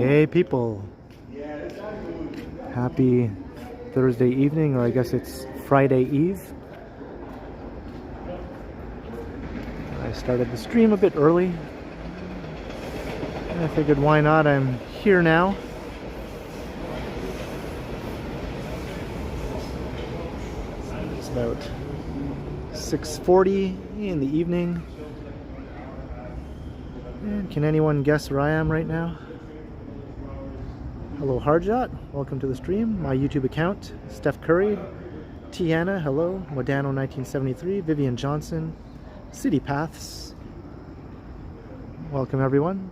Hey people, happy Thursday evening, or I guess it's Friday Eve. I started the stream a bit early. I figured why not, I'm here now. It's about 6:40 in the evening. And can anyone guess where I am right now? Hello Harjot, welcome to the stream. My YouTube account, Steph Curry, Tiana, hello, Modano 1973, Vivian Johnson, City Paths. Welcome everyone.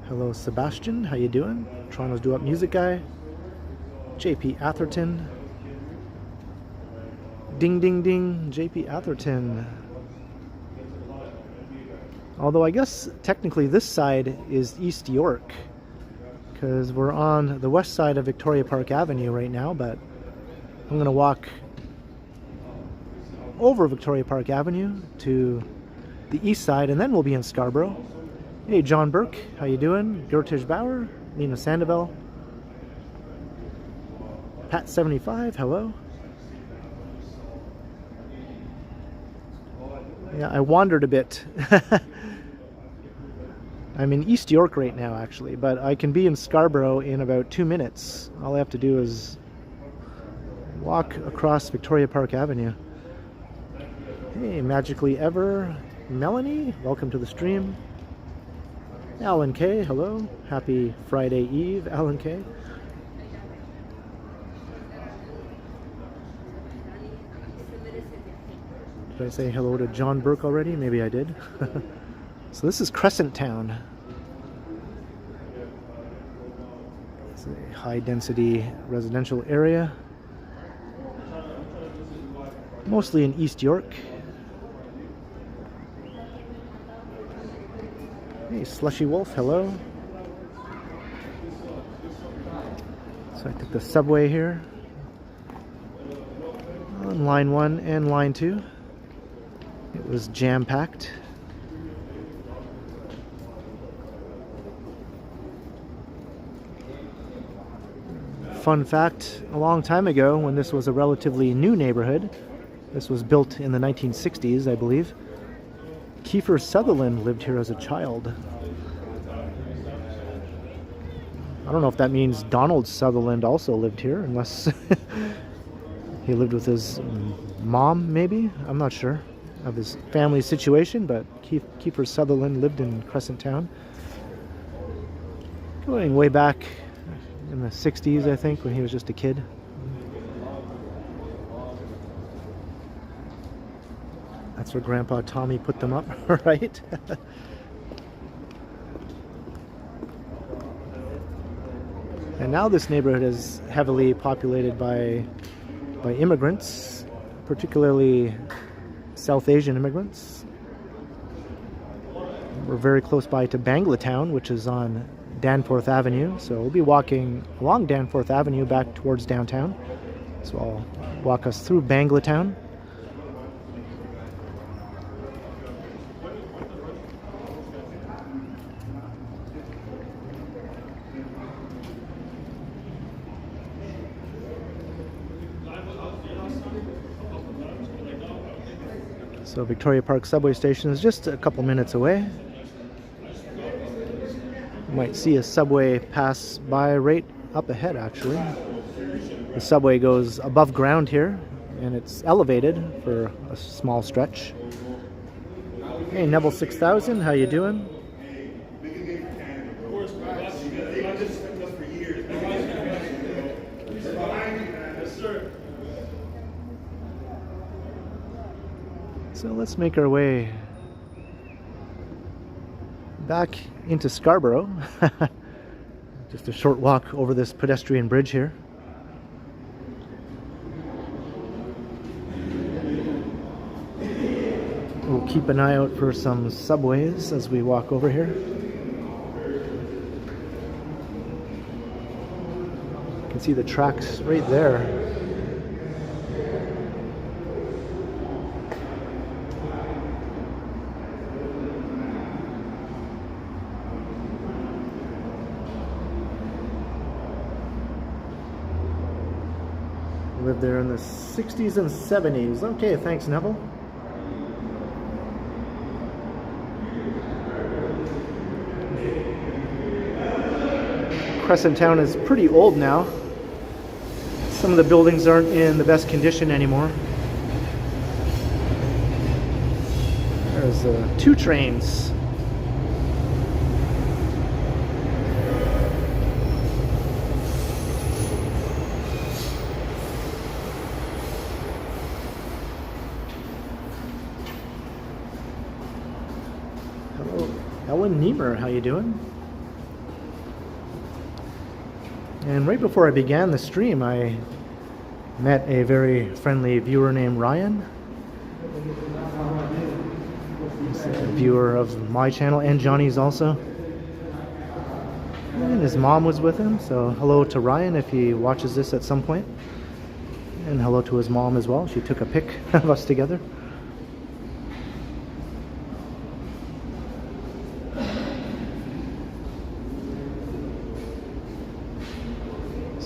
Hello Sebastian, how you doing? Toronto's Do Up Music Guy, JP Atherton. Ding ding ding, JP Atherton. Although I guess technically this side is East York, because we're on the west side of Victoria Park Avenue right now, but I'm going to walk over Victoria Park Avenue to the east side, and then we'll be in Scarborough. Hey John Burke, how you doing? Gertish Bauer, Nina Sandoval, Pat75, hello. Yeah, I wandered a bit. I'm in East York right now, actually, but I can be in Scarborough in about 2 minutes. All I have to do is walk across Victoria Park Avenue. Hey, Magically Ever, Melanie, welcome to the stream. Alan K, hello. Happy Friday Eve, Alan K. Did I say hello to John Burke already? Maybe I did. So this is Crescent Town. It's a high-density residential area, mostly in East York. Hey, Slushy Wolf, hello. So I took the subway here on line 1 and line 2. It was jam-packed. Fun fact, a long time ago, when this was a relatively new neighborhood, this was built in the 1960s, I believe, Kiefer Sutherland lived here as a child. I don't know if that means Donald Sutherland also lived here, unless he lived with his mom, maybe? I'm not sure of his family situation, but Kiefer Sutherland lived in Crescent Town. Going way back in the 60s, I think, when he was just a kid. That's where Grandpa Tommy put them up, right? And now this neighborhood is heavily populated by immigrants, particularly South Asian immigrants. We're very close by to Bangla town, which is on Danforth Avenue, so we'll be walking along Danforth Avenue back towards downtown. So I'll walk us through Bangla town. So Victoria Park subway station is just a couple minutes away. You might see a subway pass by right up ahead, actually. The subway goes above ground here, and it's elevated for a small stretch. Hey, Neville 6000, how you doing? So let's make our way back into Scarborough. Just a short walk over this pedestrian bridge here. We'll keep an eye out for some subways as we walk over here. You can see the tracks right there. there in the 60s and 70s. Okay, thanks, Neville. Crescent Town is pretty old now. Some of the buildings aren't in the best condition anymore. There's 2 trains. Hello, Ellen Niemer, how you doing? And right before I began the stream, I met a very friendly viewer named Ryan. He's a viewer of my channel and Johnny's also. And his mom was with him, so hello to Ryan if he watches this at some point. And hello to his mom as well. She took a pic of us together.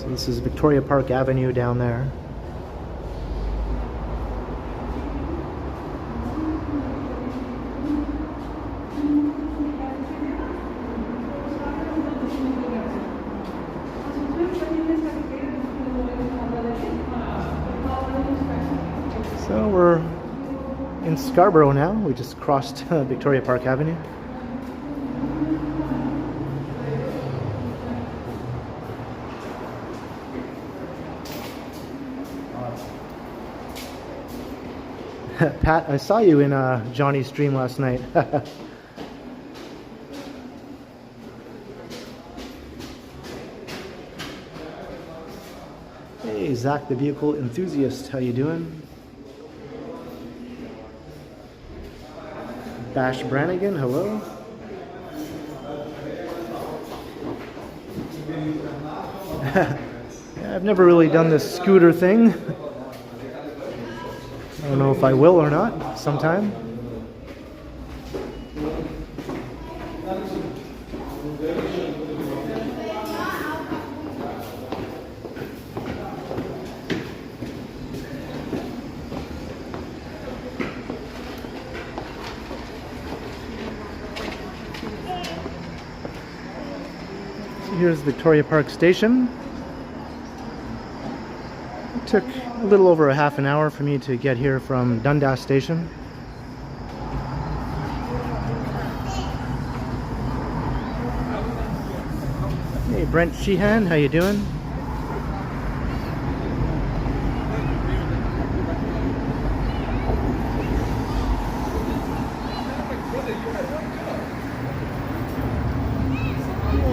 This is Victoria Park Avenue down there. So we're in Scarborough now. We just crossed Victoria Park Avenue. Pat, I saw you in Johnny's stream last night. Hey, Zach the Vehicle Enthusiast, how you doing? Bash Brannigan, hello. Yeah, I've never really done this scooter thing. I don't know if I will or not sometime. So here's Victoria Park Station. It took a little over a half an hour for me to get here from Dundas Station. Hey, Brent Sheehan, how you doing?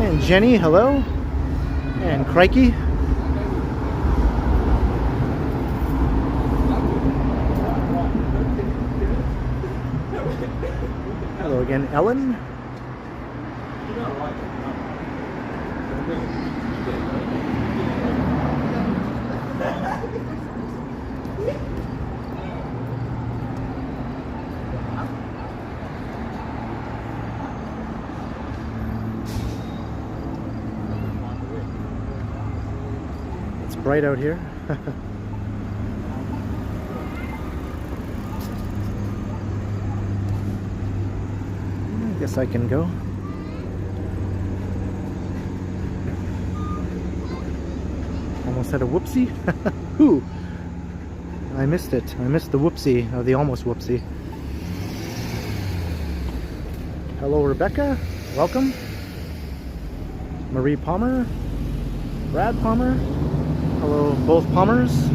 And Jenny, hello. And Crikey. Hello again, Ellen. It's bright out here. I guess I can go. Almost had a whoopsie. Who? I missed it. I missed the whoopsie, or the almost whoopsie. Hello, Rebecca. Welcome. Marie Palmer. Brad Palmer. Hello, both Palmers.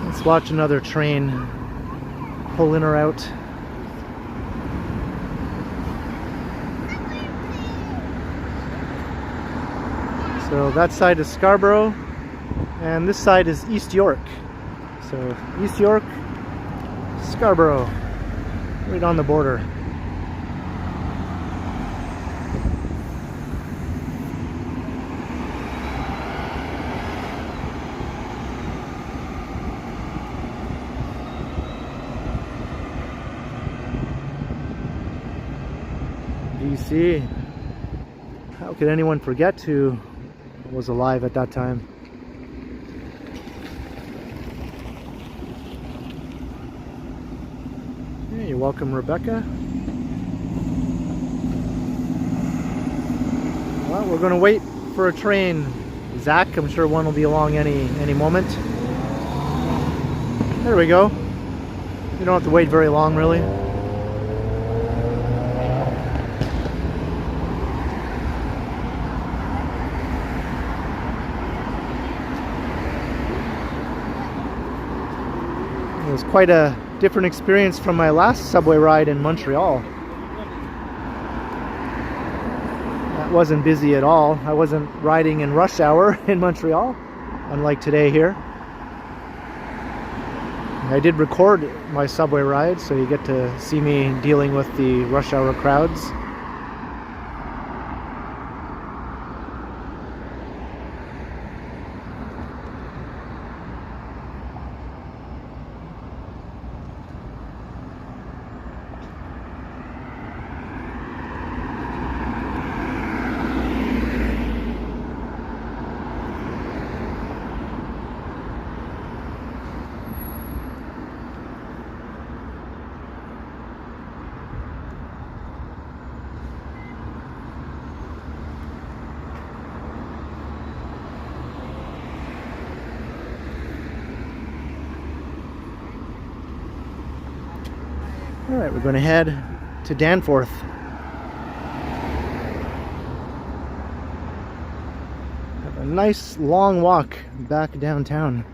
Let's watch another train pull in or out. So that side is Scarborough, and this side is East York. So East York, Scarborough, right on the border. BC. How could anyone forget who was alive at that time? Hey, you're welcome, Rebecca. Well, we're going to wait for a train. Zach, I'm sure one will be along any moment. There we go. You don't have to wait very long, really. It was quite a different experience from my last subway ride in Montreal. That wasn't busy at all. I wasn't riding in rush hour in Montreal, unlike today here. I did record my subway ride, so you get to see me dealing with the rush hour crowds. Alright, we're going to head to Danforth. Have a nice long walk back downtown.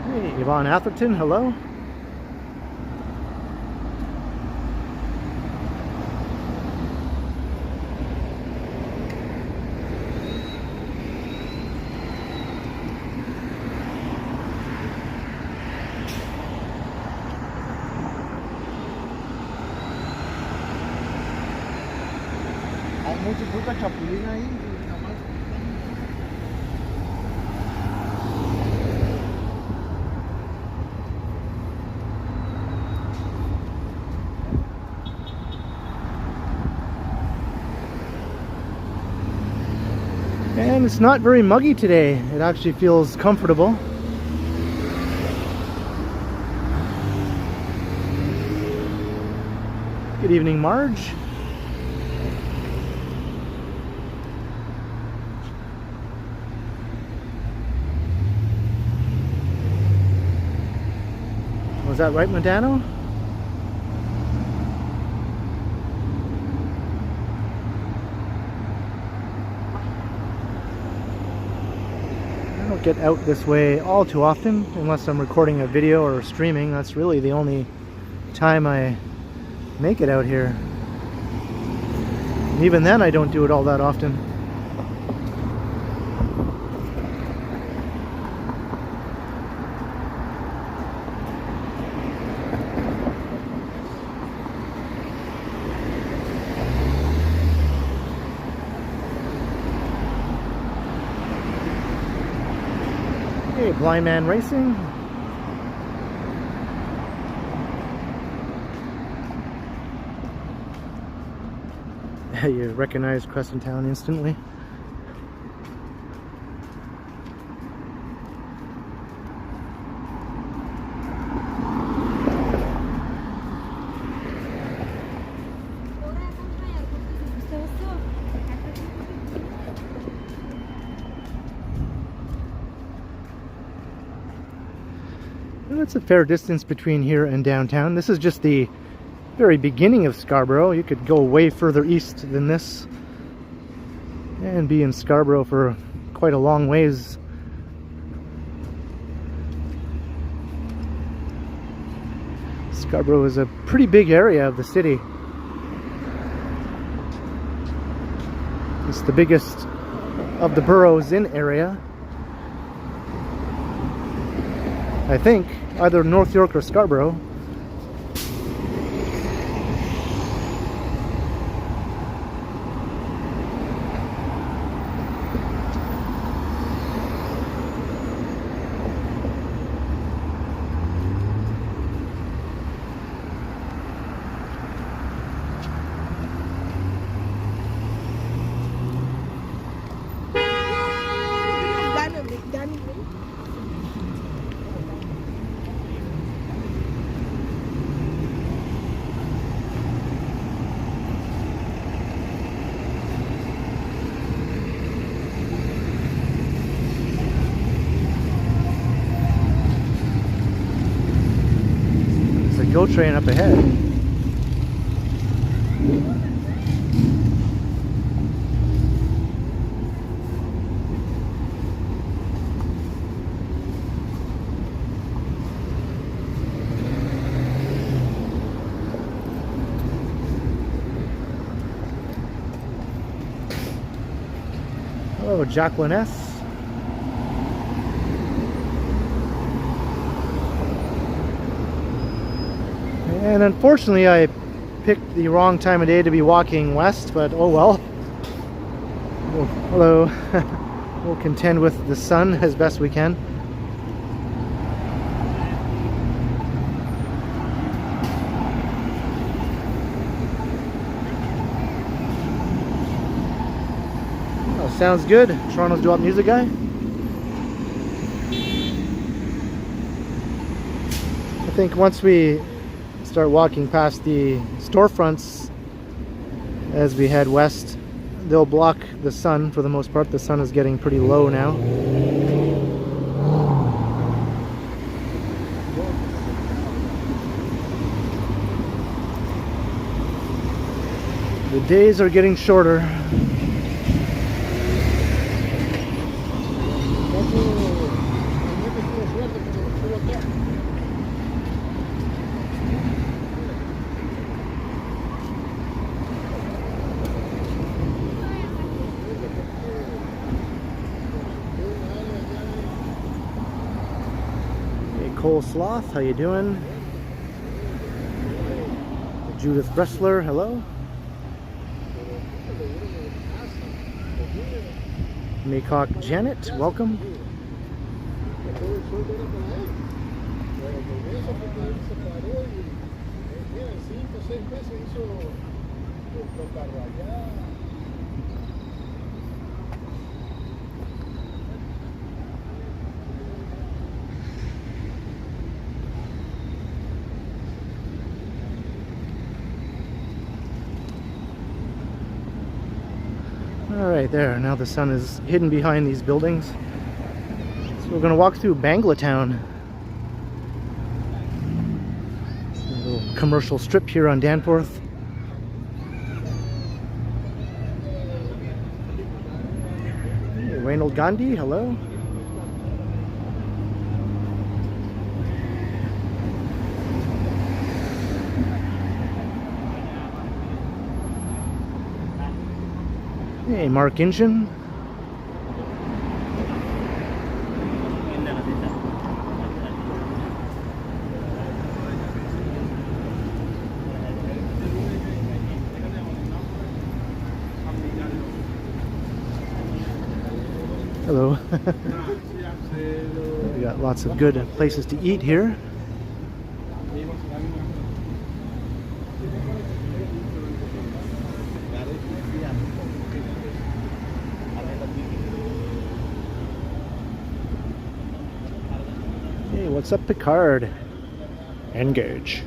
Hey, Yvonne Atherton, hello. And it's not very muggy today. It actually feels comfortable. Good evening, Marge. Was that right, Modano? I don't get out this way all too often unless I'm recording a video or streaming. That's really the only time I make it out here. And even then I don't do it all that often. Hey, Blind Man Racing. You recognize Crescent Town instantly. It's a fair distance between here and downtown. This is just the very beginning of Scarborough. You could go way further east than this and be in Scarborough for quite a long ways. Scarborough is a pretty big area of the city. It's the biggest of the boroughs in area. I think either North York or Scarborough. GO train up ahead. Hello, Jacqueline S. And unfortunately, I picked the wrong time of day to be walking west, but oh well. Oh, hello. We'll contend with the sun as best we can. Oh, sounds good. Toronto's doo-wop music guy. I think once we start walking past the storefronts as we head west, they'll block the sun for the most part. The sun is getting pretty low now. The days are getting shorter. Cole Sloth, how you doing? Judith Bressler, hello. Maycock Janet, welcome. Alright, there. Now the sun is hidden behind these buildings. So we're going to walk through Bangla town. A little commercial strip here on Danforth. Hey, Reynold Gandhi, hello. Hey, Mark Injun. Hello. We got lots of good places to eat here. Hey, what's up, Picard? Engage.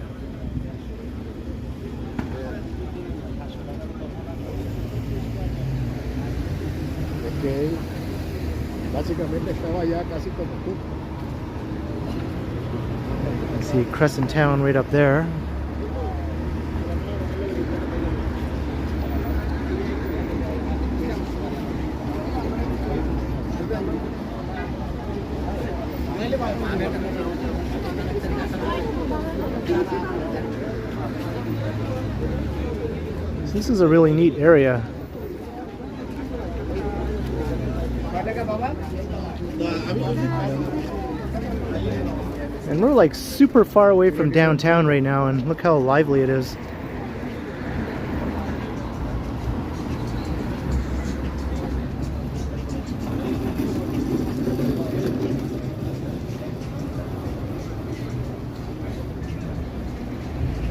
Okay. Básicamente estaba ya casi como tú. I see Crescent Town right up there. So this is a really neat area. And we're like super far away from downtown right now, and look how lively it is.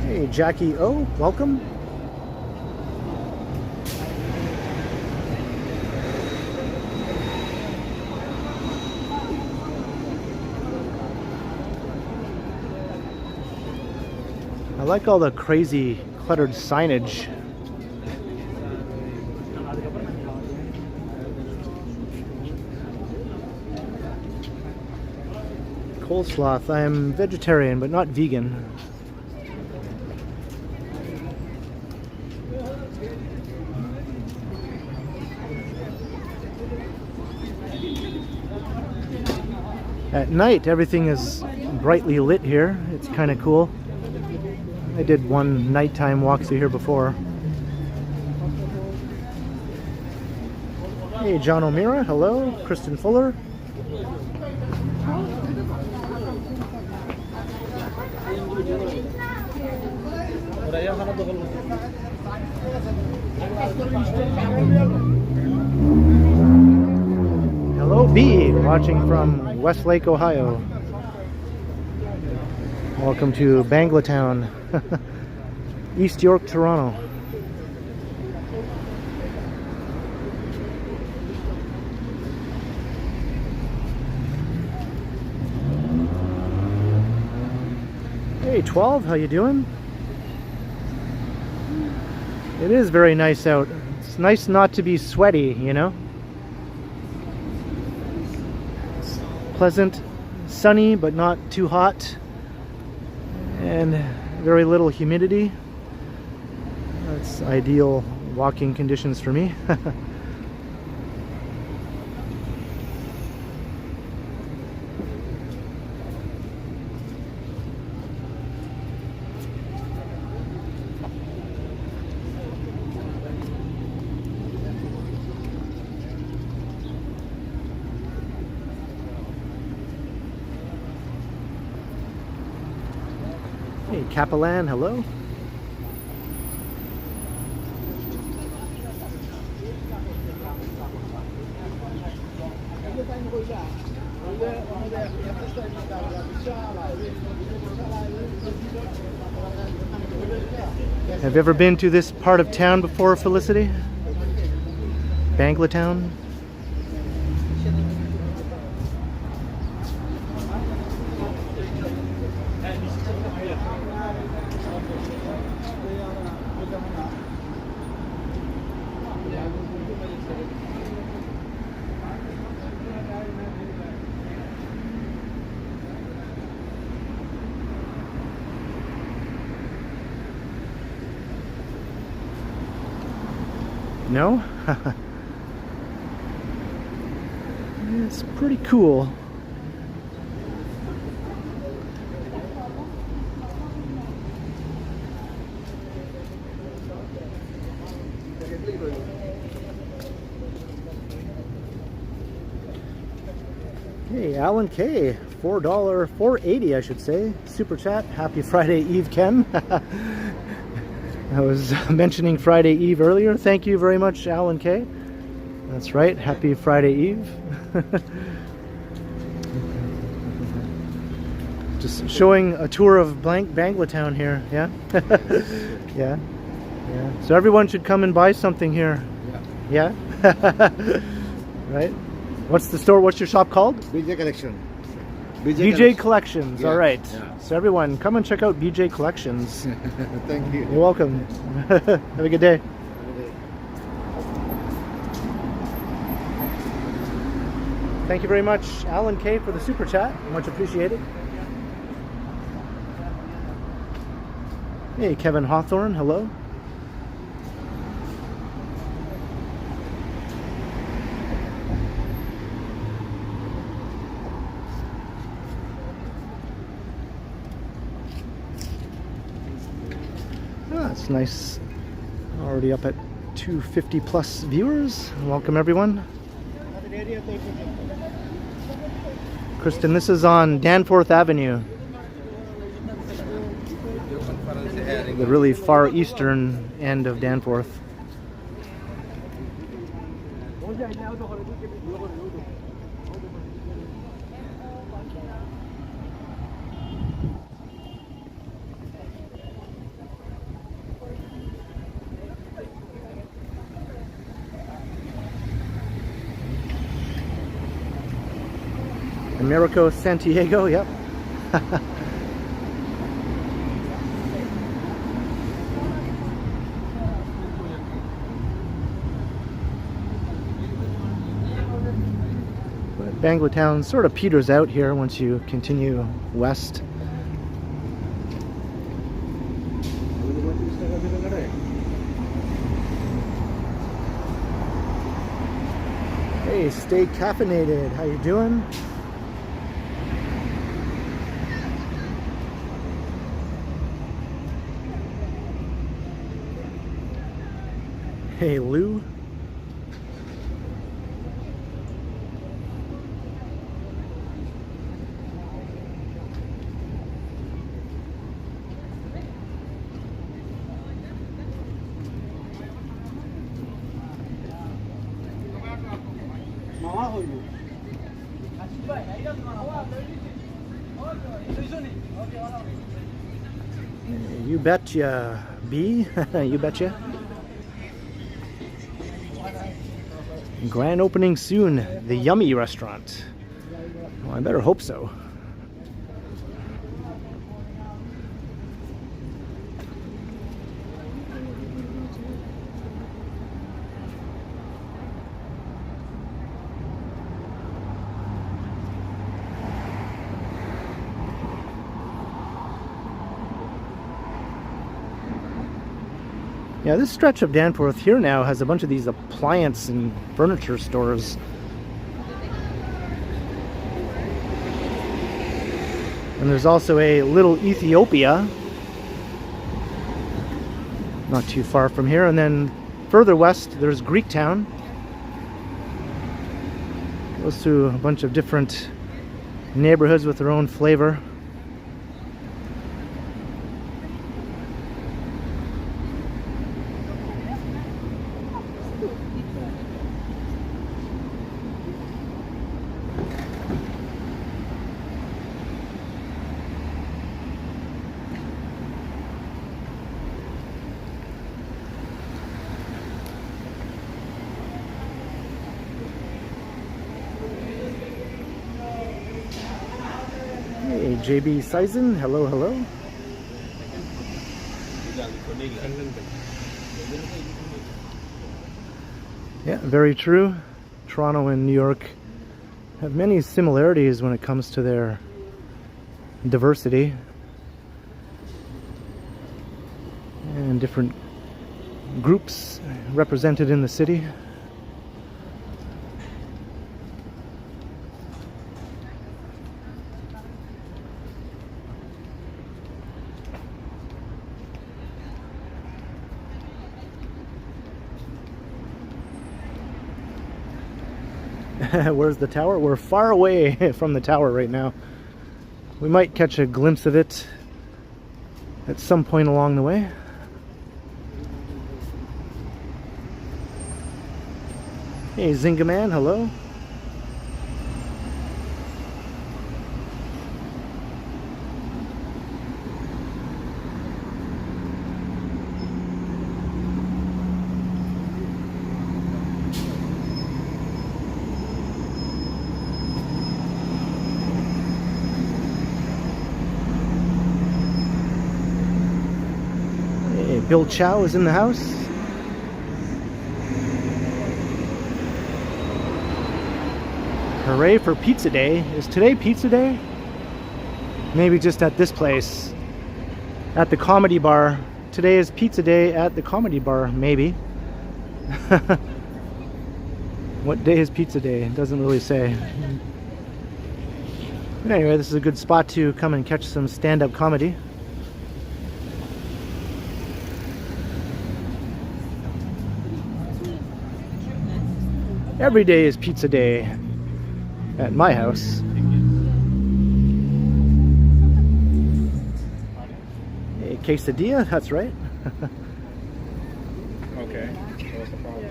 Hey, Jackie O, welcome. I like all the crazy cluttered signage. Coleslaw. I am vegetarian but not vegan. At night, everything is brightly lit here. It's kind of cool. I did one nighttime walk through here before. Hey, John O'Meara, hello. Kristen Fuller. Hello, B, watching from Westlake, Ohio. Welcome to Bangla Town, East York, Toronto. Hey, 12, how you doing? It is very nice out. It's nice not to be sweaty, you know? Pleasant, sunny, but not too hot. And very little humidity. That's ideal walking conditions for me. Hey, Capelan, hello. Have you ever been to this part of town before, Felicity? Bangla Town? No? It's pretty cool. Hey, Alan K, $4.80 I should say. Super chat. Happy Friday Eve, Ken. I was mentioning Friday Eve earlier. Thank you very much, Alan K. That's right. Happy Friday Eve. Just showing a tour of Bangla Town here. Yeah. Yeah. Yeah. So everyone should come and buy something here. Yeah. Yeah. Right. What's the store? What's your shop called? BJ Collection. BJ Collections. Yeah. All right. Yeah. So everyone, come and check out BJ Collections. Thank you. You're welcome. Have a good day. Thank you very much, Alan K, for the super chat. Much appreciated. Hey, Kevin Hawthorne. Hello. It's nice. Already up at 250 plus viewers. Welcome everyone. Kristen, this is on Danforth Avenue. The really far eastern end of Danforth. Americo Santiago, yep. But Bangla Town sort of peters out here once you continue west. Hey, stay caffeinated. How you doing? Hey, Lou. You betcha, B. You betcha. Grand opening soon, the Yummy restaurant. Well, I better hope so. Yeah, this stretch of Danforth here now has a bunch of these appliance and furniture stores. And there's also a little Ethiopia not too far from here. And then further west, there's Greektown. Goes through a bunch of different neighborhoods with their own flavor. Hey, JB Sizen, hello, hello. Yeah, very true. Toronto and New York have many similarities when it comes to their diversity and different groups represented in the city. Where's the tower? We're far away from the tower right now. We might catch a glimpse of it at some point along the way. Hey, Zinga Man, hello. Bill Chow is in the house. Hooray for Pizza Day. Is today Pizza Day? Maybe just at this place. At the Comedy Bar. Today is Pizza Day at the Comedy Bar, maybe. What day is Pizza Day? It doesn't really say. But anyway, this is a good spot to come and catch some stand-up comedy. Every day is Pizza Day at my house. A quesadilla, that's right. Okay. So what's the problem?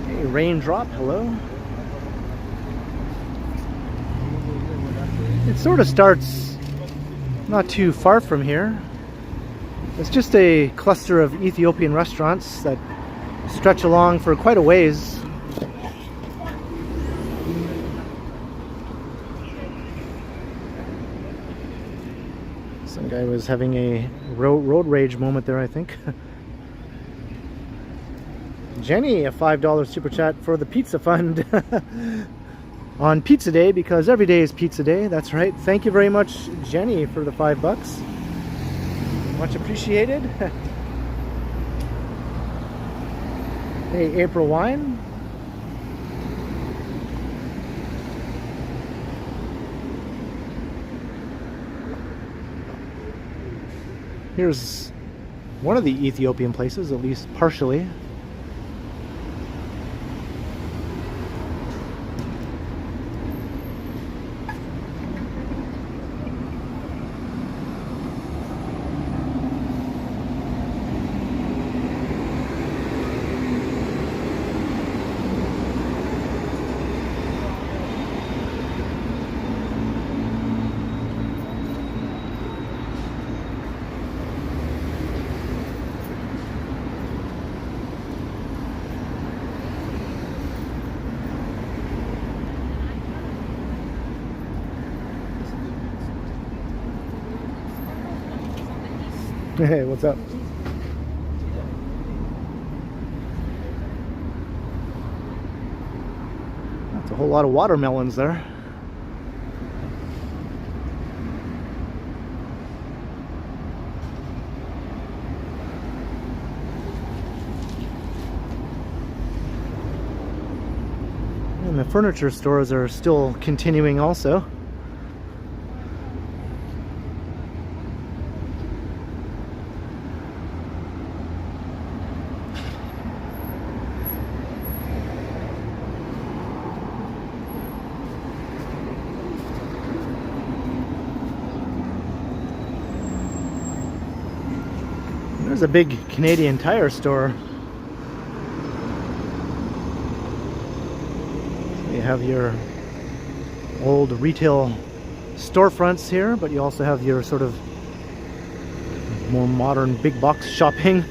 Hey, Raindrop, hello. It sort of starts not too far from here. It's just a cluster of Ethiopian restaurants that stretch along for quite a ways. Some guy was having a road rage moment there, I think. Jenny, a $5 super chat for the pizza fund on pizza day, because every day is pizza day. That's right. Thank you very much, Jenny, for the $5. Much appreciated. Hey, April Wine. Here's one of the Ethiopian places, at least partially. Hey, what's up? That's a whole lot of watermelons there. And the furniture stores are still continuing also. There's a big Canadian Tire store. You have your old retail storefronts here, but you also have your sort of more modern big box shopping.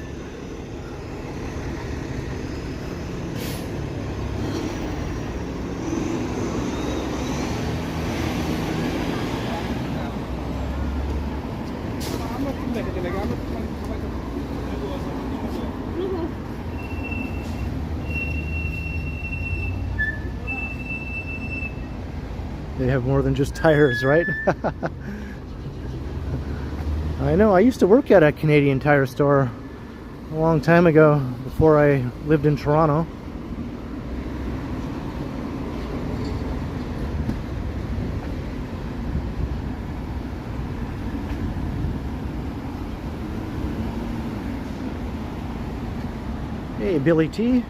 They have more than just tires, right? I know, I used to work at a Canadian Tire store a long time ago, before I lived in Toronto. Hey, Billy T.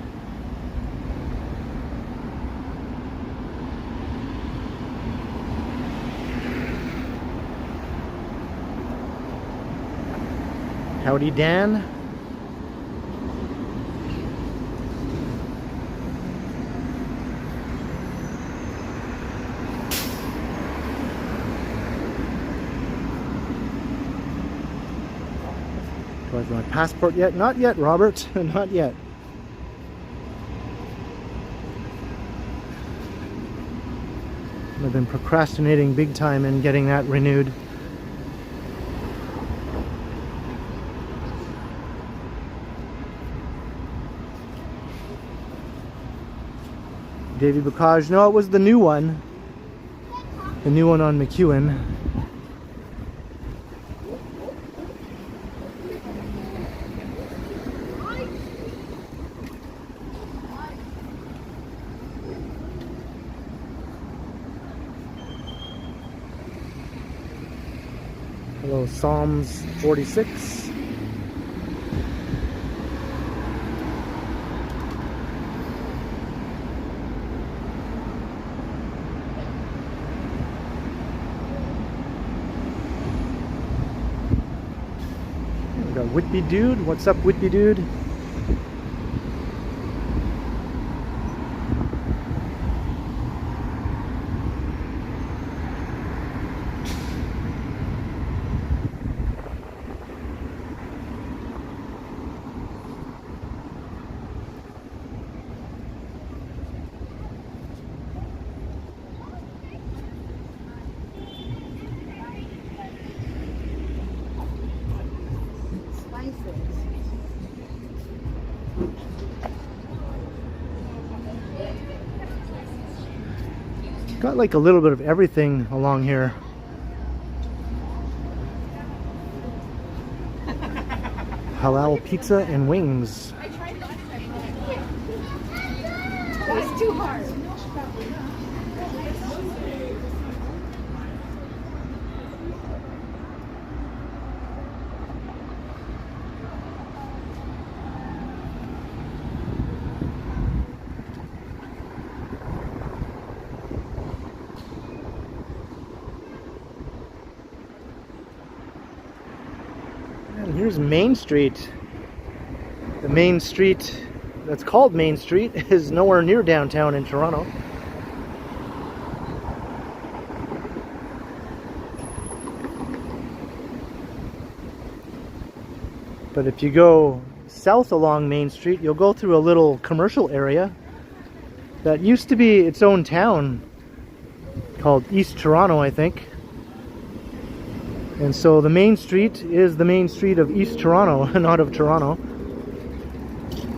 Howdy, Dan. Do I have my passport yet? Not yet, Robert. Not yet. I've been procrastinating big time in getting that renewed. Davy Bocage. No, it was the new one. The new one on McEwen. Hello, Psalms 46. Whitby Dude, what's up, Whitby Dude? Got like a little bit of everything along here. Halal pizza and wings. It's too hard. And here's Main Street. The main street that's called Main Street is nowhere near downtown in Toronto. But if you go south along Main Street, you'll go through a little commercial area that used to be its own town called East Toronto, I think. And so the main street is the main street of East Toronto, not of Toronto,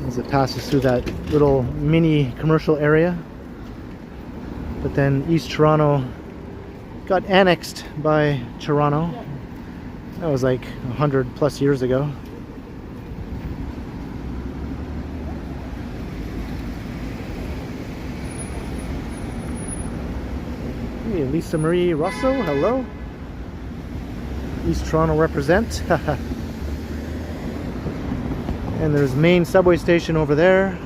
as it passes through that little mini commercial area. But then East Toronto got annexed by Toronto. That was like 100 plus years ago. Hey, Lisa Marie Russo, hello. East Toronto represent. And there's main subway station over there.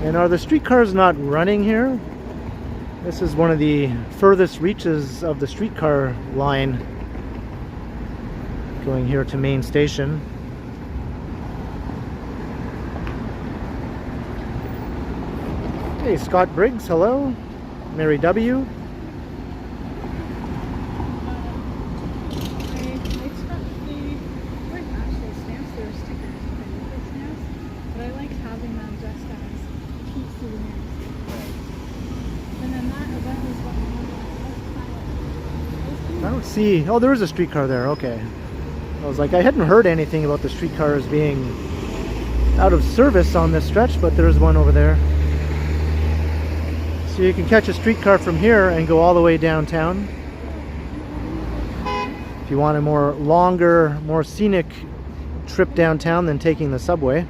And are the streetcars not running here? This is one of the furthest reaches of the streetcar line going here to Main Station. Hey, Scott Briggs, hello. Mary W. I expect they weren't actual stamps, they were stickers, like stamps, but I like having them just as cheap souvenirs. And then that event was what I don't see. Oh, there is a streetcar there. Okay. I was like, I hadn't heard anything about the streetcars being out of service on this stretch, but there's one over there. So you can catch a streetcar from here and go all the way downtown. If you want a more longer, more scenic trip downtown than taking the subway.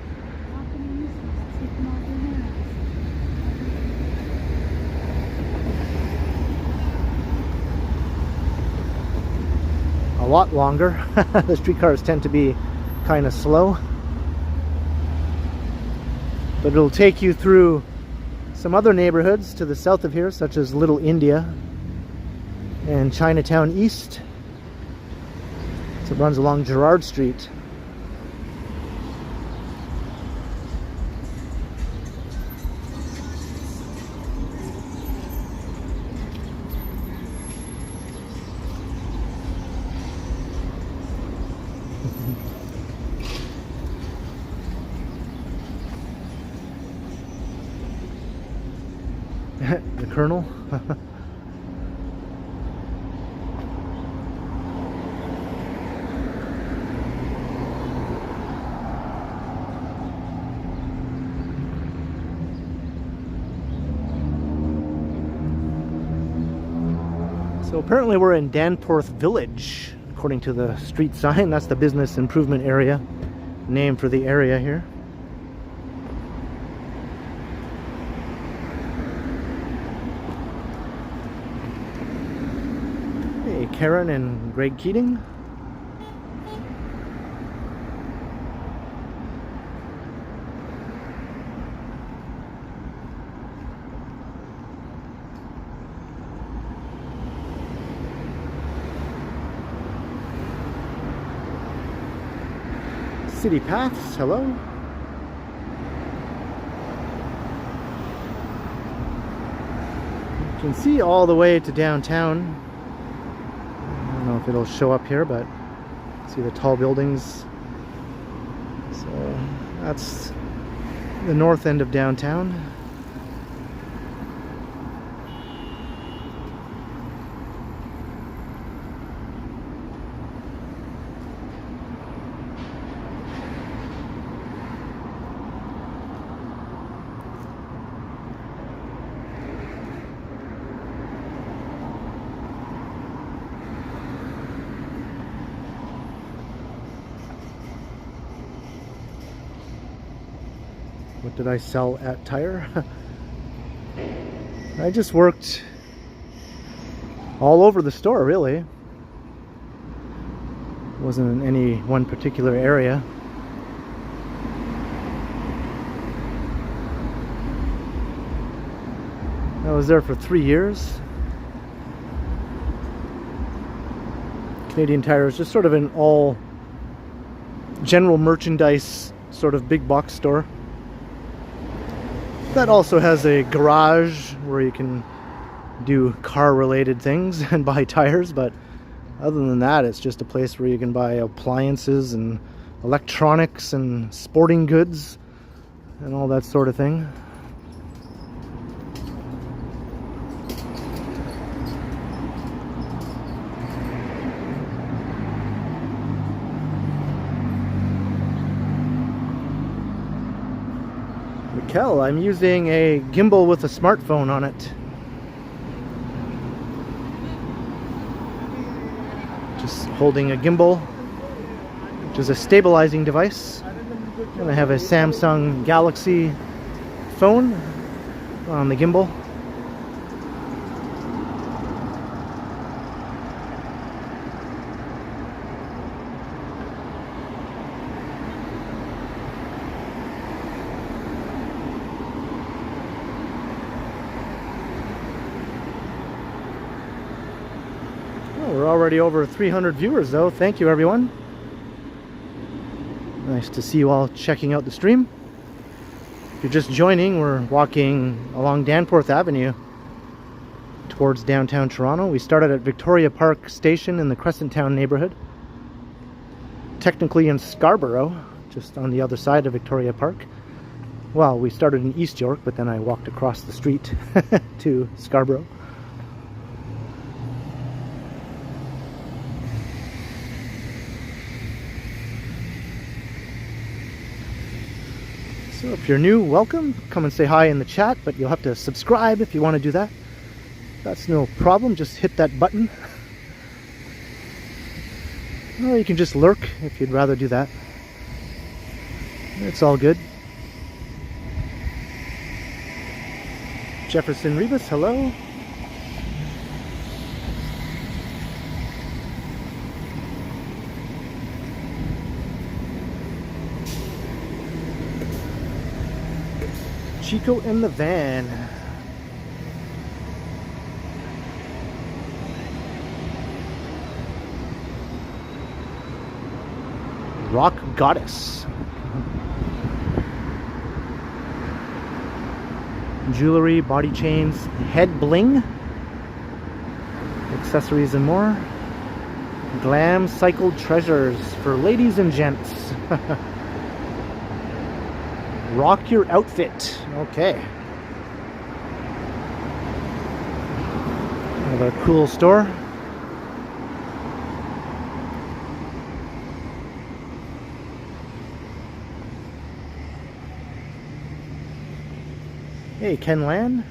A lot longer. The streetcars tend to be kind of slow. But it'll take you through some other neighborhoods to the south of here, such as Little India and Chinatown East. So it runs along Gerrard Street. The Colonel. So apparently we're in Danforth Village, according to the street sign. That's the business improvement area, name for the area here. Karen and Greg Keating. City Paths, hello. You can see all the way to downtown. I don't know if it'll show up here, but see the tall buildings. So that's the north end of downtown. What did I sell at Tire? I just worked all over the store, really. Wasn't in any one particular area. I was there for 3 years. Canadian Tire is just sort of an all general merchandise sort of big box store. That also has a garage where you can do car related things and buy tires, but other than that, it's just a place where you can buy appliances and electronics and sporting goods and all that sort of thing. Mikel, I'm using a gimbal with a smartphone on it. Just holding a gimbal, which is a stabilizing device. And I have a Samsung Galaxy phone on the gimbal. We're already over 300 viewers though. Thank you, everyone. Nice to see you all checking out the stream. If you're just joining, we're walking along Danforth Avenue towards downtown Toronto. We started at Victoria Park Station in the Crescent-Town neighborhood. Technically in Scarborough, just on the other side of Victoria Park. Well, we started in East York, but then I walked across the street to Scarborough. So if you're new, welcome. Come and say hi in the chat, but you'll have to subscribe if you want to do that. That's no problem, just hit that button. Or you can just lurk if you'd rather do that. It's all good. Jefferson Rebus, hello. Chico in the van. Rock Goddess. Jewelry, body chains, head bling, accessories and more. Glam cycle treasures for ladies and gents. Rock your outfit. Okay. Another cool store. Hey, Ken Lan.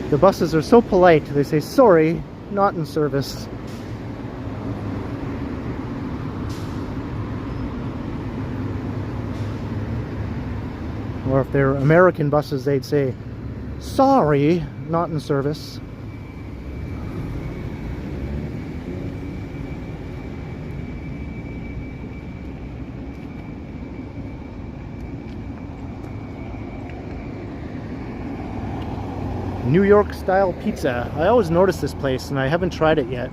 The buses are so polite, they say, sorry, not in service. Or if they're American buses, they'd say, sorry, not in service. New York style pizza. I always notice this place and I haven't tried it yet.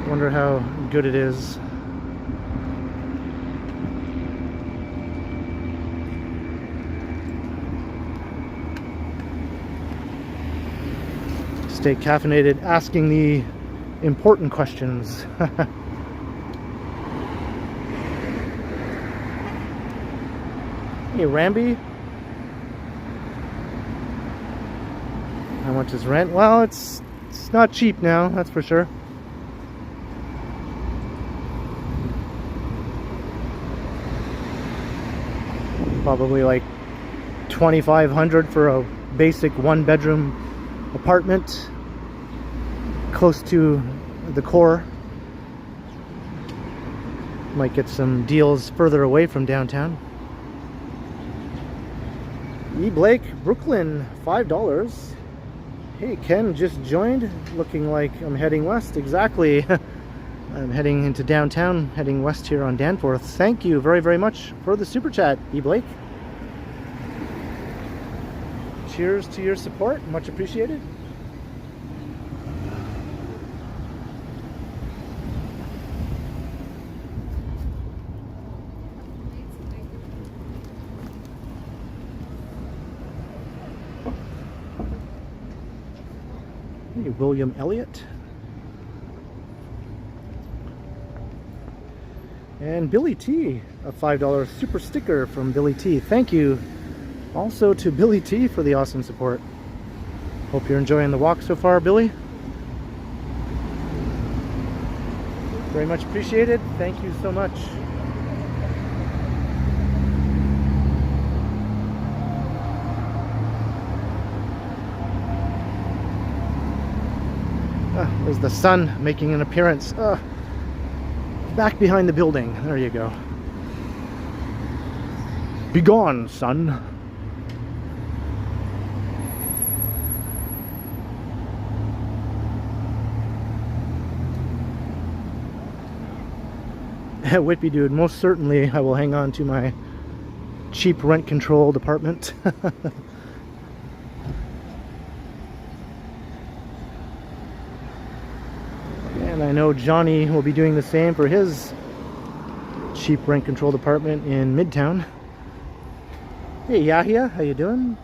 Wonder how good it is. Stay caffeinated, asking the important questions. Hey, Ramby. How much is rent? Well, it's not cheap now, that's for sure. Probably like $2,500 for a basic one-bedroom apartment close to the core. Might get some deals further away from downtown. E. Blake, Brooklyn, $5. Hey, Ken just joined. Looking like I'm heading west. Exactly. I'm heading into downtown, heading west here on Danforth. Thank you very, very much for the super chat, E. Blake. Cheers to your support. Much appreciated. Hey, William Elliott. And Billy T, a $5 super sticker from Billy T. Thank you also to Billy T for the awesome support. Hope you're enjoying the walk so far, Billy. Very much appreciated. Thank you so much. There's the sun making an appearance. Back behind the building. There you go. Be gone, sun. Whitby dude, most certainly I will hang on to my cheap rent-controlled apartment. And I know Johnny will be doing the same for his cheap rent-controlled apartment in Midtown. Hey Yahya, how you doing?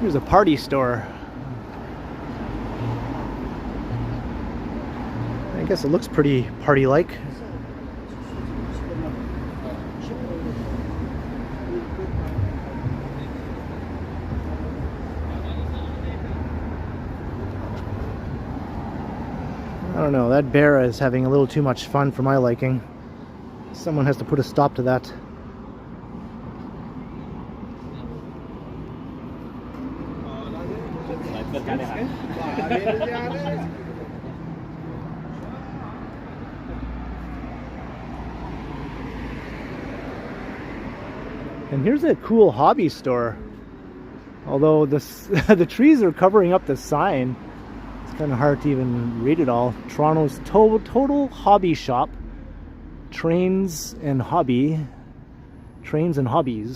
Here's a party store. I guess it looks pretty party-like. I don't know, that bear is having a little too much fun for my liking. Someone has to put a stop to that. And here's a cool hobby store. Although the trees are covering up the sign, it's kind of hard to even read it all. Toronto's total hobby shop. Trains and hobbies,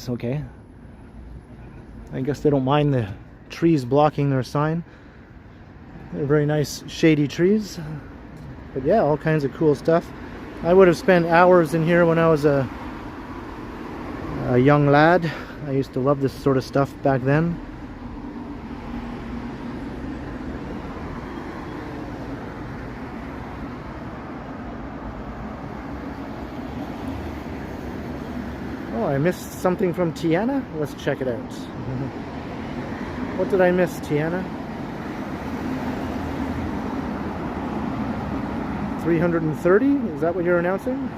okay. I guess they don't mind the trees blocking their sign. They're very nice shady trees. But yeah, all kinds of cool stuff. I would have spent hours in here when I was a young lad. I used to love this sort of stuff back then. Oh, I missed something from Tiana? Let's check it out. What did I miss, Tiana? 330? Is that what you're announcing?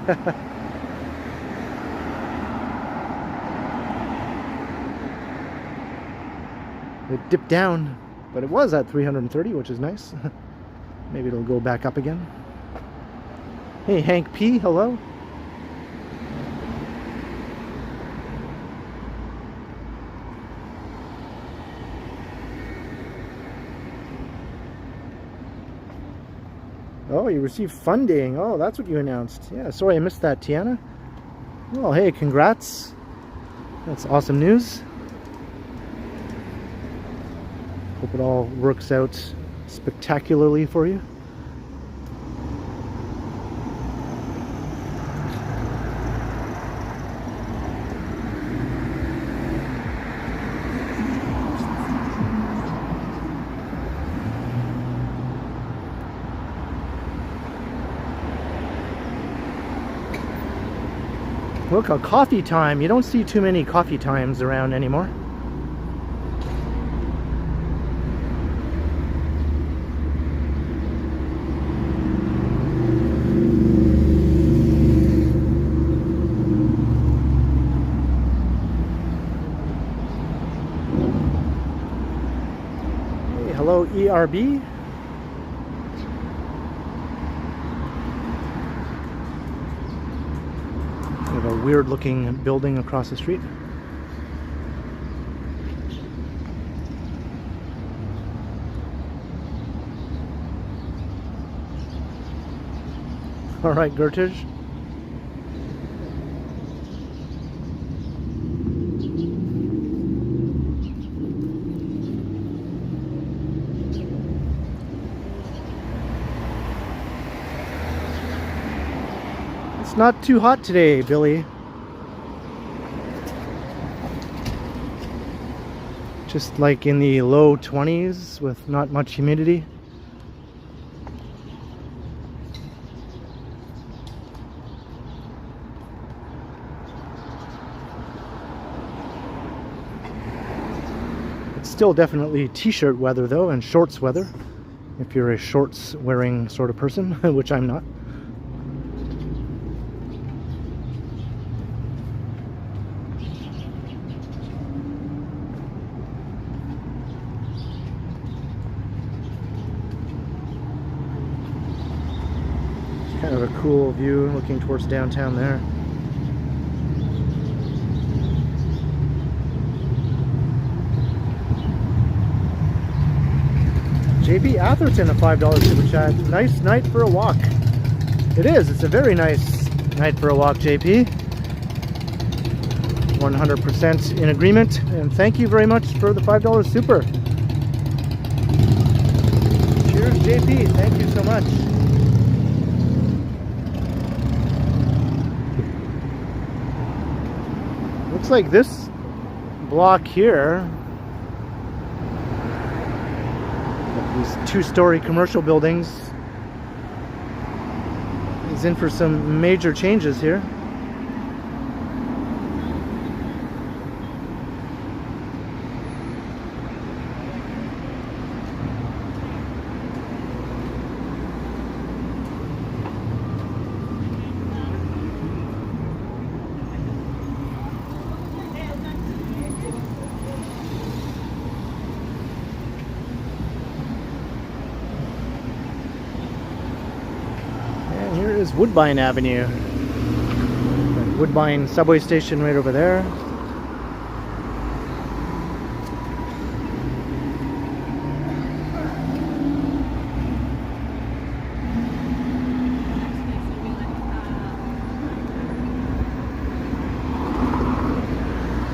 It dipped down, but it was at 330, which is nice. Maybe it'll go back up again. Hey, Hank P, hello. Oh, you received funding. Oh, that's what you announced. Yeah, sorry I missed that, Tiana. Well, hey, congrats. That's awesome news. Hope it all works out spectacularly for you. Look, a coffee time. You don't see too many coffee times around anymore. Hey, hello, ERB. We have a weird looking building across the street. All right, Gertage. It's not too hot today, Billy. Just like in the low 20s with not much humidity. It's still definitely t-shirt weather though, and shorts weather, if you're a shorts wearing sort of person, which I'm not. Kind of a cool view looking towards downtown there. JP Atherton, a $5 super chat. Nice night for a walk. It is. It's a very nice night for a walk, JP. 100% in agreement. And thank you very much for the $5 super. Cheers, JP. Thank you so much. Looks like this block here, these two-story commercial buildings, is in for some major changes here. Is Woodbine Avenue. Woodbine subway station right over there.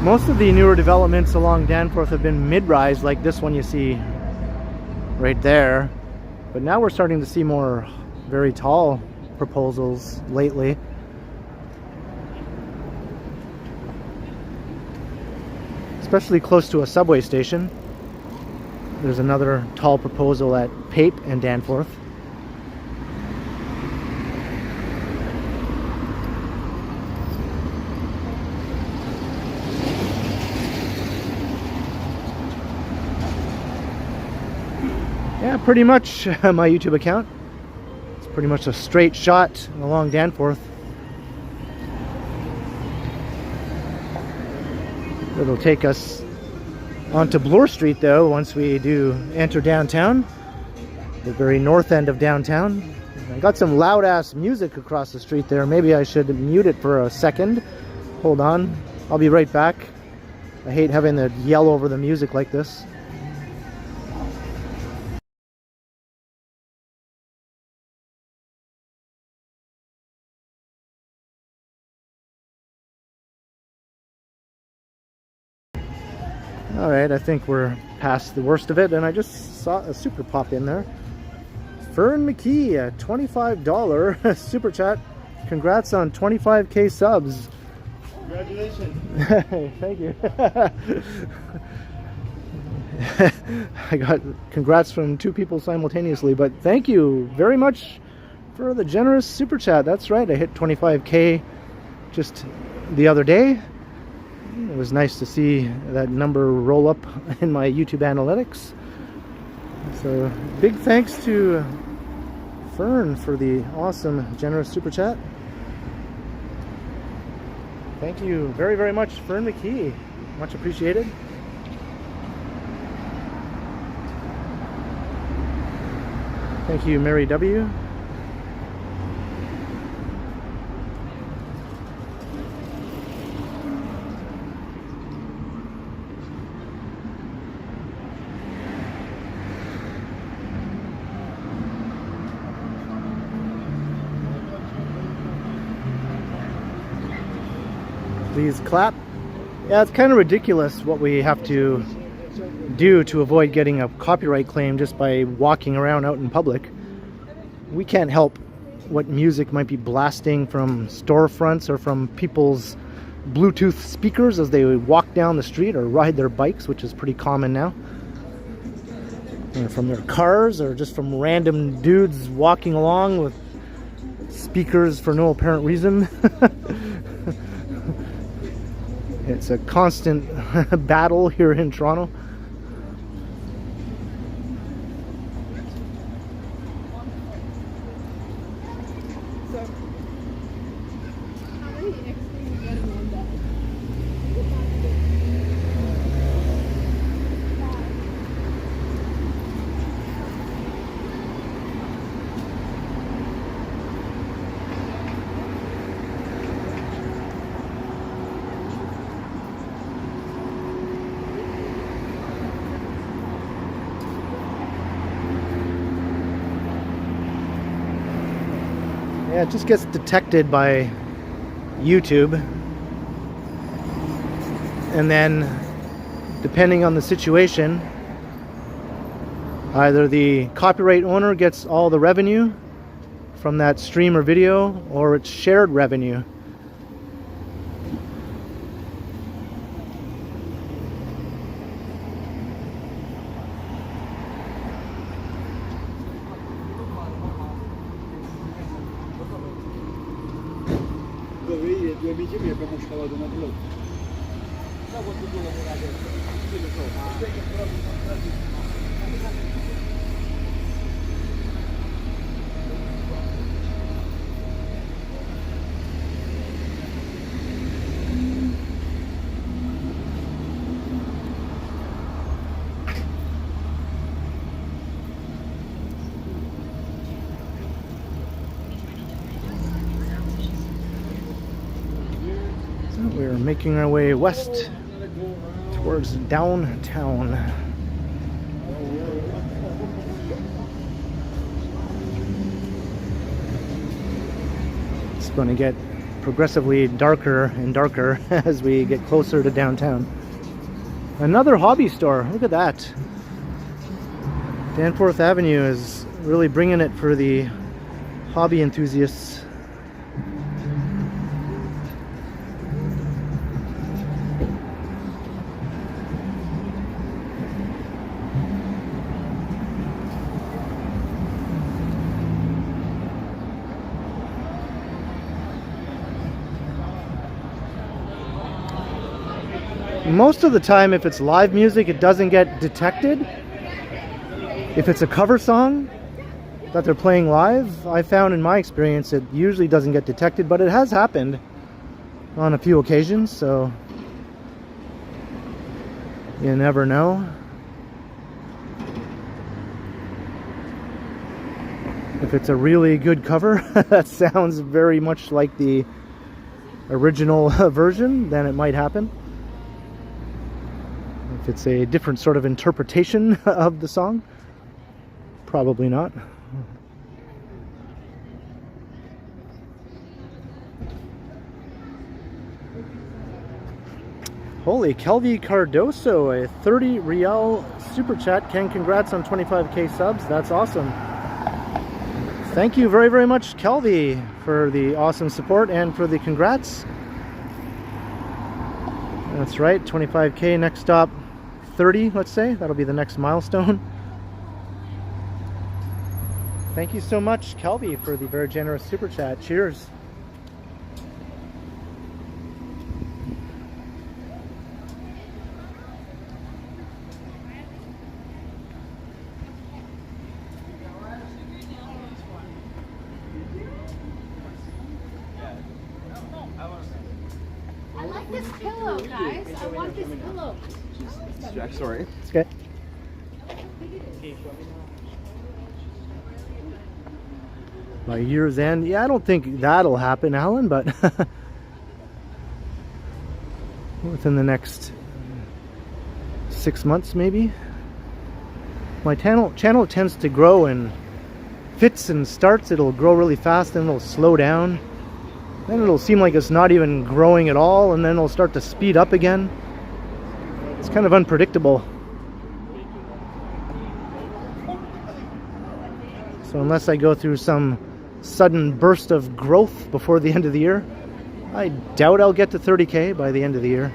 Most of the newer developments along Danforth have been mid-rise, like this one you see right there. But now we're starting to see more very tall proposals lately. Especially close to a subway station. There's another tall proposal at Pape and Danforth. Yeah, pretty much my YouTube account. Pretty much a straight shot along Danforth. It'll take us onto Bloor Street though once we do enter downtown, the very north end of downtown. I got some loud ass music across the street there. Maybe I should mute it for a second. Hold on, I'll be right back. I hate having to yell over the music like this. All right, I think we're past the worst of it, and I just saw a super pop in there. Fern McKee, a $25 super chat. Congrats on 25K subs. Congratulations. Thank you. I got congrats from two people simultaneously, but thank you very much for the generous super chat. That's right, I hit 25K just the other day. It was nice to see that number roll up in my YouTube analytics. So big thanks to Fern for the awesome generous super chat. Thank you very, very much, Fern McKee. Much appreciated. Thank you, Mary W. Please clap. Yeah, it's kind of ridiculous what we have to do to avoid getting a copyright claim just by walking around out in public. We can't help what music might be blasting from storefronts or from people's Bluetooth speakers as they walk down the street or ride their bikes, which is pretty common now. Or from their cars, or just from random dudes walking along with speakers for no apparent reason. It's a constant battle here in Toronto. So, how many X do you get in one day? Yeah, it just gets detected by YouTube, and then depending on the situation, either the copyright owner gets all the revenue from that stream or video, or it's shared revenue. We're making our way west towards downtown. It's going to get progressively darker and darker as we get closer to downtown. Another hobby store, look at that. Danforth Avenue is really bringing it for the hobby enthusiasts. Most of the time, if it's live music, it doesn't get detected. If it's a cover song that they're playing live, I found in my experience it usually doesn't get detected, but it has happened on a few occasions, so you never know. If it's a really good cover that sounds very much like the original version, then it might happen. If it's a different sort of interpretation of the song, probably not. Holy, Kelvy Cardoso, a 30 Real super chat. Ken, congrats on 25k subs. That's awesome. Thank you very, very much, Kelvy, for the awesome support and for the congrats. That's right, 25k, next stop 30, let's say. That'll be the next milestone. Thank you so much, Kelvy, for the very generous super chat. Cheers. I like this pillow, guys. I want this pillow. Jack, sorry. It's good. By year's end, yeah, I don't think that'll happen, Alan, but within the next 6 months, maybe. My channel tends to grow in fits and starts. It'll grow really fast, then it'll slow down. Then it'll seem like it's not even growing at all, and then it'll start to speed up again. It's kind of unpredictable. So unless I go through some sudden burst of growth before the end of the year, I doubt I'll get to 30k by the end of the year.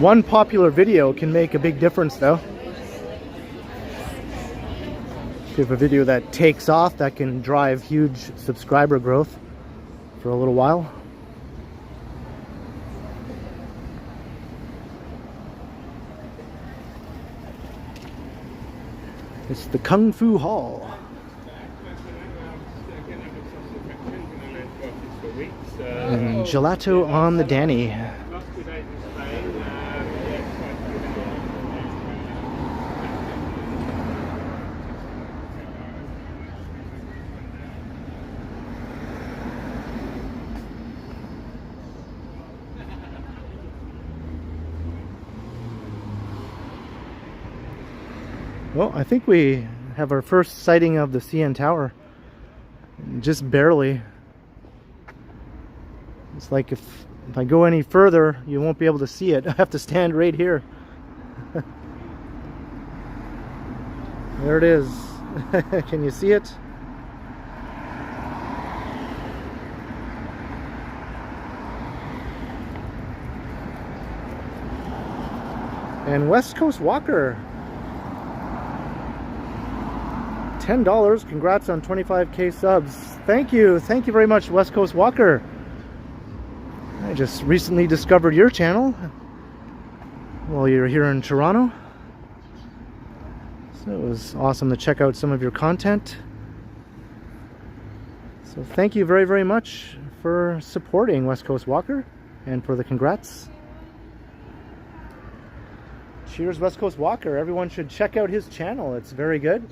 One popular video can make a big difference, though. If you have a video that takes off, that can drive huge subscriber growth for a little while. It's the Kung Fu Hall. And gelato on the Danny. Well, I think we have our first sighting of the CN Tower. Just barely. It's like if I go any further, you won't be able to see it. I have to stand right here. There it is. Can you see it? And West Coast Walker. $10. Congrats on 25k subs. Thank you very much, West Coast Walker. I just recently discovered your channel while you're here in Toronto, so it was awesome to check out some of your content. So thank you very, very much for supporting West Coast Walker and for the congrats. Cheers, West Coast Walker. Everyone should check out his channel. It's very good.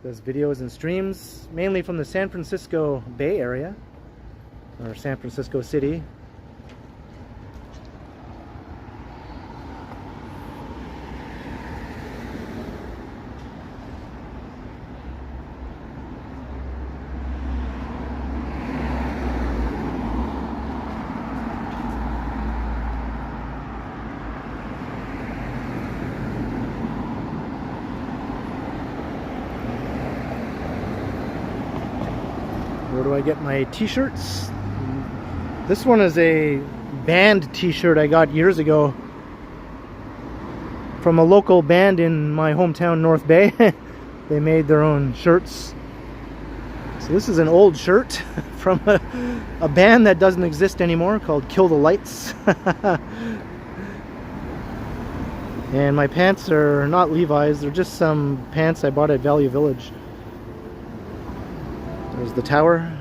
Does videos and streams mainly from the San Francisco Bay Area, or San Francisco City. Where do I get my t-shirts? This one is a band t-shirt I got years ago from a local band in my hometown, North Bay. They made their own shirts. So this is an old shirt from a band that doesn't exist anymore called Kill the Lights. And my pants are not Levi's, they're just some pants I bought at Value Village. There's the tower.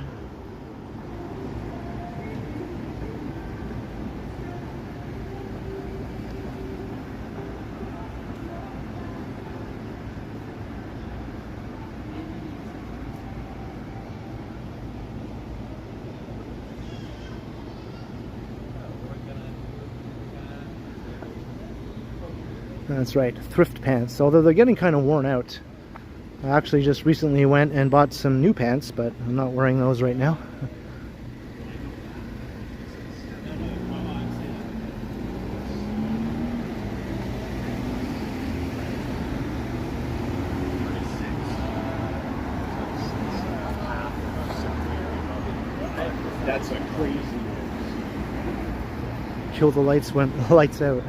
That's right, thrift pants, although they're getting kind of worn out. I actually just recently went and bought some new pants, but I'm not wearing those right now. That's a crazy. Kill the lights went lights out.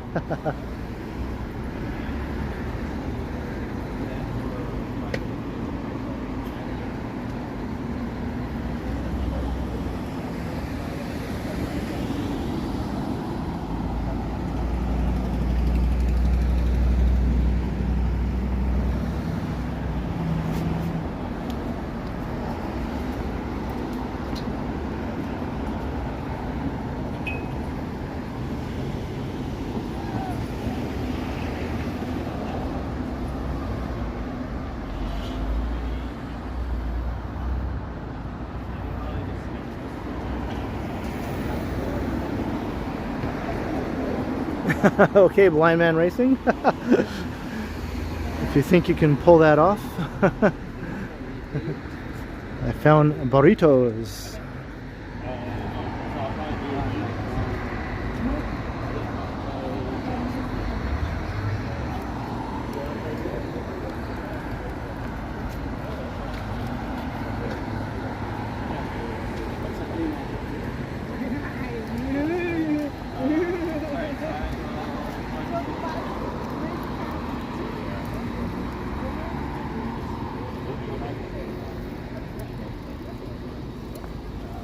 Okay, Blind Man Racing. If you think you can pull that off. I found burritos.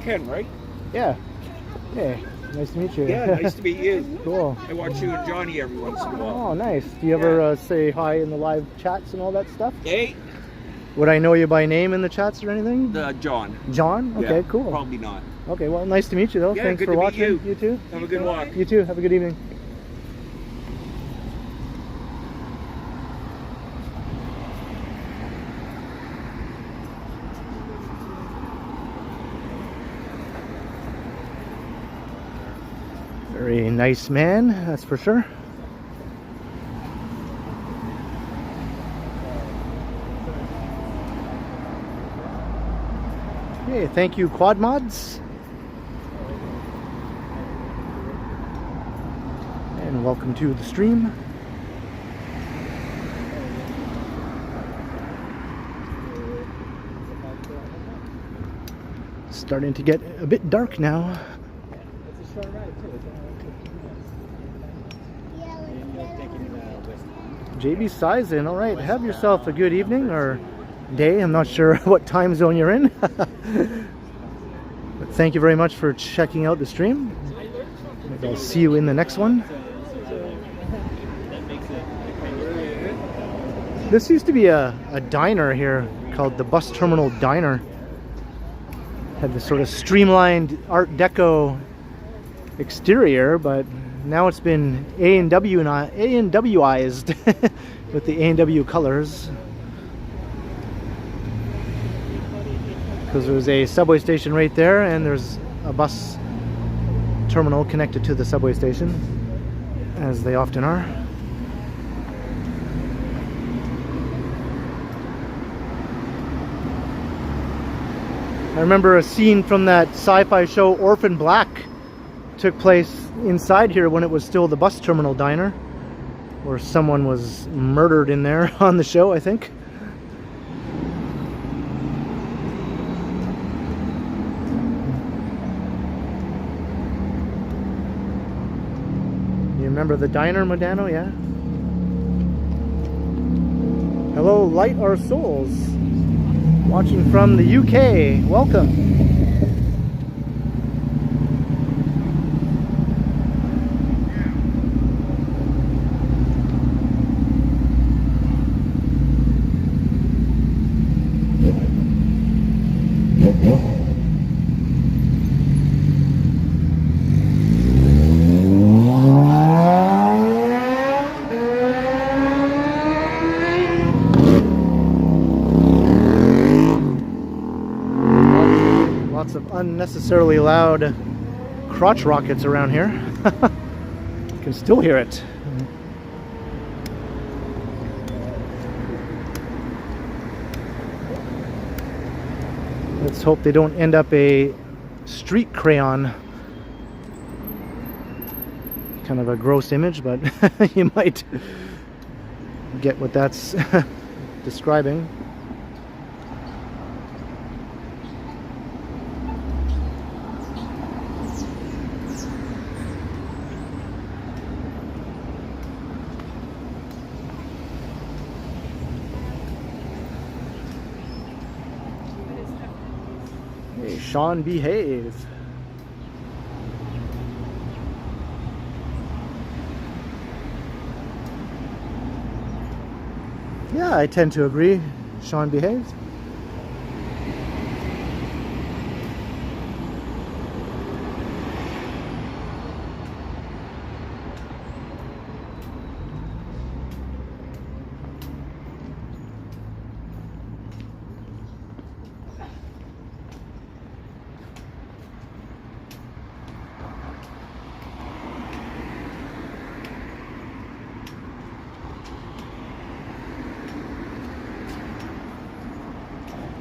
Ken, right? Yeah. Hey, nice to meet you. Yeah, nice to meet you. Cool. I watch you and Johnny every once in a while. Oh, nice. Do you ever say hi in the live chats and all that stuff? Hey, Would I know you by name in the chats or anything? John. John? Okay, Yeah, cool. Probably not. Okay, well, nice to meet you though. Yeah, Thanks good for to meet watching. you. You too? Have a good walk. You too. Have a good evening. Very nice man, that's for sure. Hey, thank you, Quad Mods. And welcome to the stream. Starting to get a bit dark now. JB Sizen, all right. Have yourself a good evening or day. I'm not sure what time zone you're in. But thank you very much for checking out the stream. Maybe I'll see you in the next one. This used to be a diner here called the Bus Terminal Diner. Had this sort of streamlined Art Deco exterior, but now it's been A&Wized with the A&W colors. Because there's a subway station right there, and there's a bus terminal connected to the subway station, as they often are. I remember a scene from that sci-fi show Orphan Black took place inside here when it was still the bus terminal diner, where someone was murdered in there on the show, I think. You remember the diner, Modano? Yeah. Hello, Light Our Souls. Watching from the UK. Welcome. Unnecessarily loud crotch rockets around here. You can still hear it. Let's hope they don't end up a street crayon. Kind of a gross image, but you might get what that's describing. Hey, Sean, behave. Yeah, I tend to agree. Sean behaves.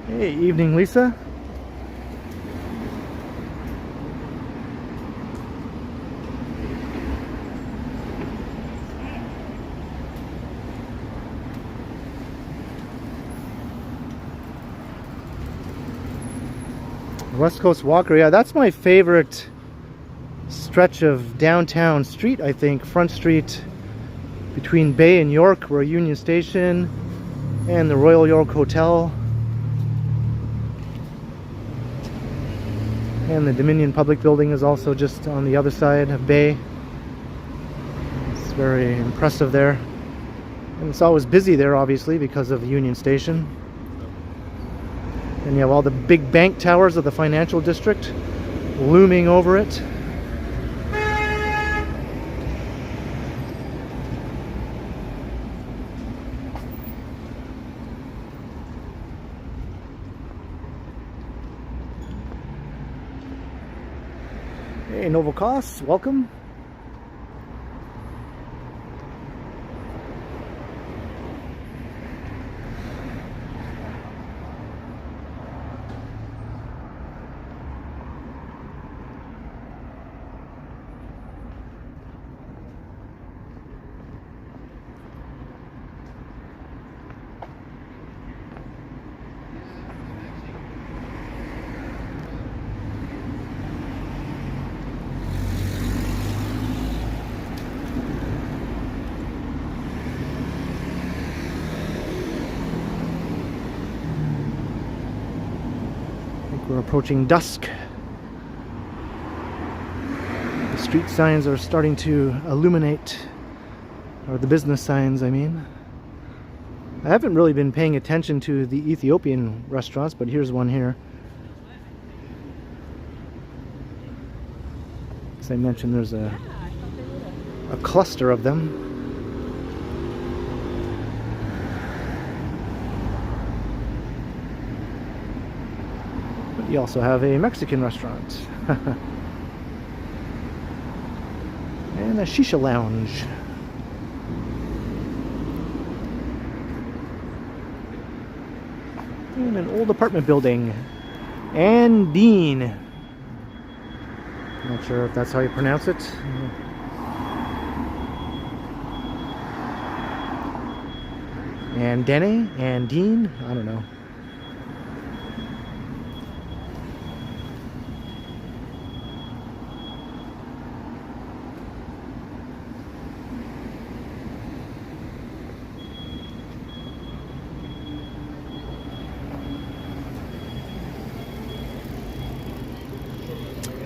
Hey, evening, Lisa. West Coast Walker, yeah, that's my favorite stretch of downtown street, I think. Front Street between Bay and York, where Union Station and the Royal York Hotel and the Dominion Public Building is also just on the other side of Bay. It's very impressive there. And it's always busy there, obviously, because of Union Station. And you have all the big bank towers of the financial district looming over it. Hey, Novocos, welcome. We're approaching dusk. The street signs are starting to illuminate, or the business signs, I mean. I haven't really been paying attention to the Ethiopian restaurants, but here's one here. As I mentioned, there's a cluster of them. You also have a Mexican restaurant and a shisha lounge. And an old apartment building. And Dean. Not sure if that's how you pronounce it. And Dene and Dean. I don't know.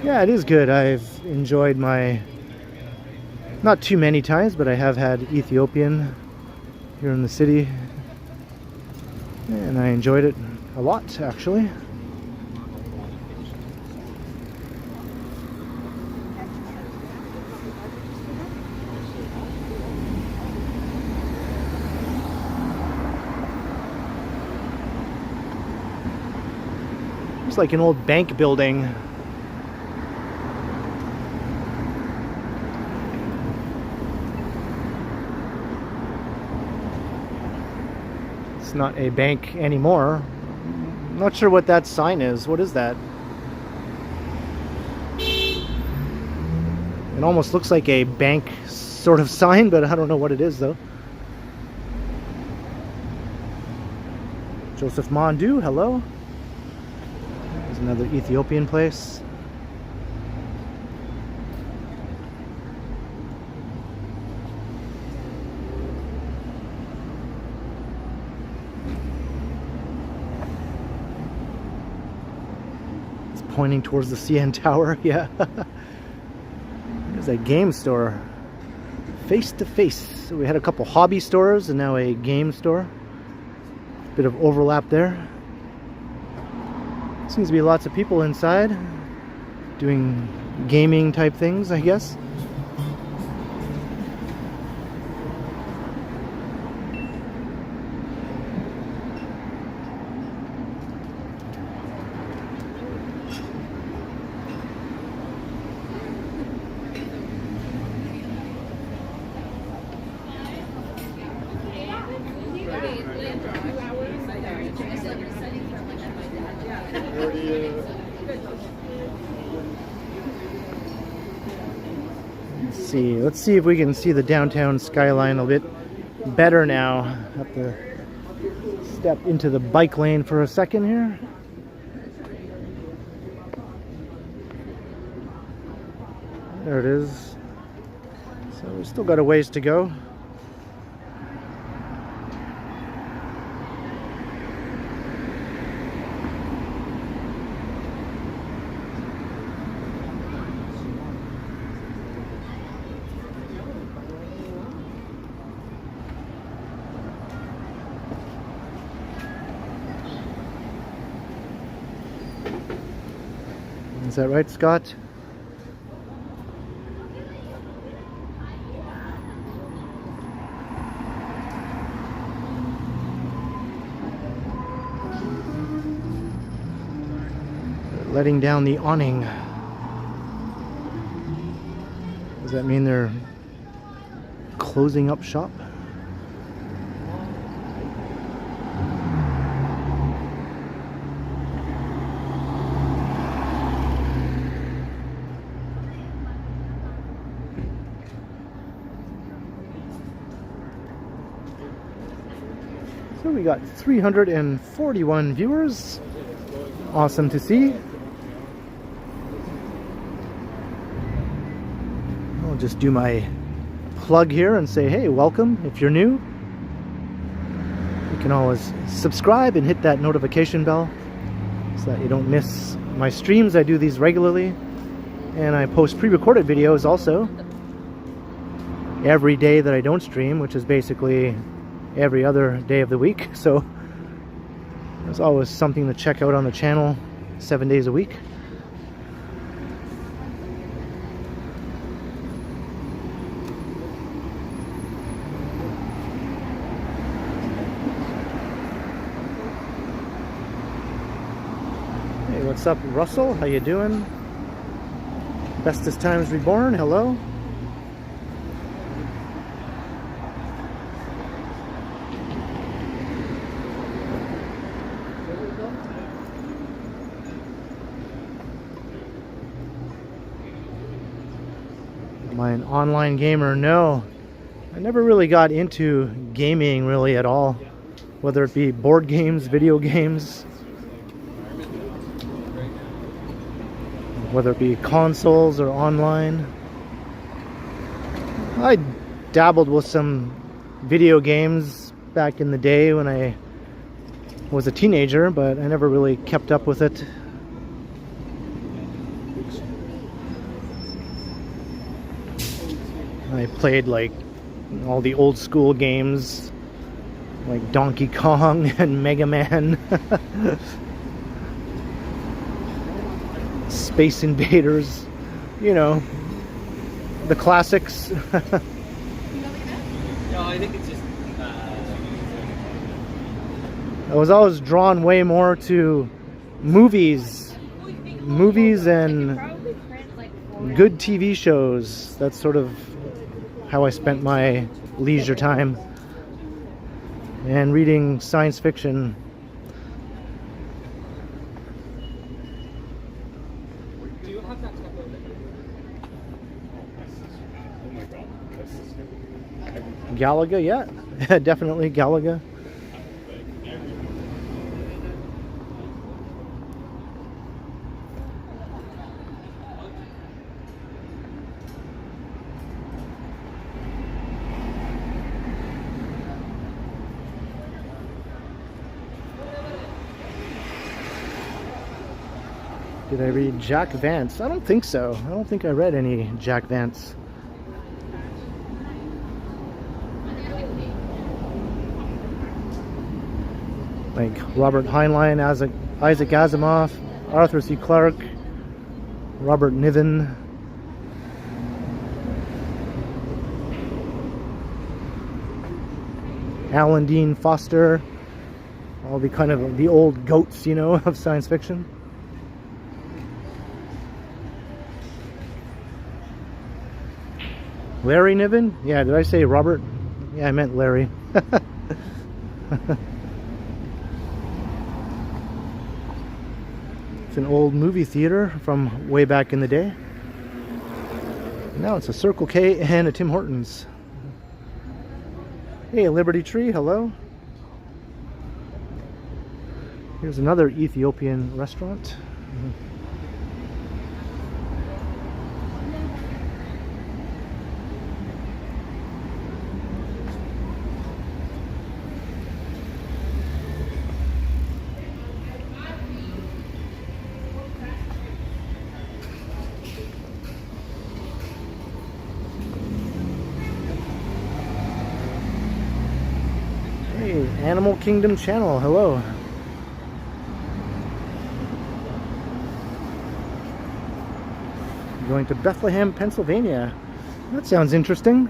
Yeah, it is good. I've enjoyed my, not too many times, but I have had Ethiopian here in the city, and I enjoyed it a lot, actually. It's like an old bank building. It's not a bank anymore. I'm not sure what that sign is. What is that? It almost looks like a bank sort of sign, but I don't know what it is though. Joseph Mondu, hello. There's another Ethiopian place. It's pointing towards the CN Tower, yeah. There's a game store. Face to face. So we had a couple hobby stores and now a game store. Bit of overlap there. Seems to be lots of people inside doing gaming type things, I guess. Let's see if we can see the downtown skyline a bit better now. Have to step into the bike lane for a second here. There it is. So we've still got a ways to go. Is that right, Scott? They're letting down the awning. Does that mean they're closing up shop? So we got 341 viewers. Awesome to see. I'll just do my plug here and say, hey, welcome if you're new. You can always subscribe and hit that notification bell so that you don't miss my streams. I do these regularly, and I post pre-recorded videos also every day that I don't stream, which is basically every other day of the week. So there's always something to check out on the channel 7 days a week. Hey, what's up, Russell? How you doing? Bestest Times Reborn, hello. Am I an online gamer? No. I never really got into gaming really at all. Whether it be board games, video games, whether it be consoles or online. I dabbled with some video games back in the day when I was a teenager, but I never really kept up with it. I played like all the old school games like Donkey Kong and Mega Man. Space Invaders, you know, the classics. No, I think it's just I was always drawn way more to movies and good TV shows. That's sort of how I spent my leisure time, and reading science fiction. Galaga, yeah. Definitely Galaga. Did I read Jack Vance? I don't think so. I don't think I read any Jack Vance. Like Robert Heinlein, Isaac Asimov, Arthur C. Clarke, Robert Niven. Alan Dean Foster. All the kind of the old goats, you know, of science fiction. Larry Niven? Yeah, did I say Robert? Yeah, I meant Larry. It's an old movie theater from way back in the day. Now it's a Circle K and a Tim Hortons. Hey, Liberty Tree, hello. Here's another Ethiopian restaurant. Animal Kingdom channel, hello. Going to Bethlehem, Pennsylvania. That sounds interesting.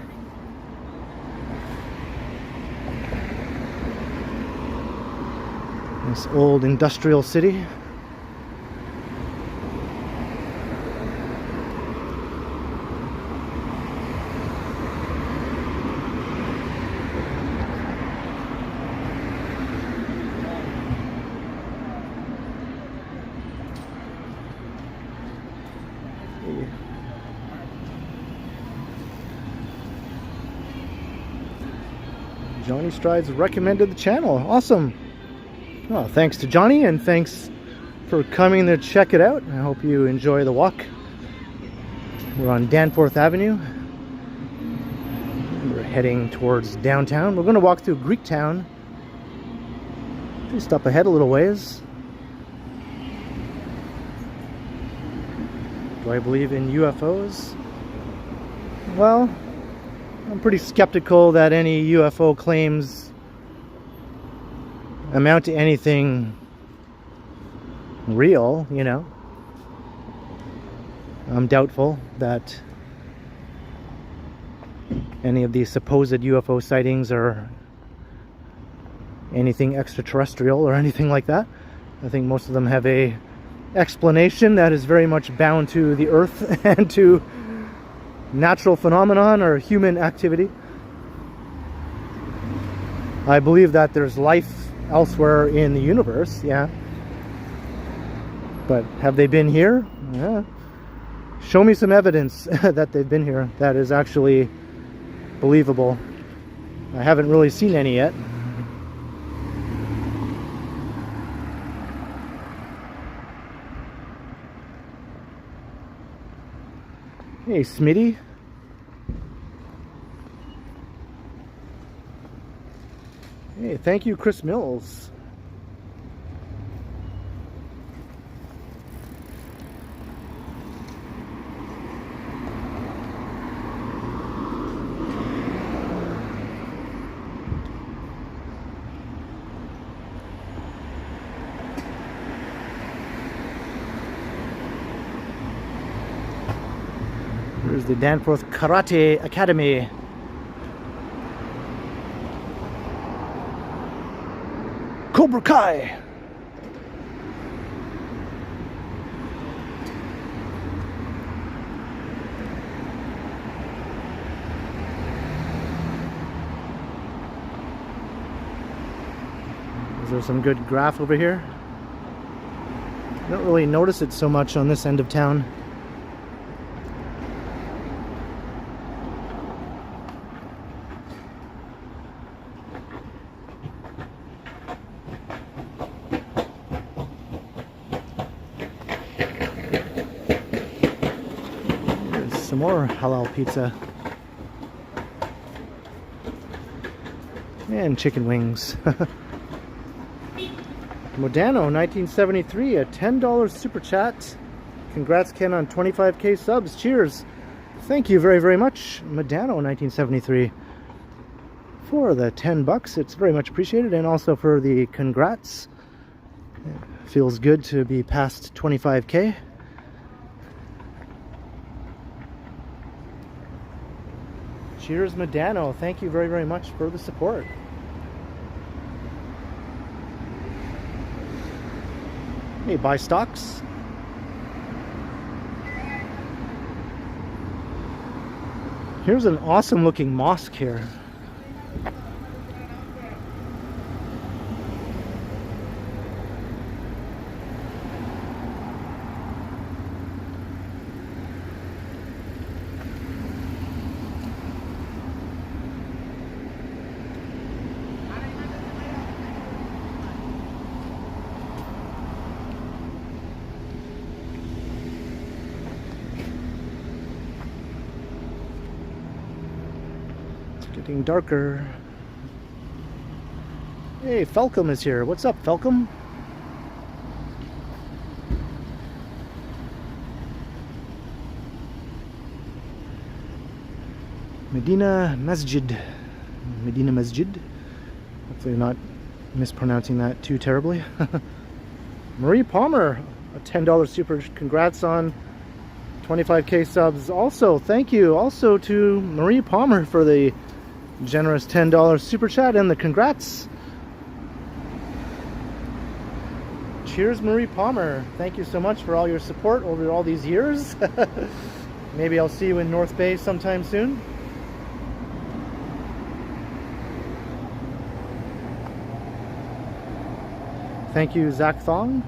This old industrial city. Johnny Strides recommended the channel. Awesome. Well, thanks to Johnny, and thanks for coming to check it out. I hope you enjoy the walk. We're on Danforth Avenue. We're heading towards downtown. We're going to walk through Greektown. Just up ahead a little ways. Do I believe in UFOs? Well, I'm pretty skeptical that any UFO claims amount to anything real, you know. I'm doubtful that any of these supposed UFO sightings are anything extraterrestrial or anything like that. I think most of them have a explanation that is very much bound to the Earth and to natural phenomenon or human activity. I believe that there's life elsewhere in the universe, yeah. But have they been here? Yeah. Show me some evidence that they've been here that is actually believable. I haven't really seen any yet. Hey, Smitty. Hey, thank you, Chris Mills. Here's the Danforth Karate Academy. Cobra Kai. Is there some good graph over here? I don't really notice it so much on this end of town. more halal pizza. And chicken wings. Modano 1973, a $10 super chat. Congrats, Ken, on 25k subs. Cheers. Thank you very, very much, Modano 1973, for the 10 bucks. It's very much appreciated, and also for the congrats. It feels good to be past 25k. Cheers, Modano. Thank you very, very much for the support. Hey, buy stocks. Here's an awesome looking mosque here. Getting darker. Hey, Felcom is here. What's up, Felcom? Medina Masjid. Medina Masjid. Hopefully not mispronouncing that too terribly. Marie Palmer, a $10 super. Congrats on 25k subs. Also, thank you also to Marie Palmer for the generous $10 super chat and the congrats. Cheers, Marie Palmer. Thank you so much for all your support over all these years. Maybe I'll see you in North Bay sometime soon. Thank you, Zach Thong.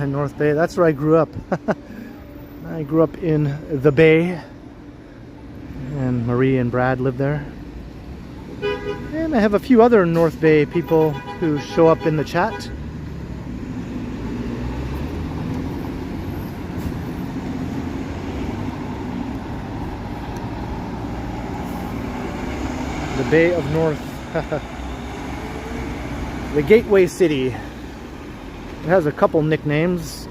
North Bay, that's where I grew up. I grew up in the Bay, and Marie and Brad live there. And I have a few other North Bay people who show up in the chat. The Bay of North. The Gateway City. It has a couple nicknames.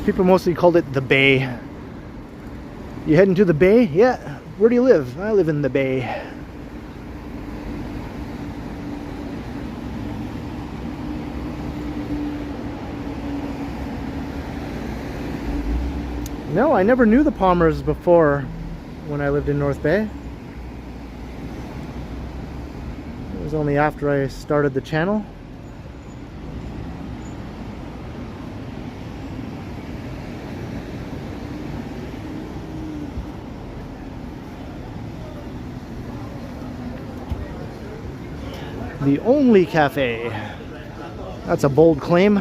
People mostly called it the Bay. You heading to the Bay? Yeah. Where do you live? I live in the Bay. No, I never knew the Palmers before when I lived in North Bay. It was only after I started the channel. The only cafe. That's a bold claim.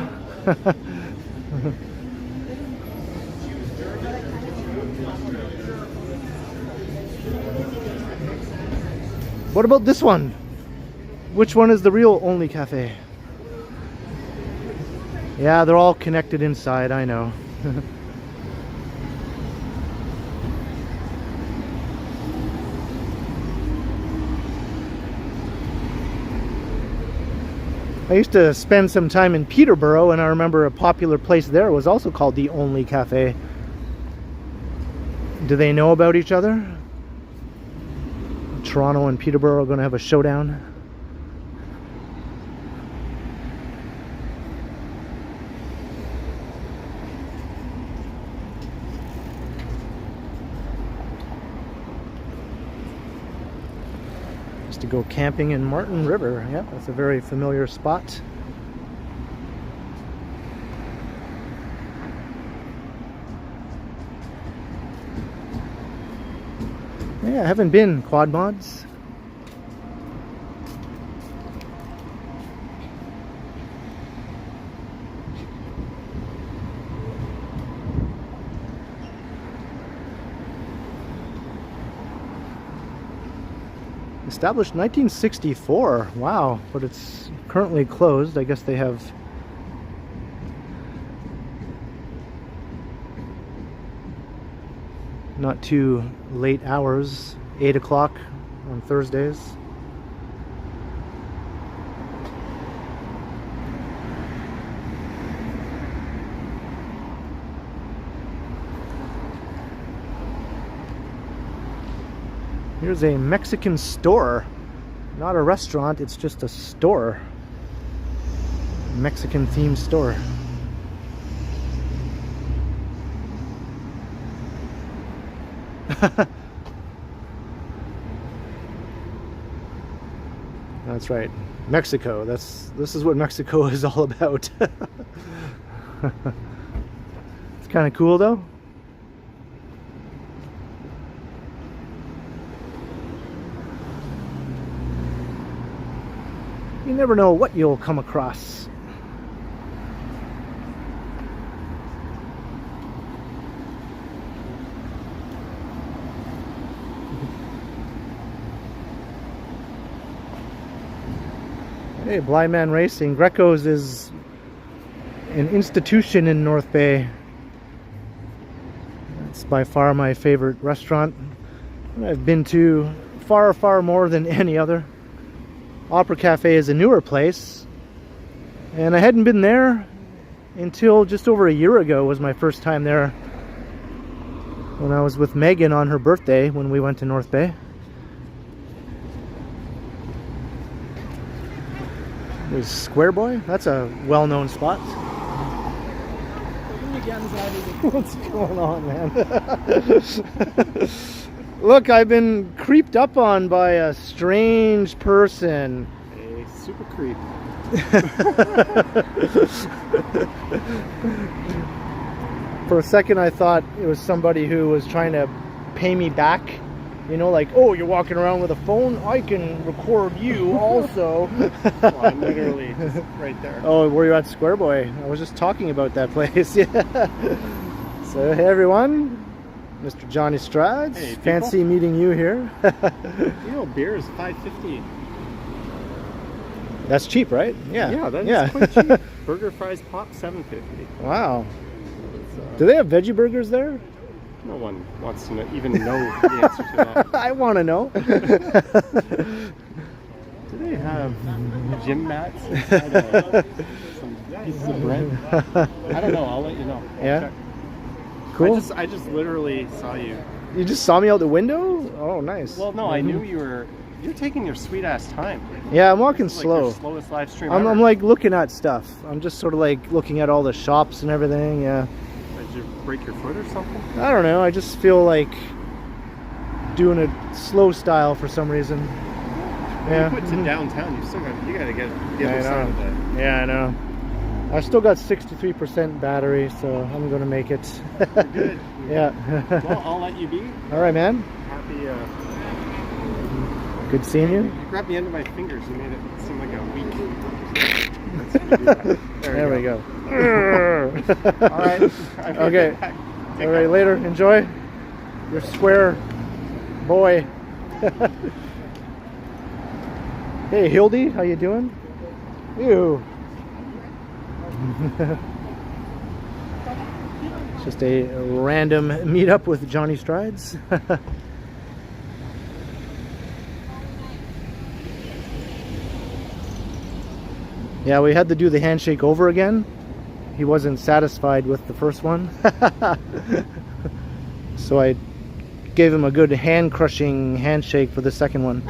What about this one? Which one is the real only cafe? Yeah, they're all connected inside, I know. I used to spend some time in Peterborough, and I remember a popular place there was also called the Only Cafe. Do they know about each other? Toronto and Peterborough are going to have a showdown. To go camping in Martin River. Yep, that's a very familiar spot. Yeah, I haven't been Quad Mods. Established 1964. Wow, but it's currently closed. I guess they have not too late hours, 8 o'clock on Thursdays. Here's a Mexican store. Not a restaurant, it's just a store. Mexican themed store. That's right. Mexico. This is what Mexico is all about. It's kind of cool though. You never know what you'll come across. Hey, Blind Man Racing. Greco's is an institution in North Bay. It's by far my favorite restaurant. I've been to far, far more than any other. Opera Cafe is a newer place, and I hadn't been there until just over a year ago. Was my first time there when I was with Megan on her birthday when we went to North Bay. There's Square Boy. That's a well-known spot. What's going on, man? Look, I've been creeped up on by a strange person. A super creep. For a second I thought it was somebody who was trying to pay me back. You know, like, oh, you're walking around with a phone? I can record you also. Well, I'm literally just right there. Oh, were you at Square Boy? I was just talking about that place. Yeah. So, hey everyone. Mr. Johnny Strides. Hey, people. Fancy meeting you here. You know, beer is $5.50. That's cheap, right? Yeah. Yeah, that's quite cheap. Burger, fries, pop, $7.50. Wow. Do they have veggie burgers there? No one wants to even know the answer to that. I want to know. Do they have gym mats inside of some pieces of bread? I don't know. I'll let you know. Yeah. Check. Cool. I just literally saw you. You just saw me out the window? Oh, nice. Well, no, I knew you're taking your sweet ass time. Yeah, I'm walking This is like slow. your slowest live stream I'm ever. like looking at stuff. I'm just sort of like looking at all the shops and everything. Yeah. Did you break your foot or something? I don't know. I just feel like doing a slow style for some reason. Yeah. You put to downtown. You gotta get the I other side know. of that. Yeah, I know. I still got 63% battery, so I'm gonna make it. You're good. Yeah. Well, I'll let you be. All right, man. Happy. Good seeing you. You grabbed me under my fingers. You made it seem like a weak. There we go. All right. Okay. All right. Later. Enjoy your Square Boy. Hey, Hildy, how you doing? Ew. Just a random meetup with Johnny Strides. Yeah, we had to do the handshake over again. He wasn't satisfied with the first one. So I gave him a good hand-crushing handshake for the second one.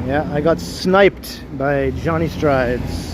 Yeah, I got sniped by Johnny Strides.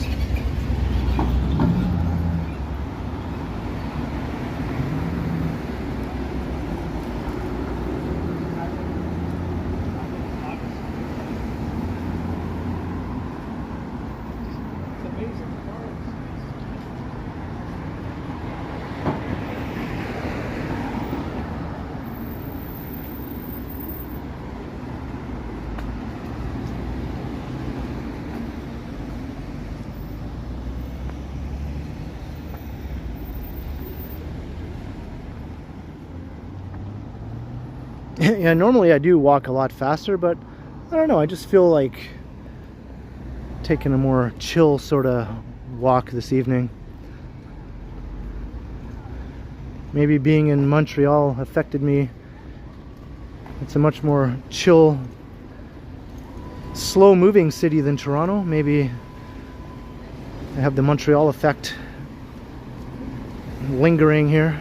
Yeah, normally I do walk a lot faster, but I don't know, I just feel like taking a more chill sort of walk this evening. Maybe being in Montreal affected me. It's a much more chill, slow moving city than Toronto. Maybe I have the Montreal effect lingering here.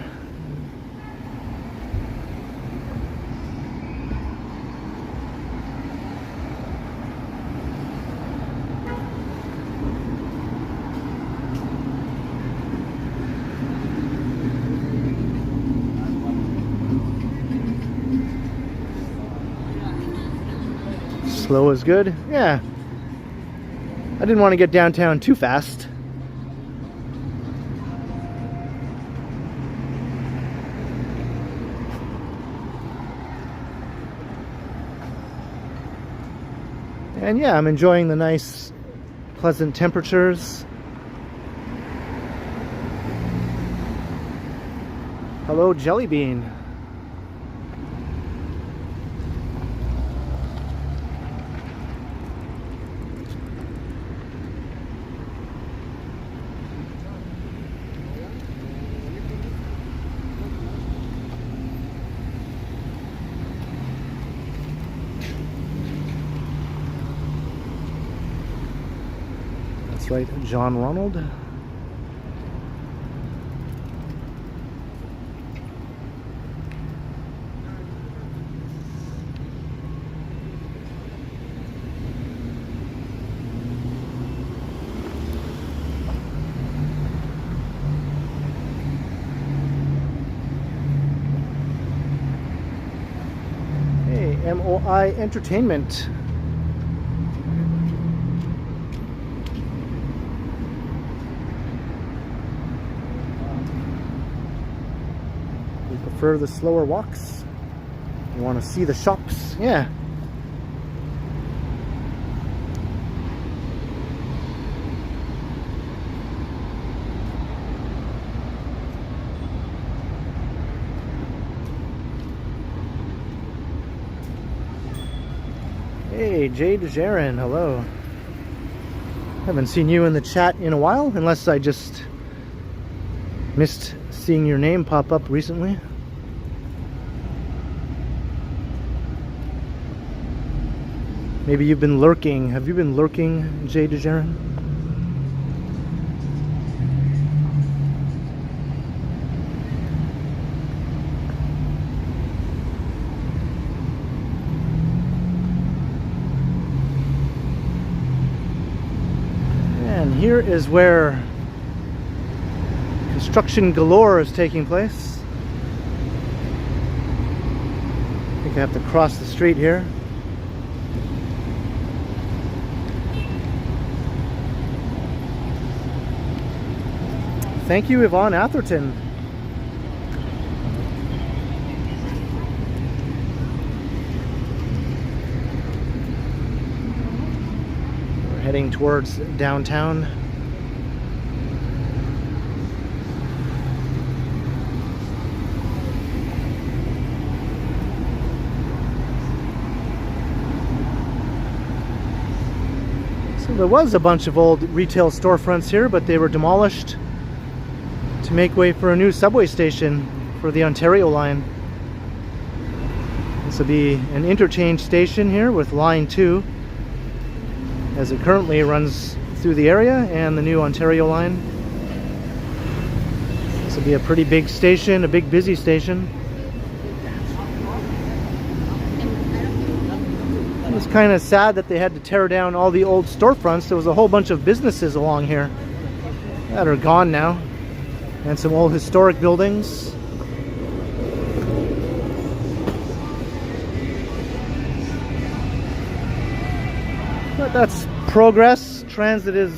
Slow is good. Yeah. I didn't want to get downtown too fast. And yeah, I'm enjoying the nice, pleasant temperatures. Hello, Jelly Bean. That's right, John Ronald. Hey, MOI Entertainment. Prefer the slower walks. You want to see the shops? Yeah. Hey, Jade Jaron, hello. Haven't seen you in the chat in a while, unless I just missed seeing your name pop up recently. Maybe you've been lurking. Have you been lurking, Jay DeJaren? And here is where construction galore is taking place. I think I have to cross the street here. Thank you, Yvonne Atherton. We're heading towards downtown. So there was a bunch of old retail storefronts here, but they were demolished to make way for a new subway station for the Ontario line. This will be an interchange station here with line 2, as it currently runs through the area, and the new Ontario line. This will be a pretty big station, a big busy station. It was kind of sad that they had to tear down all the old storefronts. There was a whole bunch of businesses along here that are gone now. And some old historic buildings. But that's progress. Transit is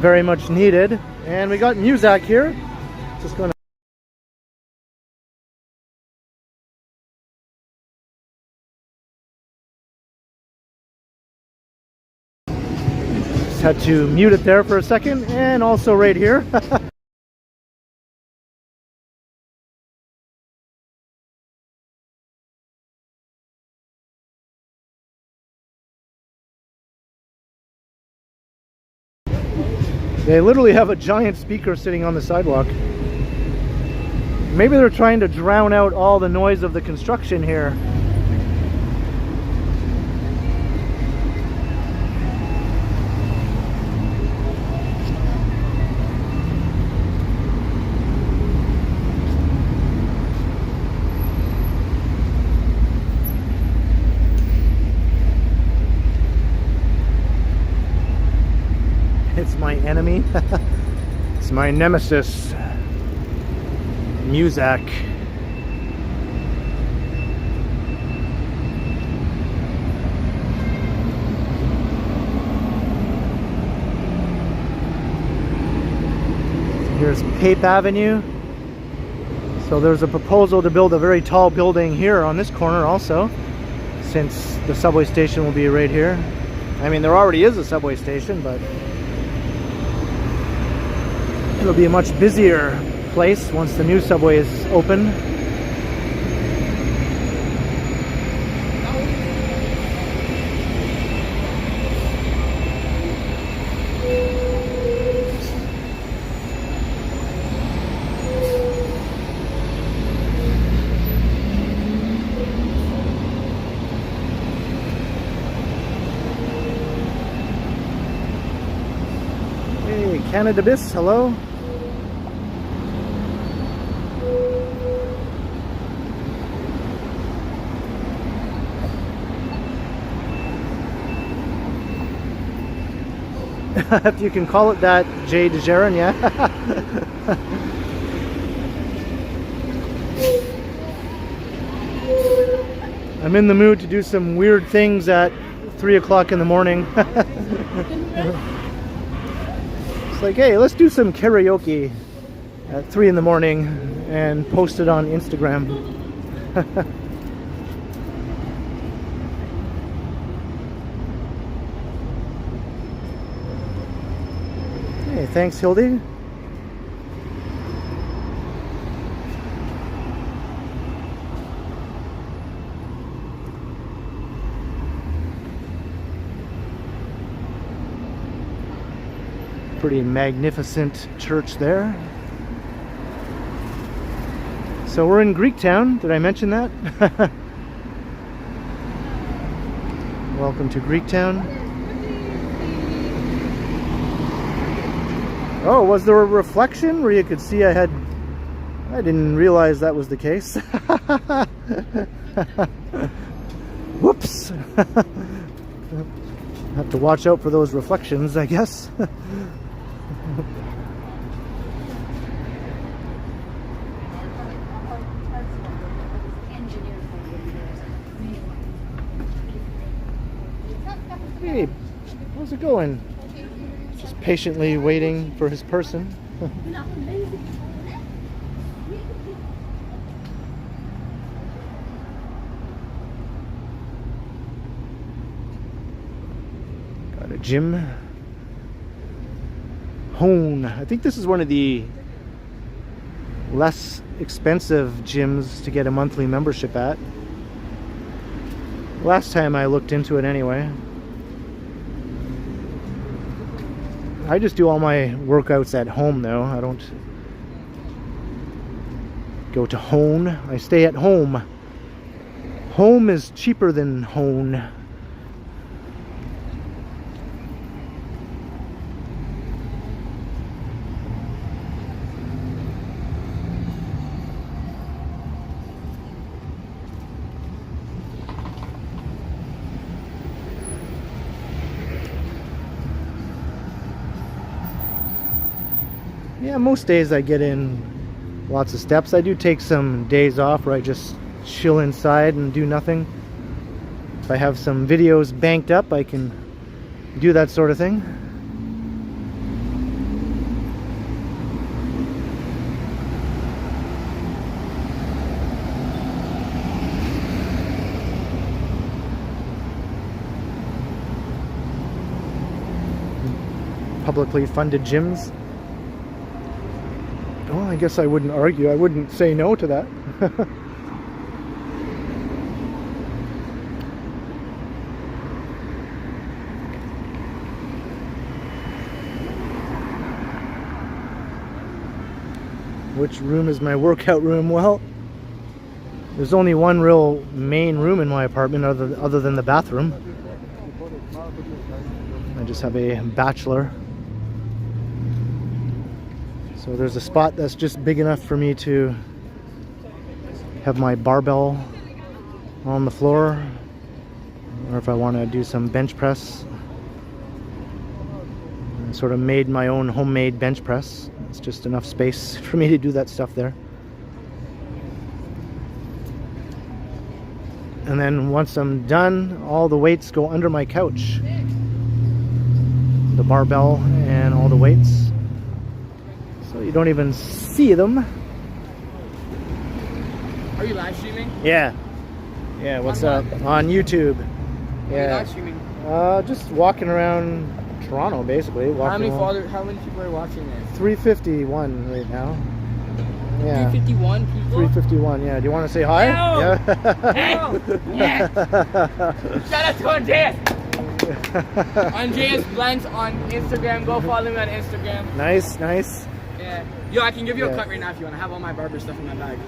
very much needed. And we got Muzak here. Just going to had to mute it there for a second, and also right here. They literally have a giant speaker sitting on the sidewalk. Maybe they're trying to drown out all the noise of the construction here. It's my enemy. It's my nemesis. Muzak. Here's Pape Avenue. So there's a proposal to build a very tall building here on this corner also, since the subway station will be right here. I mean, there already is a subway station, but it'll be a much busier place once the new subway is open. Hey, Canada Bis, hello. If you can call it that, Jay DeJaren, yeah. I'm in the mood to do some weird things at 3 o'clock in the morning. It's like, hey, let's do some karaoke at 3 in the morning and post it on Instagram. Hey, thanks, Hildy. Pretty magnificent church there. So we're in Greektown. Did I mention that? Welcome to Greektown. Oh, was there a reflection where you could see I didn't realize that was the case. Whoops. Have to watch out for those reflections, I guess. Hey, how's it going? Just patiently waiting for his person. Got a gym. Hone. I think this is one of the less expensive gyms to get a monthly membership at. Last time I looked into it anyway. I just do all my workouts at home though. I don't go to Hone. I stay at home. Home is cheaper than Hone. Yeah, most days I get in lots of steps. I do take some days off where I just chill inside and do nothing. If I have some videos banked up, I can do that sort of thing. Publicly funded gyms. Well, I guess I wouldn't argue. I wouldn't say no to that. Which room is my workout room? Well, there's only one real main room in my apartment other than the bathroom. I just have a bachelor. So there's a spot that's just big enough for me to have my barbell on the floor, or if I want to do some bench press. I sort of made my own homemade bench press. It's just enough space for me to do that stuff there. And then once I'm done, all the weights go under my couch. The barbell and all the weights. So you don't even see them. Are you live streaming? Yeah. Yeah, what's up? On YouTube. Are you live streaming? Just walking around Toronto, basically. How many people are watching this? 351 right now. Yeah. 351 people? 351, yeah. Do you want to say hi? Yo! Yeah. Hey! Shout out to Andreas! Andreas Blends on Instagram. Go follow me on Instagram. Nice, nice. Yeah. Yo, I can give you a cut right now if you want. I have all my barber stuff in my bag.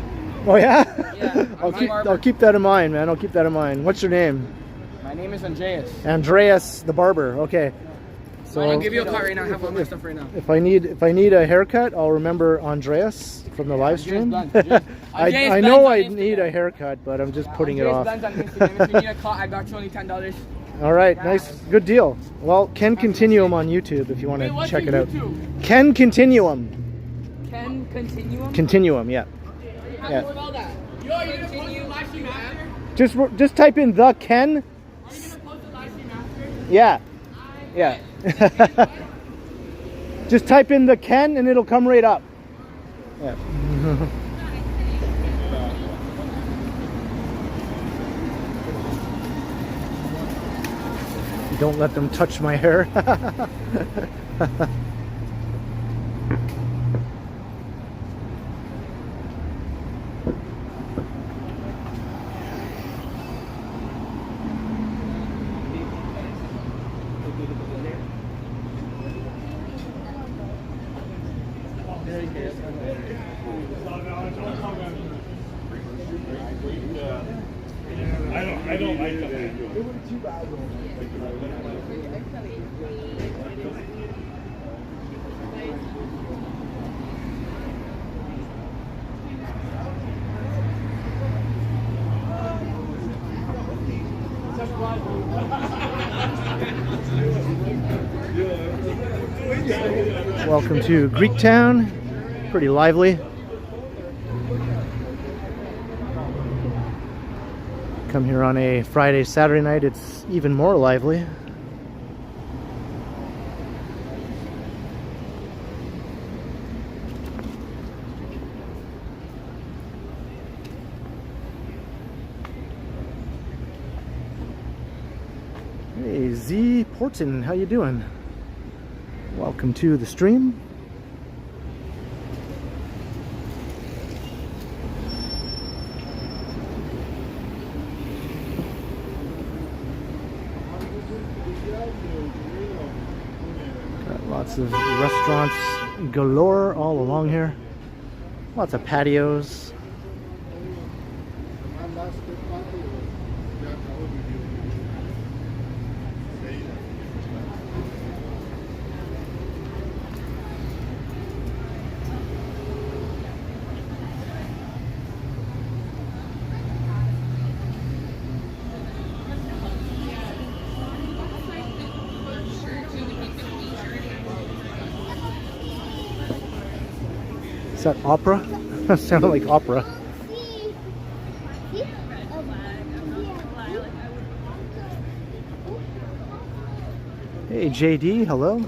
Oh yeah? Yeah. I'll keep that in mind, man. I'll keep that in mind. What's your name? My name is Andreas. Andreas the barber. Okay. So I'll give you a cut right now. I have all my stuff right now. If I need a haircut, I'll remember Andreas from the live stream. I know I need a haircut, but I'm just putting it off. Blends on Instagram. If you need a cut, I got you only $10. All right, nice, good deal. Well, Ken Continuum on YouTube if you want to check it out. Ken Continuum. Ken Continuum? Continuum, yeah. Yo, you're gonna post the live stream after? Just type in the Ken. Are you gonna post the live stream after? Yeah. Yeah. Just type in the Ken and it'll come right up. Yeah. Don't let them touch my hair. I don't like that. Welcome to Greektown. Pretty lively. Come here on a Friday, Saturday night, it's even more lively. Hey Z Porton, how you doing? Welcome to the stream. Got lots of restaurants galore all along here. Lots of patios. Is that opera? That sounded like opera. Hey JD, hello.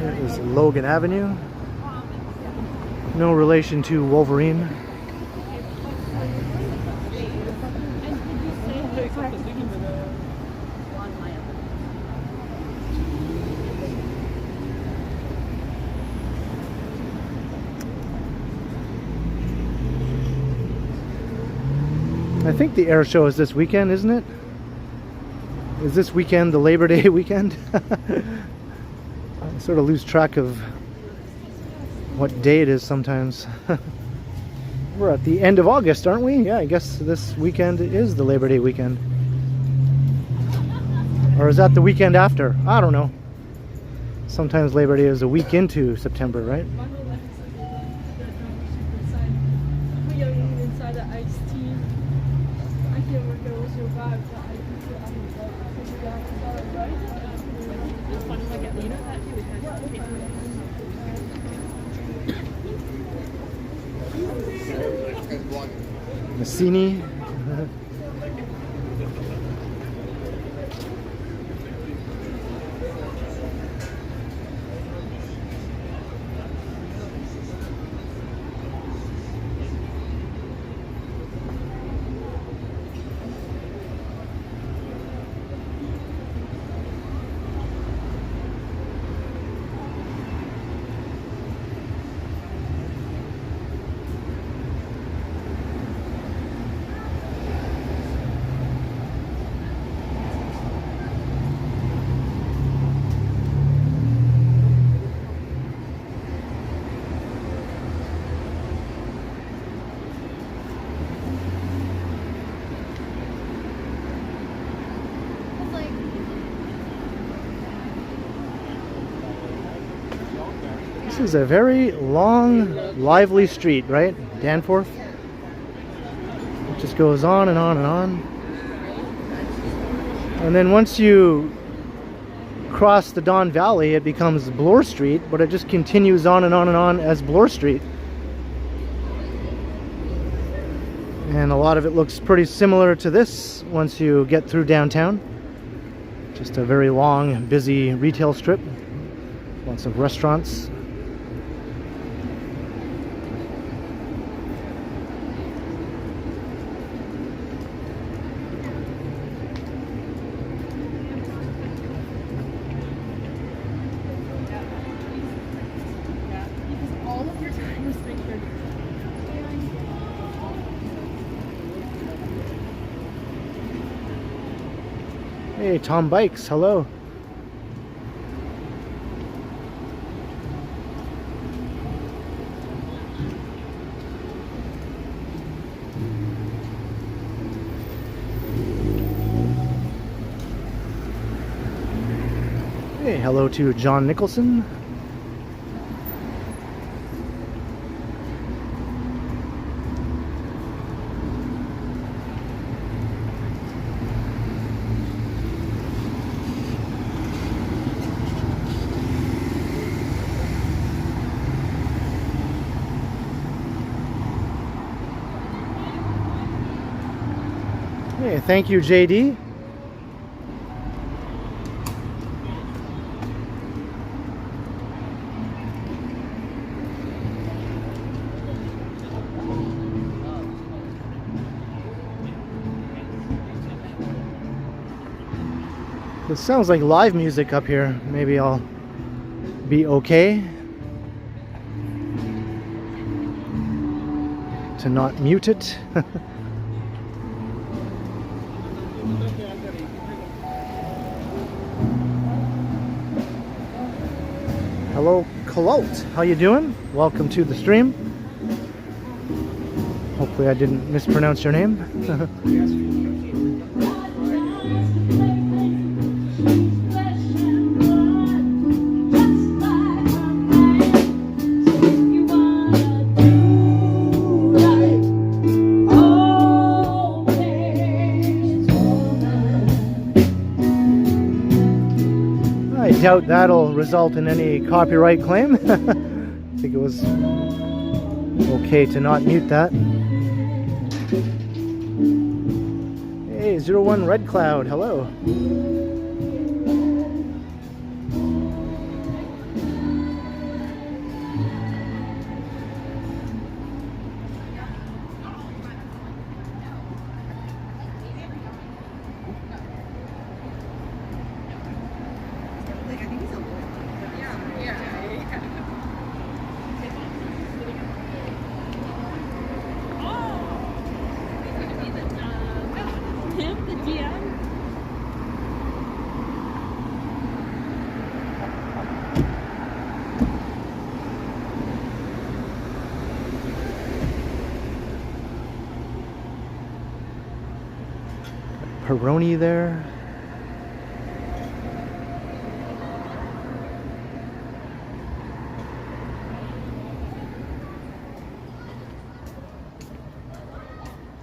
Here is Logan Avenue. No relation to Wolverine. I think the air show is this weekend, isn't it? Is this weekend the Labor Day weekend? I sort of lose track of what day it is sometimes. We're at the end of August, aren't we? Yeah, I guess this weekend is the Labor Day weekend. Or is that the weekend after? I don't know. Sometimes Labor Day is a week into September, right? Massini. This is a very long, lively street, right? Danforth. It just goes on and on and on. And then once you cross the Don Valley, it becomes Bloor Street, but it just continues on and on and on as Bloor Street. And a lot of it looks pretty similar to this once you get through downtown. Just a very long, busy retail strip. Lots of restaurants. Hey, Tom Bikes, hello. Hey, hello to John Nicholson. Hey, thank you, JD. It sounds like live music up here. Maybe I'll be okay to not mute it. Hello, Clout. How you doing? Welcome to the stream. Hopefully I didn't mispronounce your name. I doubt that'll result in any copyright claim. I think it was okay to not mute that. Hey, 01 Red Cloud, hello. Peroni there.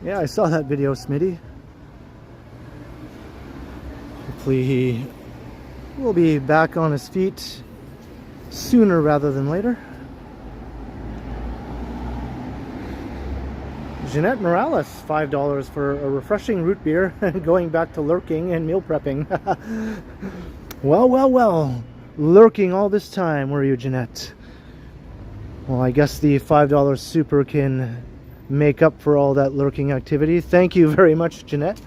Yeah, I saw that video, Smitty. Hopefully he will be back on his feet sooner rather than later. Jeanette Morales, $5 for a refreshing root beer, going back to lurking and meal prepping. Well, well, well. Lurking all this time, were you, Jeanette? Well, I guess the $5 super can make up for all that lurking activity. Thank you very much, Jeanette.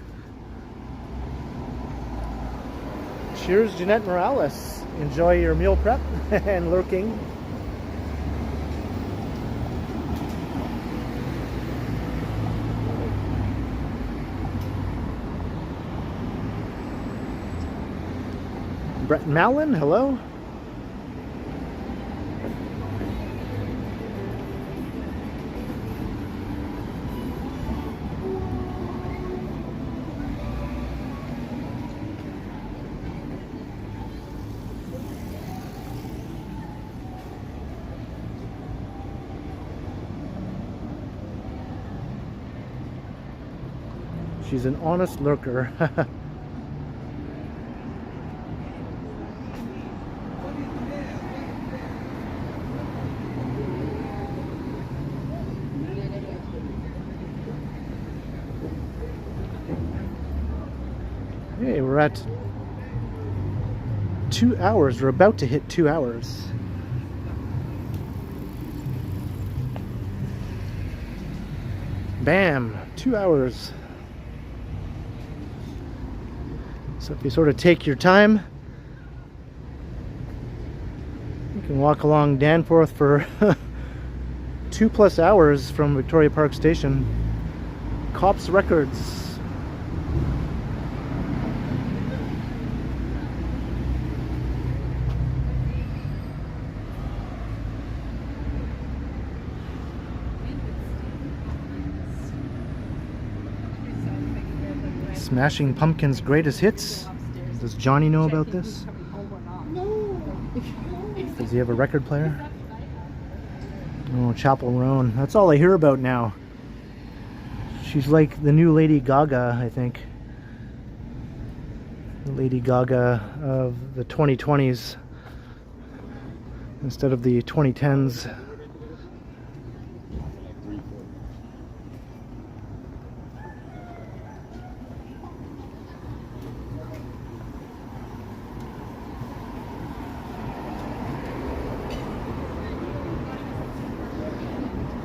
Cheers, Jeanette Morales. Enjoy your meal prep and lurking. Brett Mallon, hello. She's an honest lurker. Hey, we're at 2 hours. We're about to hit 2 hours. Bam! 2 hours. So if you sort of take your time, you can walk along Danforth for 2+ hours from Victoria Park Station. Cops Records. Smashing Pumpkins' greatest hits. Does Johnny know about this? Does he have a record player? Oh, Chapel Roan. That's all I hear about now. She's like the new Lady Gaga, I think. The Lady Gaga of the 2020s instead of the 2010s.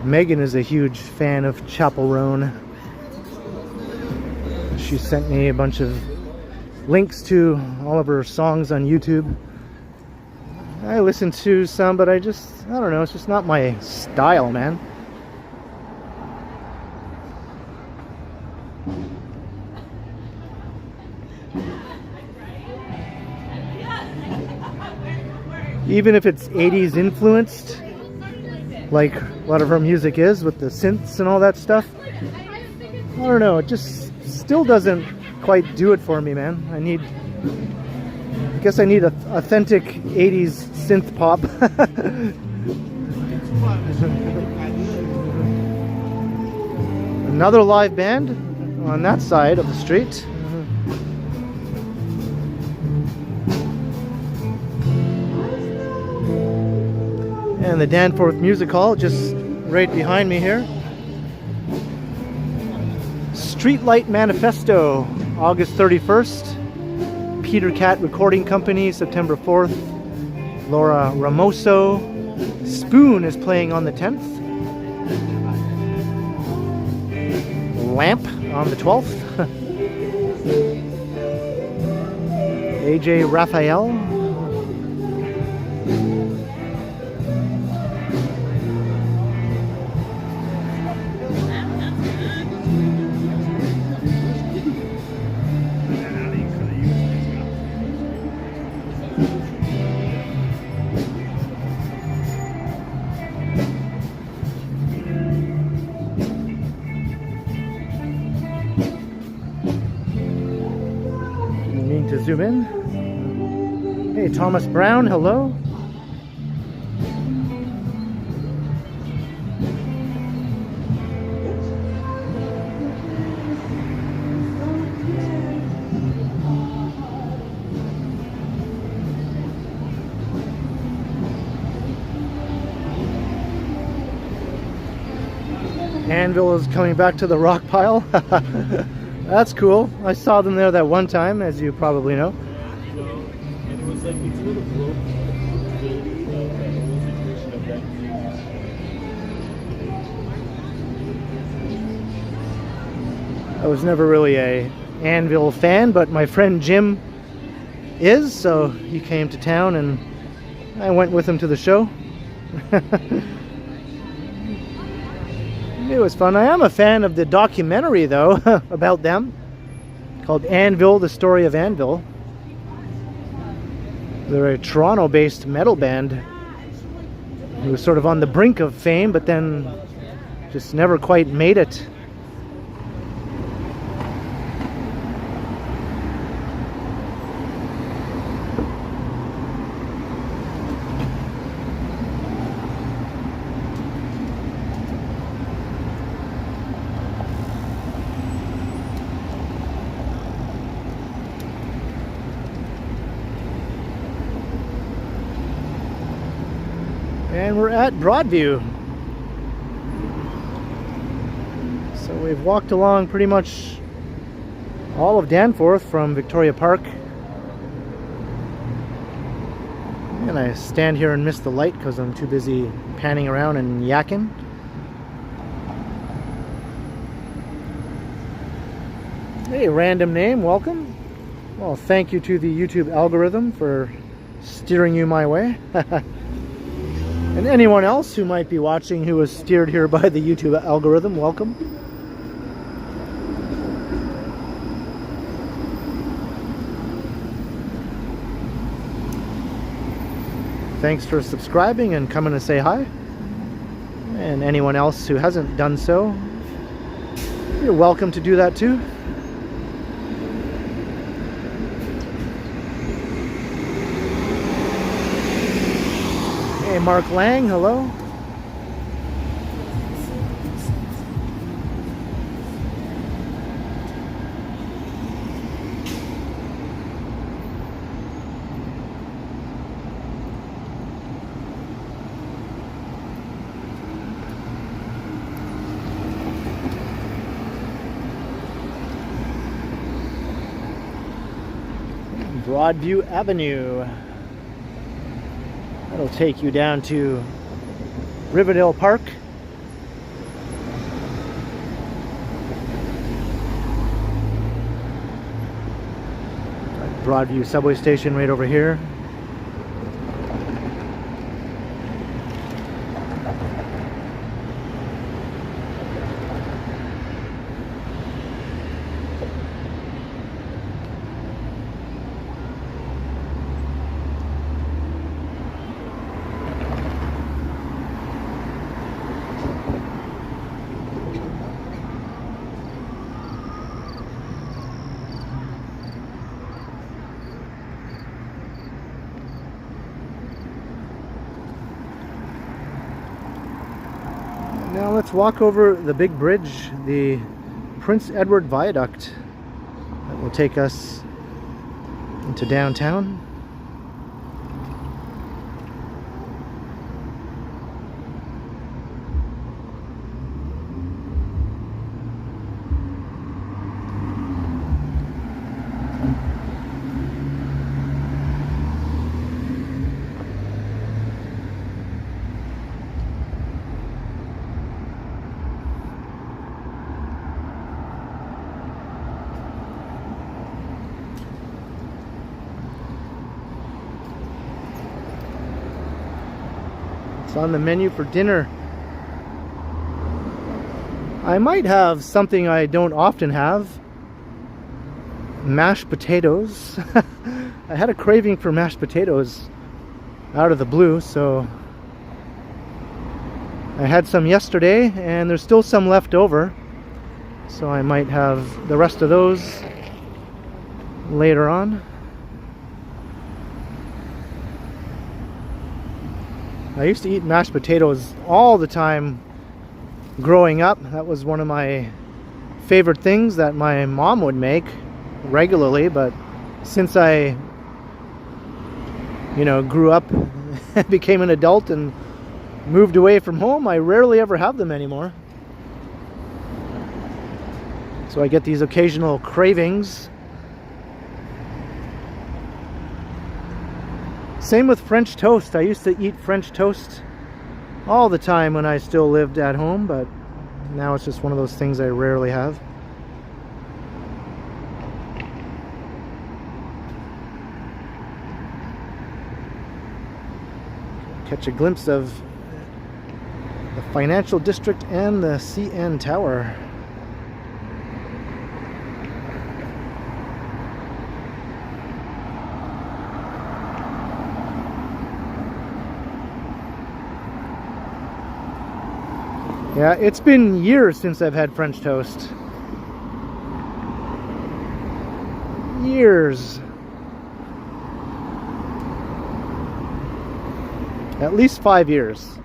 Megan is a huge fan of Chapel Roan. She sent me a bunch of links to all of her songs on YouTube. I listened to some, but I don't know, it's just not my style, man. Even if it's 80s influenced, like a lot of her music is, with the synths and all that stuff, I don't know, it just still doesn't quite do it for me, man. I guess I need a authentic 80s synth pop. Another live band on that side of the street. And the Danforth Music Hall just right behind me here. Streetlight Manifesto, August 31st. Peter Cat Recording Company, September 4th. Laura Ramoso. Spoon is playing on the 10th. Lamp on the 12th. AJ Raphael. zoom in. Hey, Thomas Brown, hello. Anvil is coming back to the rock pile. That's cool. I saw them there that one time, as you probably know. You know, and it was like, it's a little broken. The whole situation of that thing. I was never really a Anvil fan, but my friend Jim is, so he came to town and I went with him to the show. It was fun. I am a fan of the documentary, though, about them, called Anvil, the Story of Anvil. They're a Toronto-based metal band who was sort of on the brink of fame, but then just never quite made it. And we're at Broadview. So we've walked along pretty much all of Danforth from Victoria Park. And I stand here and miss the light because I'm too busy panning around and yakking. Hey, random name, welcome. Well, thank you to the YouTube algorithm for steering you my way. And anyone else who might be watching who was steered here by the YouTube algorithm, welcome. Thanks for subscribing and coming to say hi. And anyone else who hasn't done so, you're welcome to do that too. Hey, Mark Lang, hello. Broadview Avenue. That'll take you down to Riverdale Park. Broadview subway station right over here. Now let's walk over the big bridge, the Prince Edward Viaduct, that will take us into downtown. It's on the menu for dinner. I might have something I don't often have. Mashed potatoes. I had a craving for mashed potatoes out of the blue, so I had some yesterday and there's still some left over. So I might have the rest of those later on. I used to eat mashed potatoes all the time growing up. That was one of my favorite things that my mom would make regularly, but since I, you know, grew up and became an adult and moved away from home, I rarely ever have them anymore. So I get these occasional cravings. Same with French toast. I used to eat French toast all the time when I still lived at home, but now it's just one of those things I rarely have. Catch a glimpse of the financial district and the CN Tower. Yeah, it's been years since I've had French toast. Years. At least 5 years.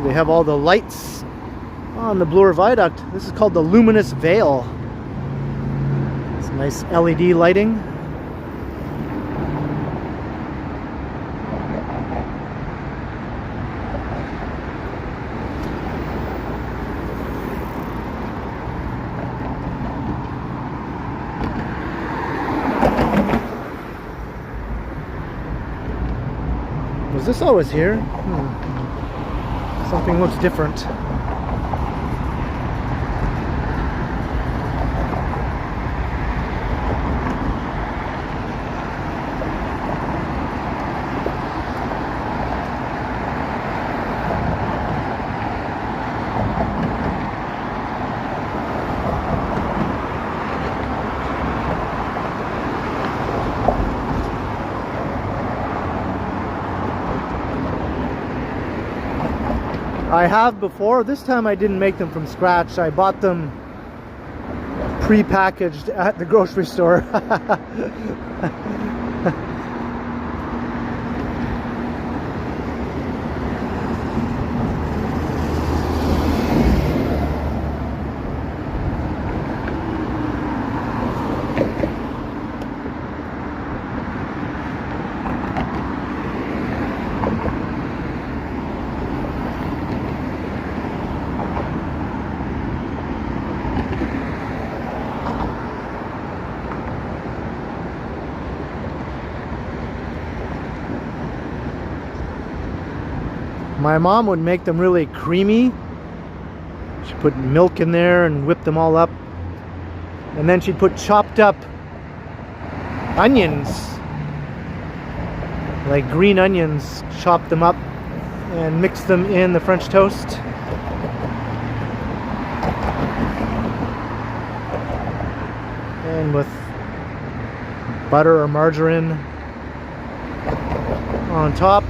They have all the lights on the Bloor Viaduct. This is called the Luminous Veil. Some nice LED lighting. Was this always here? Something looks different. I have before. This time I didn't make them from scratch. I bought them pre-packaged at the grocery store. My mom would make them really creamy. She'd put milk in there and whip them all up. And then she'd put chopped up onions, like green onions, chop them up and mix them in the French toast. And with butter or margarine on top.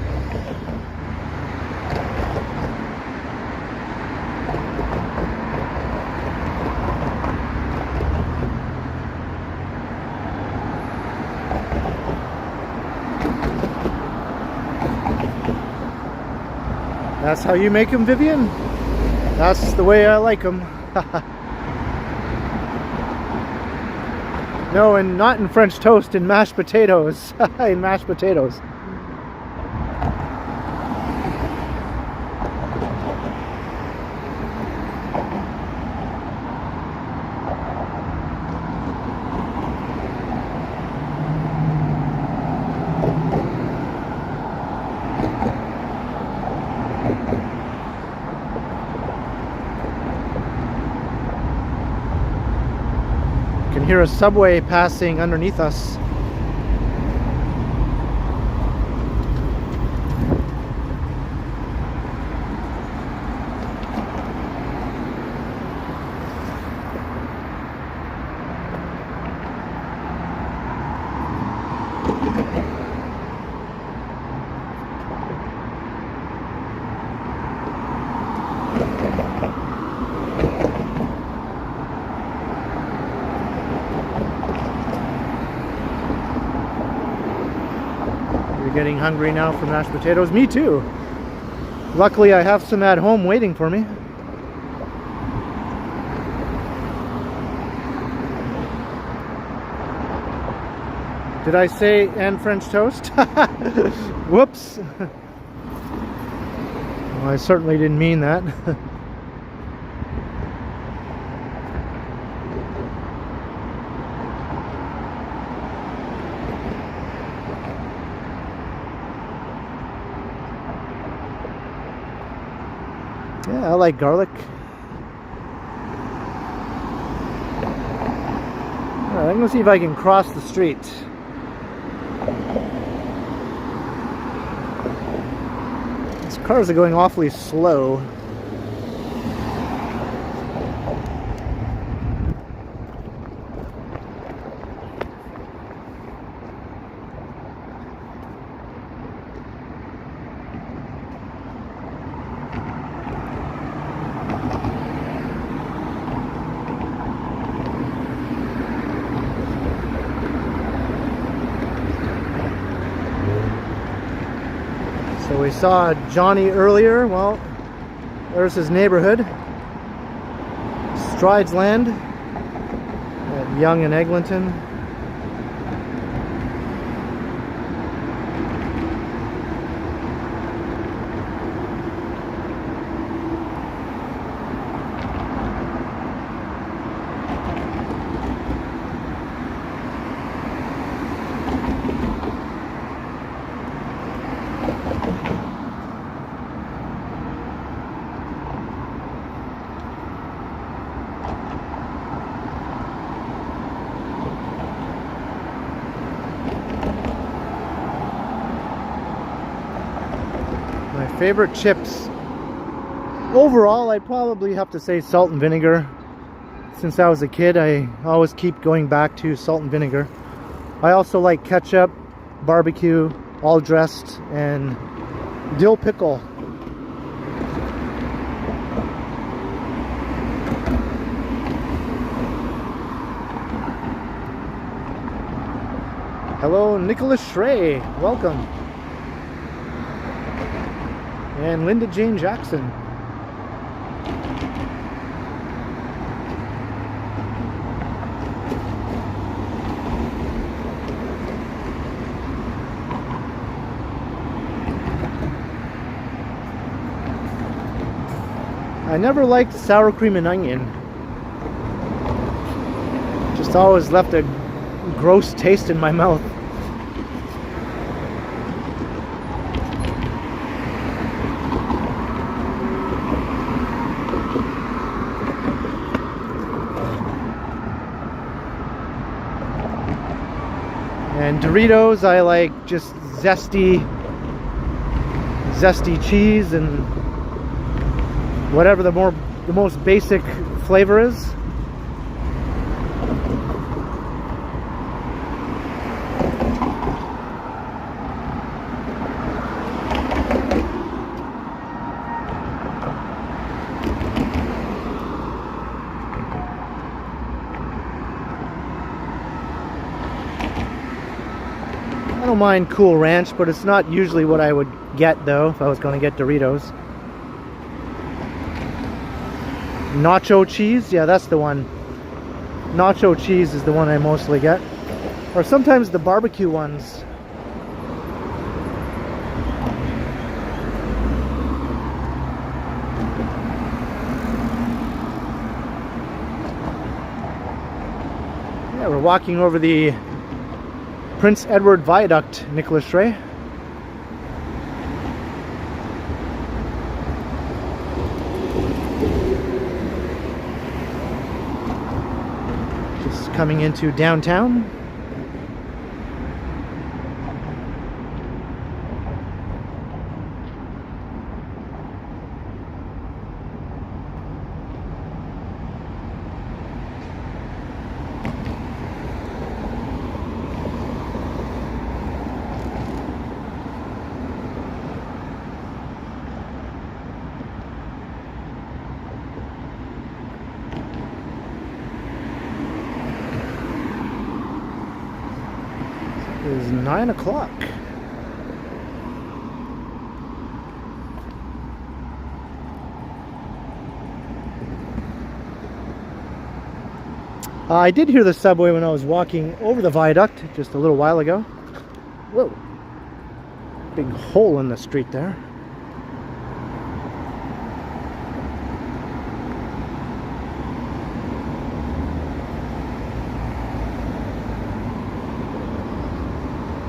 That's how you make them, Vivian? That's the way I like them. No, and not in French toast, in mashed potatoes. In mashed potatoes. Hear a subway passing underneath us. getting hungry now for mashed potatoes. Me too. Luckily, I have some at home waiting for me. Did I say and French toast? Whoops. Well, I certainly didn't mean that. Yeah, I like garlic. Alright, I'm gonna see if I can cross the street. These cars are going awfully slow. So we saw Johnny earlier. Well, there's his neighborhood. Strides Land at Yonge and Eglinton. Favorite chips. Overall, I'd probably have to say salt and vinegar. Since I was a kid, I always keep going back to salt and vinegar. I also like ketchup, barbecue, all dressed, and dill pickle. Hello, Nicholas Schrey. Welcome. And Linda Jane Jackson. I never liked sour cream and onion. Just always left a gross taste in my mouth. And Doritos, I like just zesty cheese and whatever the most basic flavor is. I don't mind Cool Ranch, but it's not usually what I would get though if I was going to get Doritos. Nacho cheese, yeah, that's the one. Nacho cheese is the one I mostly get. Or sometimes the barbecue ones. Yeah, we're walking over the Prince Edward Viaduct, Nicholas Schrey. Just coming into downtown. It is 9 o'clock. I did hear the subway when I was walking over the viaduct just a little while ago. Whoa. Big hole in the street there.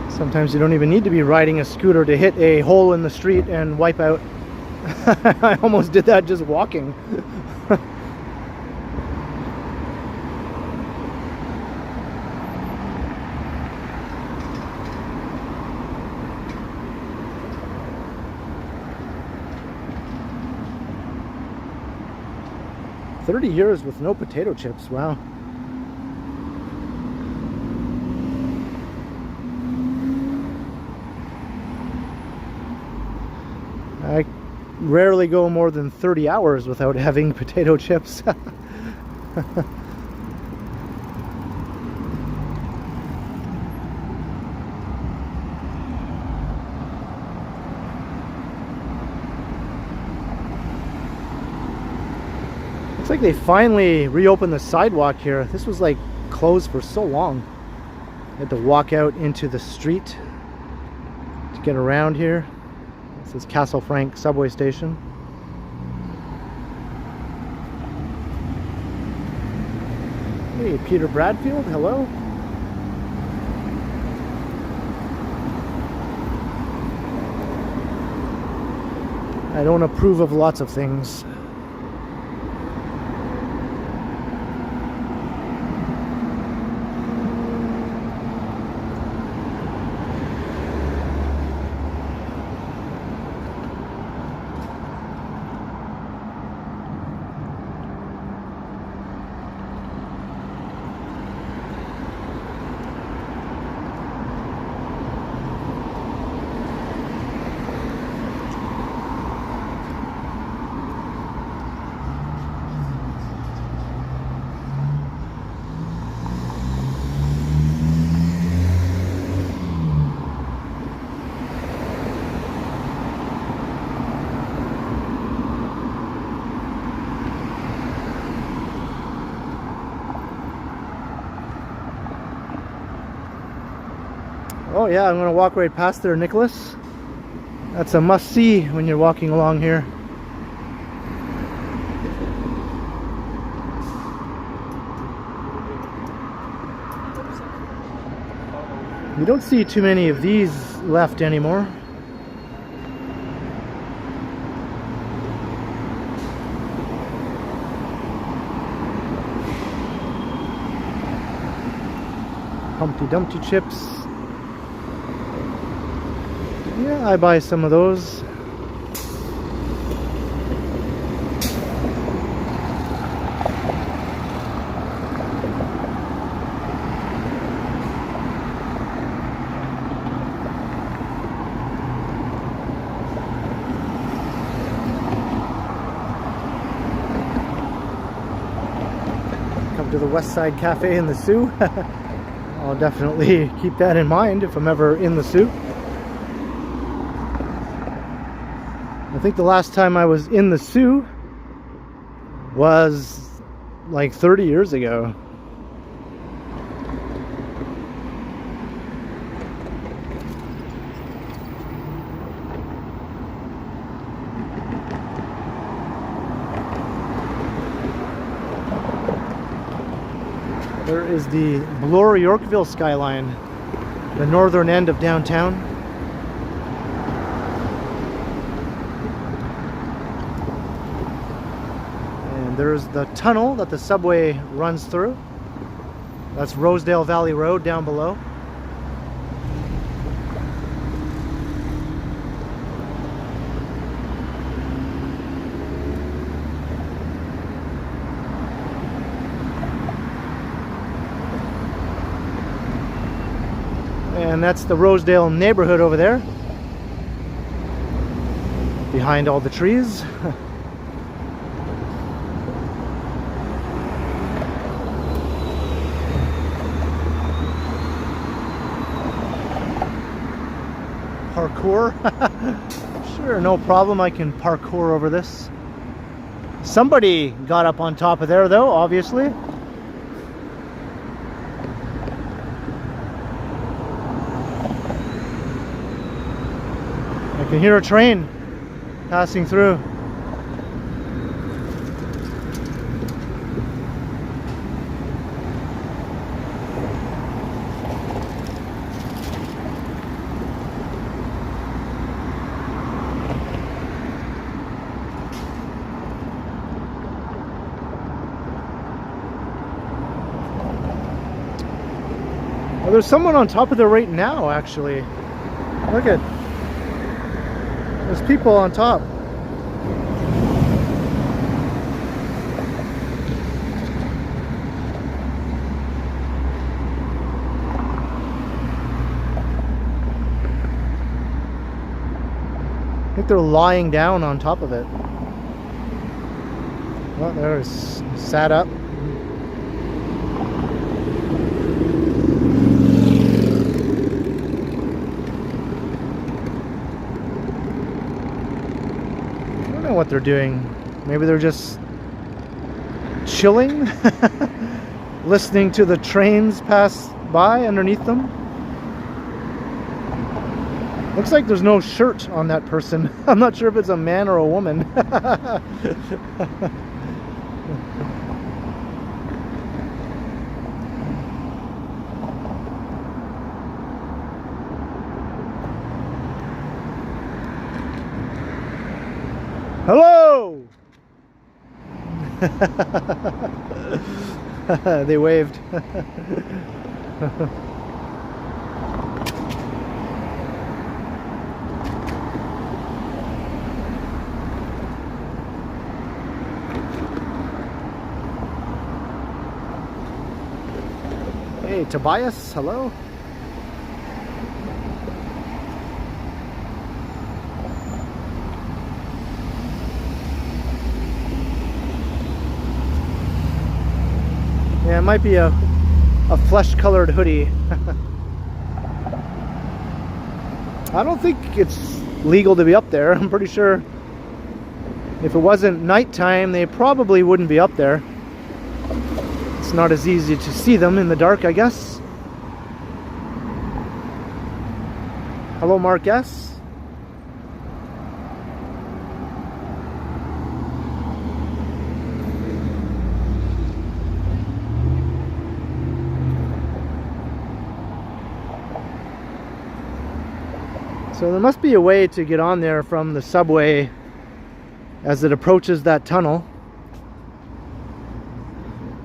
Sometimes you don't even need to be riding a scooter to hit a hole in the street and wipe out. I almost did that just walking. $30 years with no potato chips, wow. I rarely go more than 30 hours without having potato chips. Looks like they finally reopened the sidewalk here. This was like closed for so long. I had to walk out into the street to get around here. This is Castle Frank subway station. Hey, Peter Bradfield, hello. I don't approve of lots of things. Oh yeah, I'm gonna walk right past there, Nicholas. That's a must-see when you're walking along here. You don't see too many of these left anymore. Humpty Dumpty chips. Yeah, I buy some of those. Come to the West Side Cafe in the Sioux. I'll definitely keep that in mind if I'm ever in the Sioux. I think the last time I was in the Sioux was like 30 years ago. There is the Bloor Yorkville skyline, the northern end of downtown. There's the tunnel that the subway runs through. That's Rosedale Valley Road down below. And that's the Rosedale neighborhood over there, behind all the trees. Parkour. Sure, no problem, I can parkour over this. Somebody got up on top of there though, obviously. can hear a train passing through. Well, there's someone on top of there right now, actually. Look at, there's people on top. I think they're lying down on top of it. Well, they're sat up. What they're doing. Maybe they're just chilling, listening to the trains pass by underneath them. Looks like there's no shirt on that person. I'm not sure if it's a man or a woman. Hello! They waved. Hey, Tobias, hello. Yeah, it might be a flesh-colored hoodie. I don't think it's legal to be up there. I'm pretty sure if it wasn't nighttime, they probably wouldn't be up there. It's not as easy to see them in the dark, I guess. Hello, Mark S. So there must be a way to get on there from the subway as it approaches that tunnel,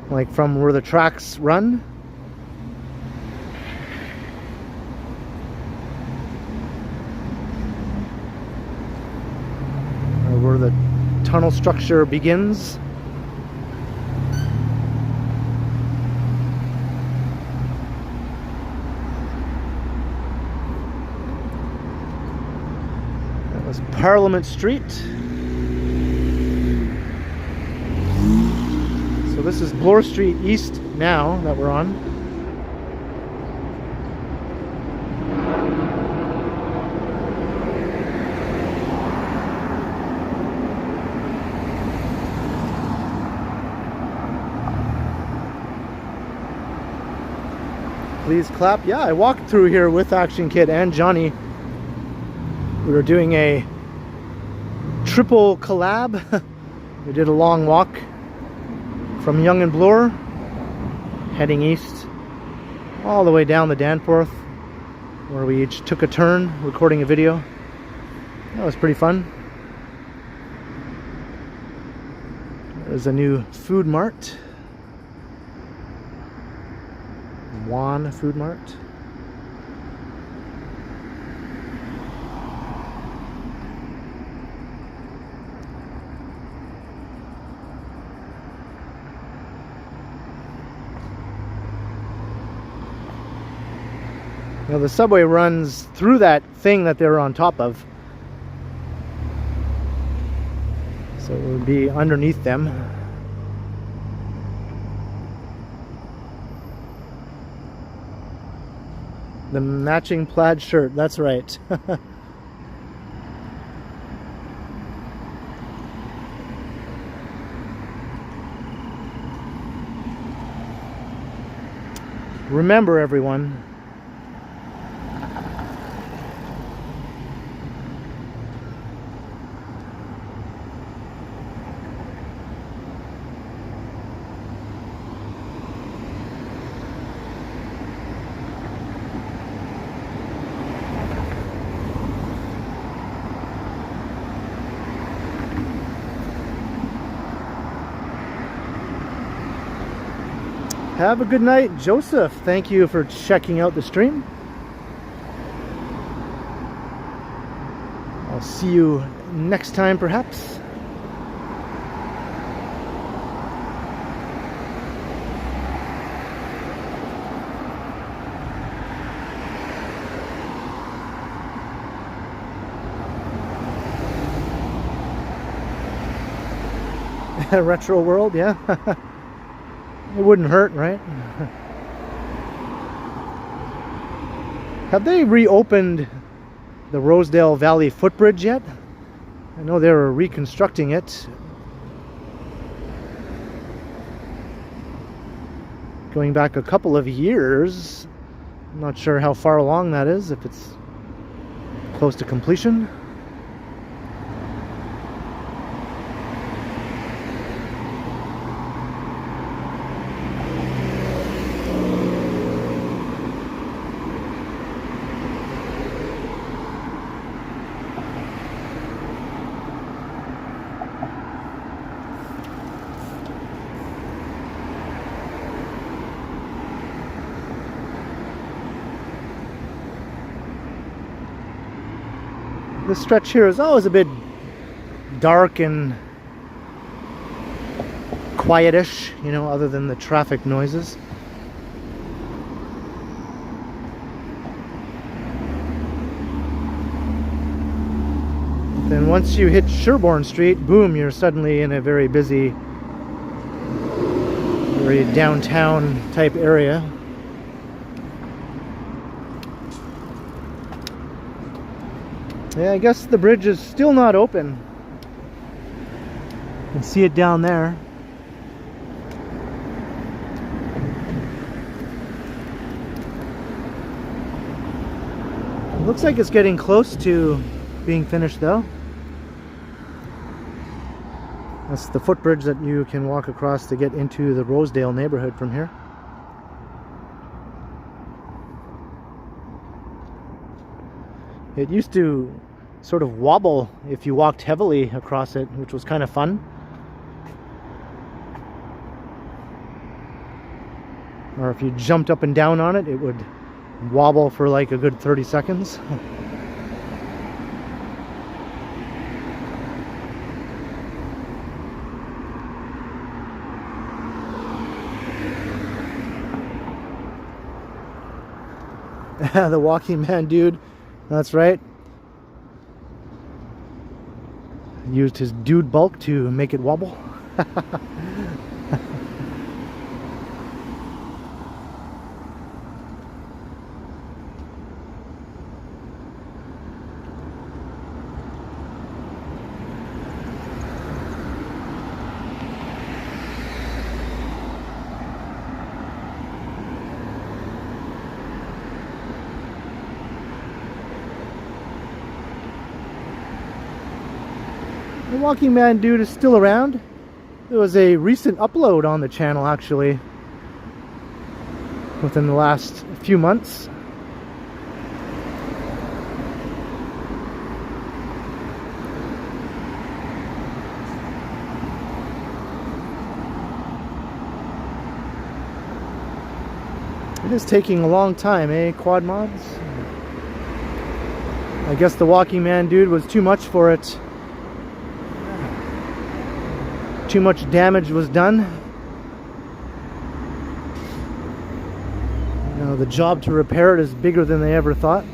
like from where the tracks run. Or where the tunnel structure begins. Parliament Street. So this is Bloor Street East now that we're on. Please clap. Yeah, I walked through here with Action Kid and Johnny. We were doing a triple collab. We did a long walk from Yonge and Bloor, heading east, all the way down the Danforth, where we each took a turn recording a video. That was pretty fun. There's a new food mart. Juan Food Mart. Now the subway runs through that thing that they're on top of. So it would be underneath them. The matching plaid shirt, that's right. Remember, everyone, Have a good night, Joseph. Thank you for checking out the stream. I'll see you next time, perhaps. Retro world, yeah. It wouldn't hurt, right? Have they reopened the Rosedale Valley footbridge yet? I know they were reconstructing it. Going back a couple of years. I'm not sure how far along that is, if it's close to completion. This stretch here is always a bit dark and quietish, you know, other than the traffic noises. Then once you hit Sherbourne Street, boom, you're suddenly in a very busy, very downtown type area. Yeah, I guess the bridge is still not open. You can see it down there. It looks like it's getting close to being finished though. That's the footbridge that you can walk across to get into the Rosedale neighborhood from here. It used to sort of wobble if you walked heavily across it, which was kind of fun. Or if you jumped up and down on it, it would wobble for like a good 30 seconds. The walking man dude. That's right. Used his dude bulk to make it wobble. The Walking Man dude is still around. There was a recent upload on the channel actually within the last few months. It is taking a long time, eh, quad mods? I guess the Walking Man dude was too much for it. Too much damage was done. You know, the job to repair it is bigger than they ever thought.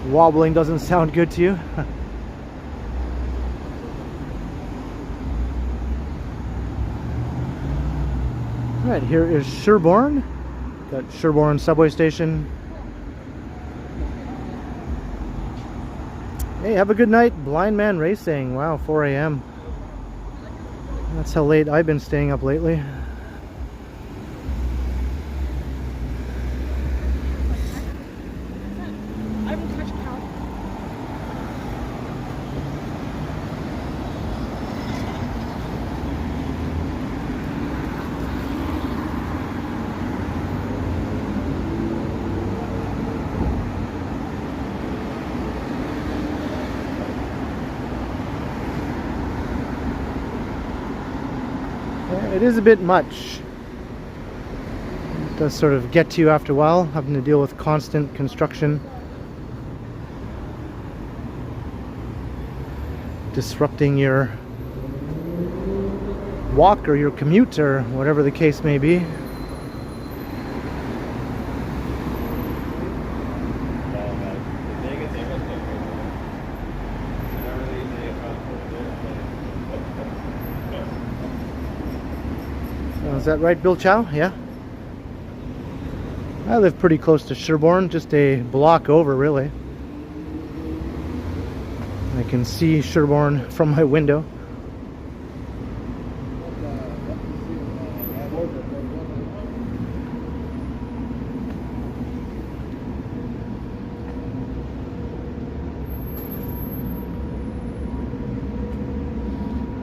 Wobbling doesn't sound good to you. Right, here is Sherbourne. Got Sherbourne subway station. Hey, have a good night, Blind Man Racing. Wow, 4 a.m. That's how late I've been staying up lately. It is a bit much. It does sort of get to you after a while, having to deal with constant construction, disrupting your walk or your commute or whatever the case may be. Is that right, Bill Chow? Yeah. I live pretty close to Sherbourne, just a block over, really. I can see Sherbourne from my window.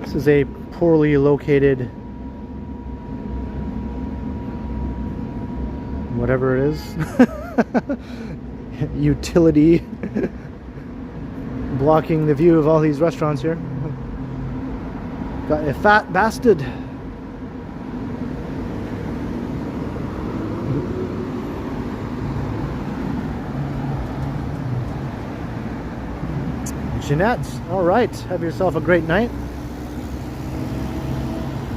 This is a poorly located whatever it is utility blocking the view of all these restaurants here. Got a fat bastard. Jeanette, all right, have yourself a great night.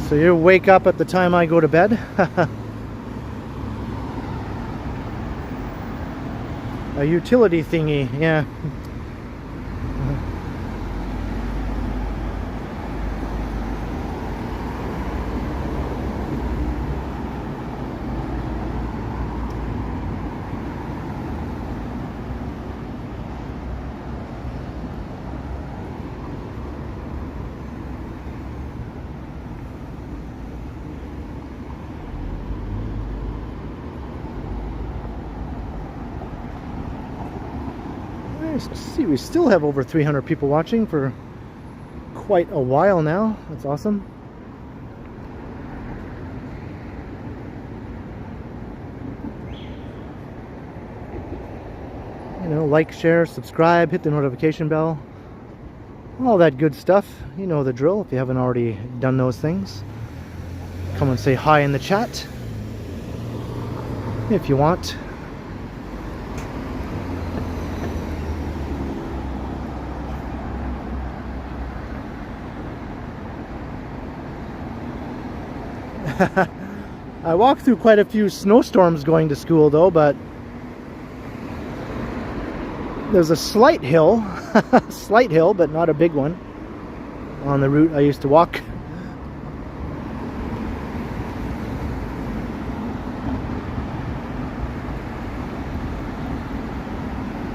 So you wake up at the time I go to bed. A utility thingy, yeah. See, we still have over 300 people watching for quite a while now. That's awesome. You know, like, share, subscribe, hit the notification bell, all that good stuff. You know the drill if you haven't already done those things. Come and say hi in the chat if you want. I walked through quite a few snowstorms going to school though, but there's a slight hill, slight hill, but not a big one, on the route I used to walk.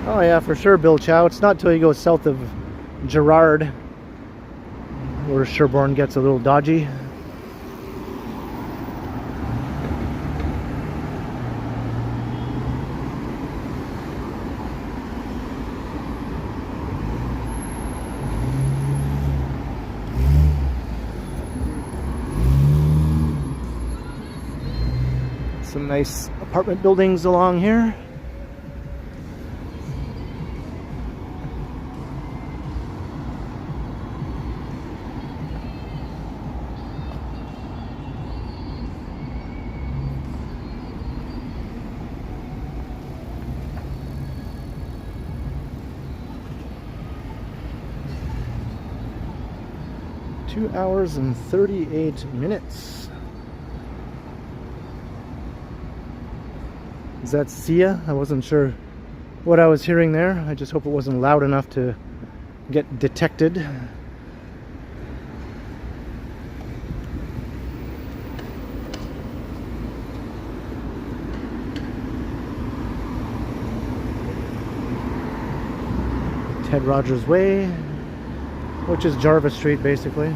Oh yeah, for sure, Bill Chow. It's not till you go south of Gerrard where Sherbourne gets a little dodgy. Some nice apartment buildings along here. Two hours and 38 minutes. Is that Sia? I wasn't sure what I was hearing there. I just hope it wasn't loud enough to get detected. Ted Rogers Way, which is Jarvis Street basically.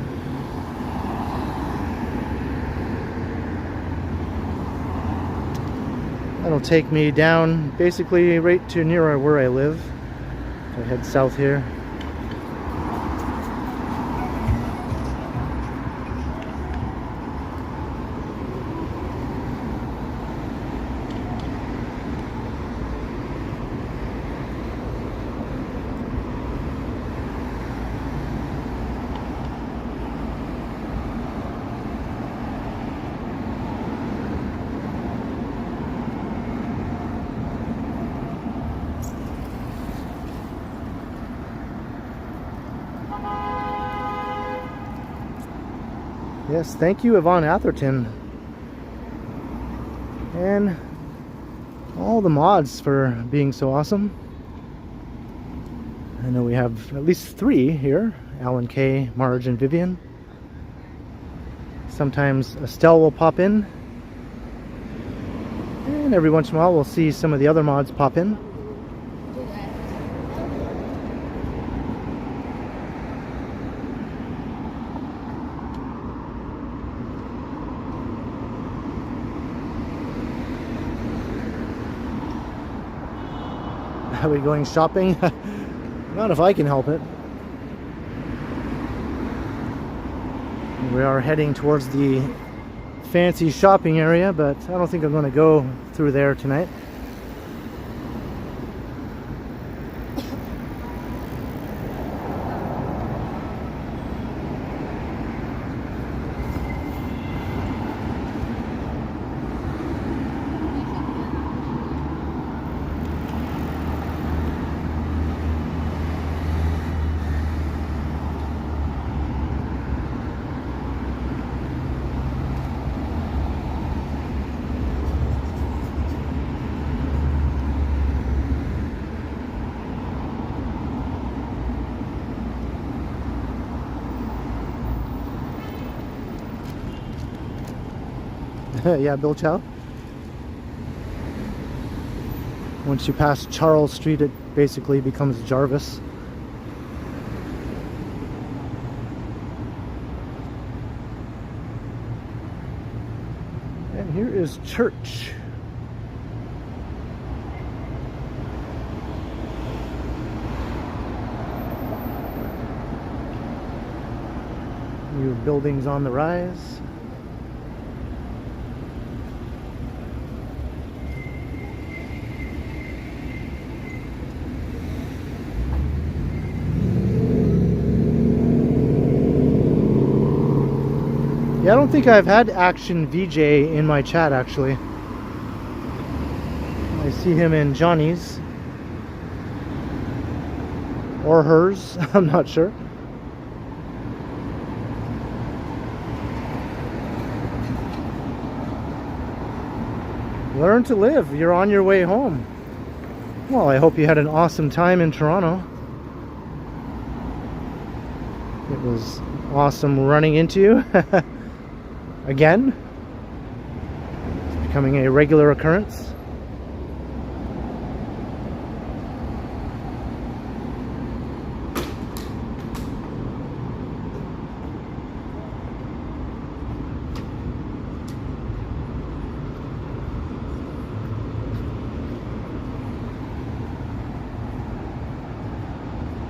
That'll take me down basically right to near where I live. I head south here. Yes, thank you, Yvonne Atherton. And all the mods for being so awesome. I know we have at least 3 here. Alan K, Marge, and Vivian. Sometimes Estelle will pop in. And every once in a while we'll see some of the other mods pop in. Are we going shopping? Not if I can help it. We are heading towards the fancy shopping area, but I don't think I'm going to go through there tonight. Yeah, Bill Chow. Once you pass Charles Street, it basically becomes Jarvis. And here is church. New buildings on the rise. I don't think I've had Action VJ in my chat actually. I see him in Johnny's. Or hers, I'm not sure. Learn to live, you're on your way home. Well, I hope you had an awesome time in Toronto. It was awesome running into you. Again, it's becoming a regular occurrence.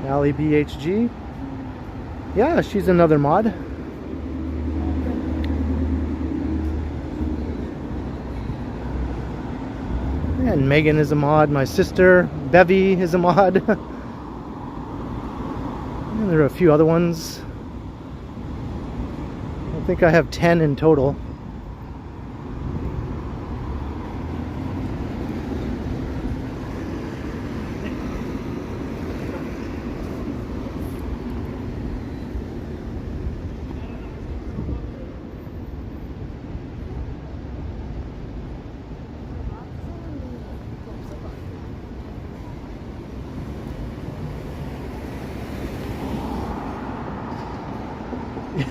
Allie BHG. Yeah, she's another mod. And Megan is a mod, my sister, Bevy is a mod. And there are a few other ones. I think I have 10 in total.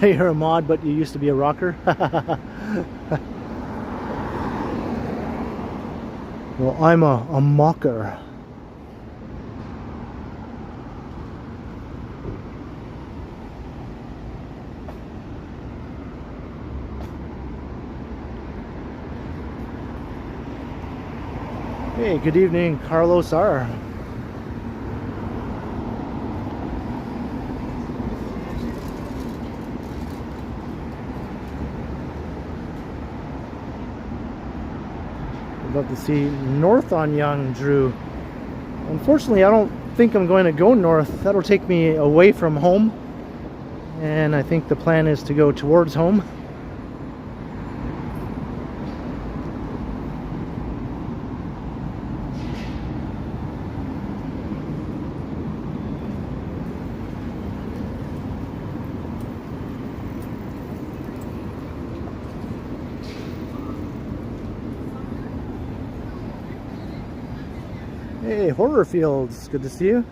You're a mod, but you used to be a rocker. Well, I'm a mocker. Hey, good evening, Carlos R. Love to see north on Yonge, Drew. Unfortunately, I don't think I'm going to go north. That'll take me away from home. And I think the plan is to go towards home. Hey, Horror Fields, good to see you.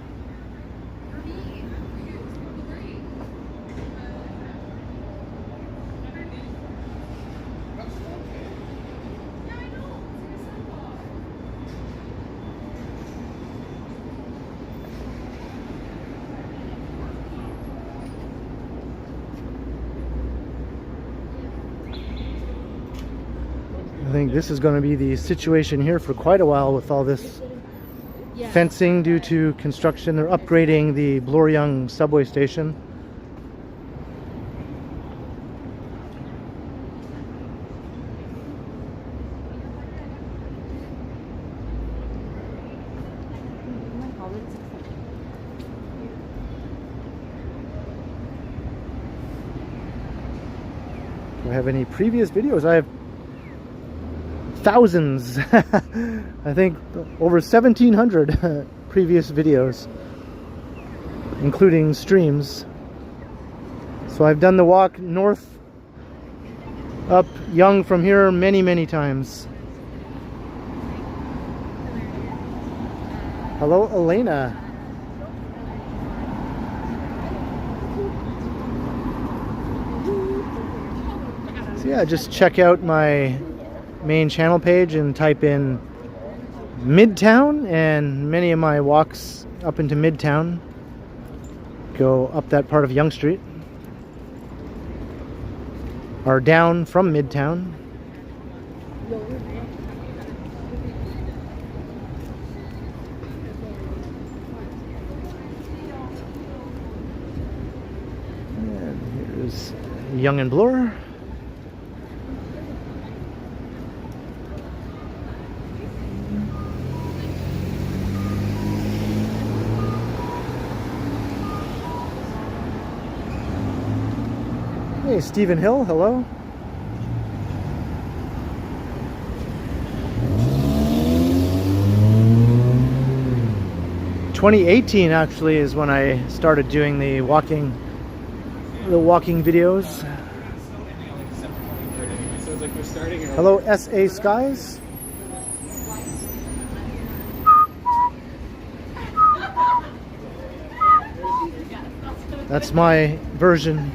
I think this is going to be the situation here for quite a while with all this fencing due to construction. They're upgrading the Bloor-Yonge subway station. Do I have any previous videos? I have thousands. I think over 1,700 previous videos, including streams. So I've done the walk north up Yonge from here many times. Hello, Elena. So yeah, just check out my main channel page and type in Midtown, and many of my walks up into Midtown go up that part of Yonge Street, or down from Midtown. And here's Yonge and Bloor. Hey, Stephen Hill, hello. (2018) actually is when I started doing the walking videos. Hello, SA Skies. That's my version.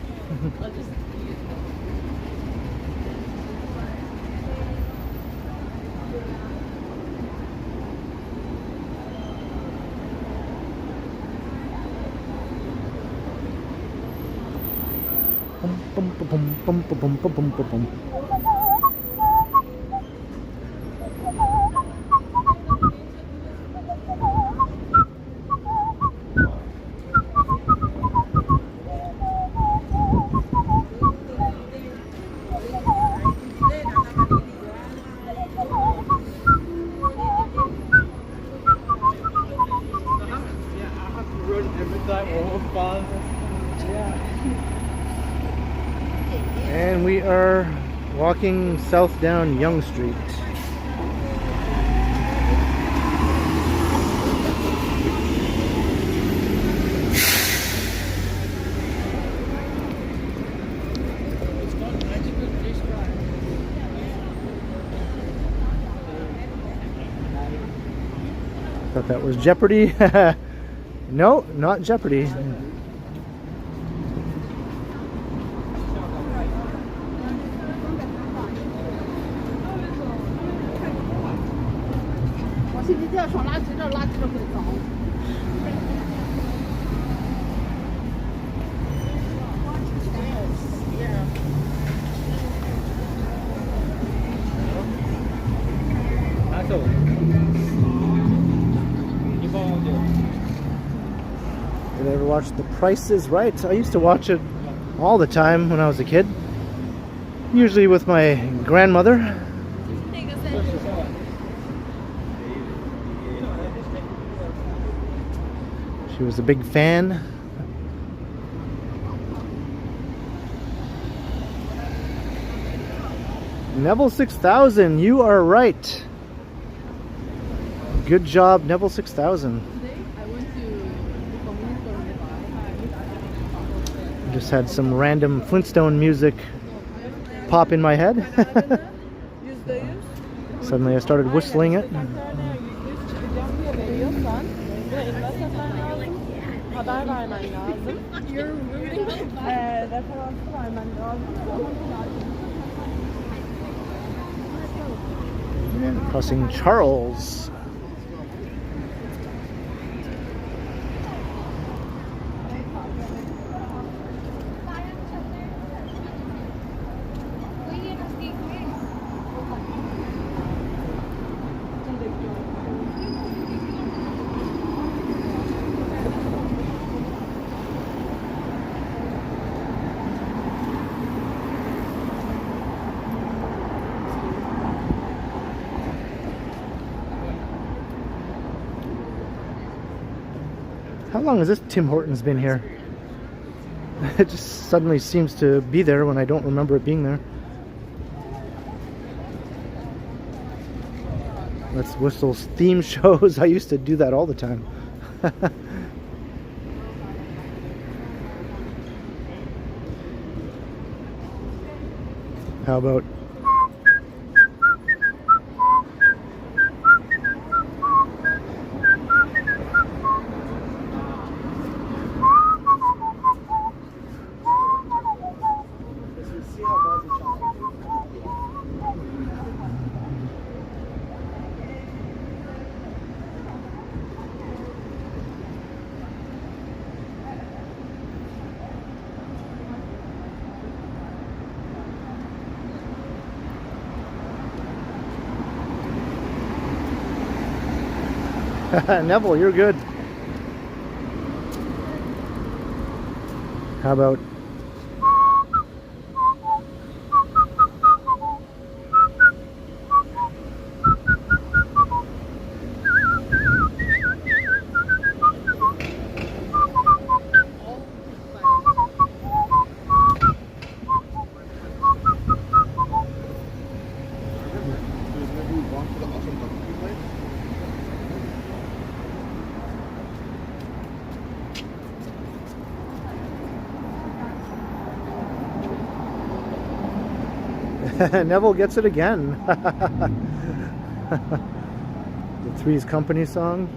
And we are walking south down Yonge Street. Thought that was Jeopardy. No, not Jeopardy. Did I ever watch The Price is Right? I used to watch it all the time when I was a kid. Usually with my grandmother. She was a big fan. Neville 6000, you are right. Good job, Neville 6000. Just had some random Flintstone music pop in my head. Suddenly I started whistling it. haber vermen lazım. You're ruining my vibe. Referansı vermen lazım. And crossing Charles. How long has this Tim Hortons been here? It just suddenly seems to be there when I don't remember it being there. Let's whistle theme shows. I used to do that all the time. How about Neville, you're good. How about Neville gets it again. The Three's Company song.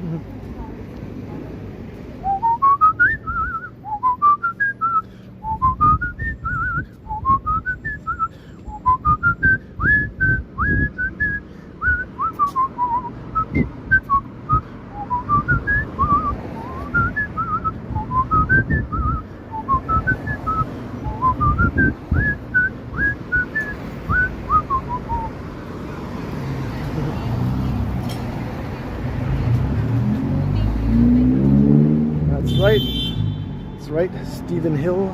That's right, Stephen Hill.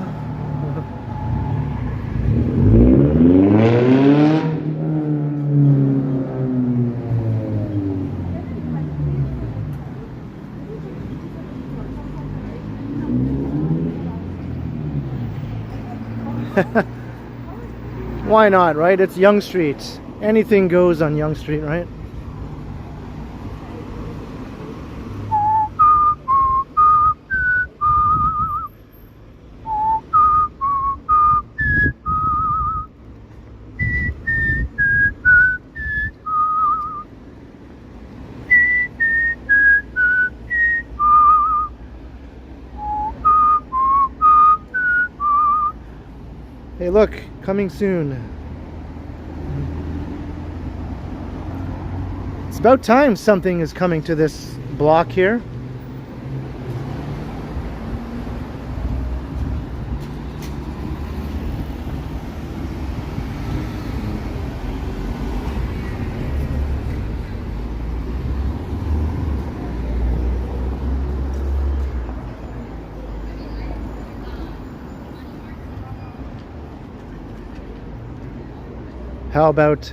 Why not, right? It's Yonge Street. Anything goes on Yonge Street, right? Hey, look, coming soon. It's about time something is coming to this block here. How about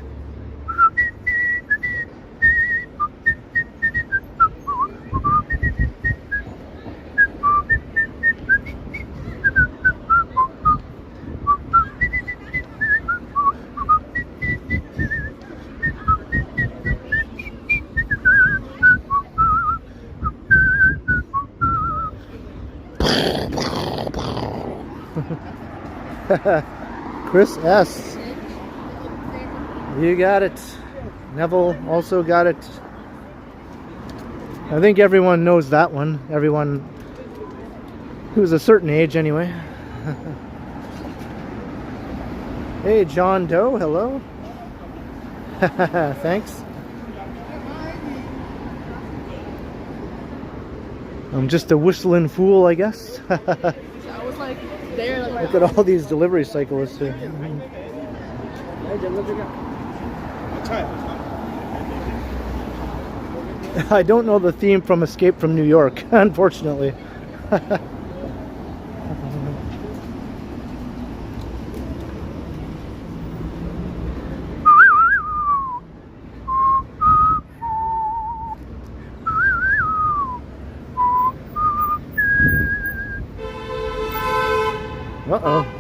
Chris S? You got it. Neville also got it. I think everyone knows that one. Everyone who's a certain age anyway. Hey, John Doe, hello. Thanks. I'm just a whistling fool, I guess. I was like there, like Look at all these delivery cyclists here. I don't know the theme from Escape from New York, unfortunately. Uh-oh.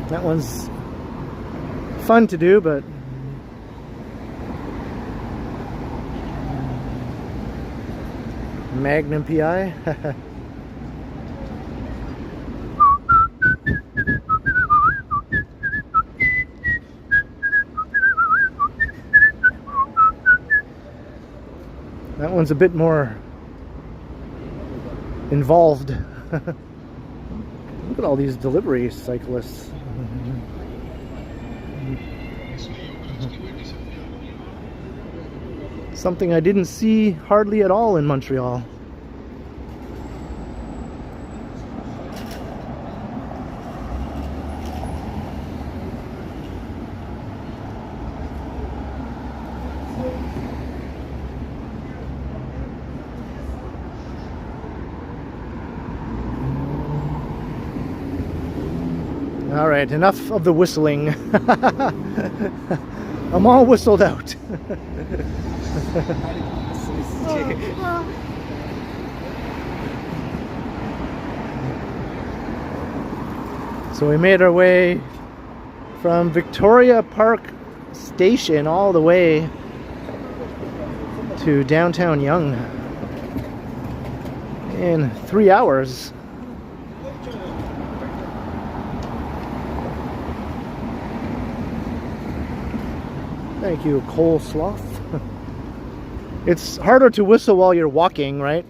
That one's fun to do, but Magnum PI. That one's a bit more involved. Look at all these delivery cyclists. Something I didn't see hardly at all in Montreal. All right, enough of the whistling. I'm all whistled out. So we made our way from Victoria Park Station all the way to downtown Yonge in 3 hours. Thank you, coleslaw. It's harder to whistle while you're walking, right?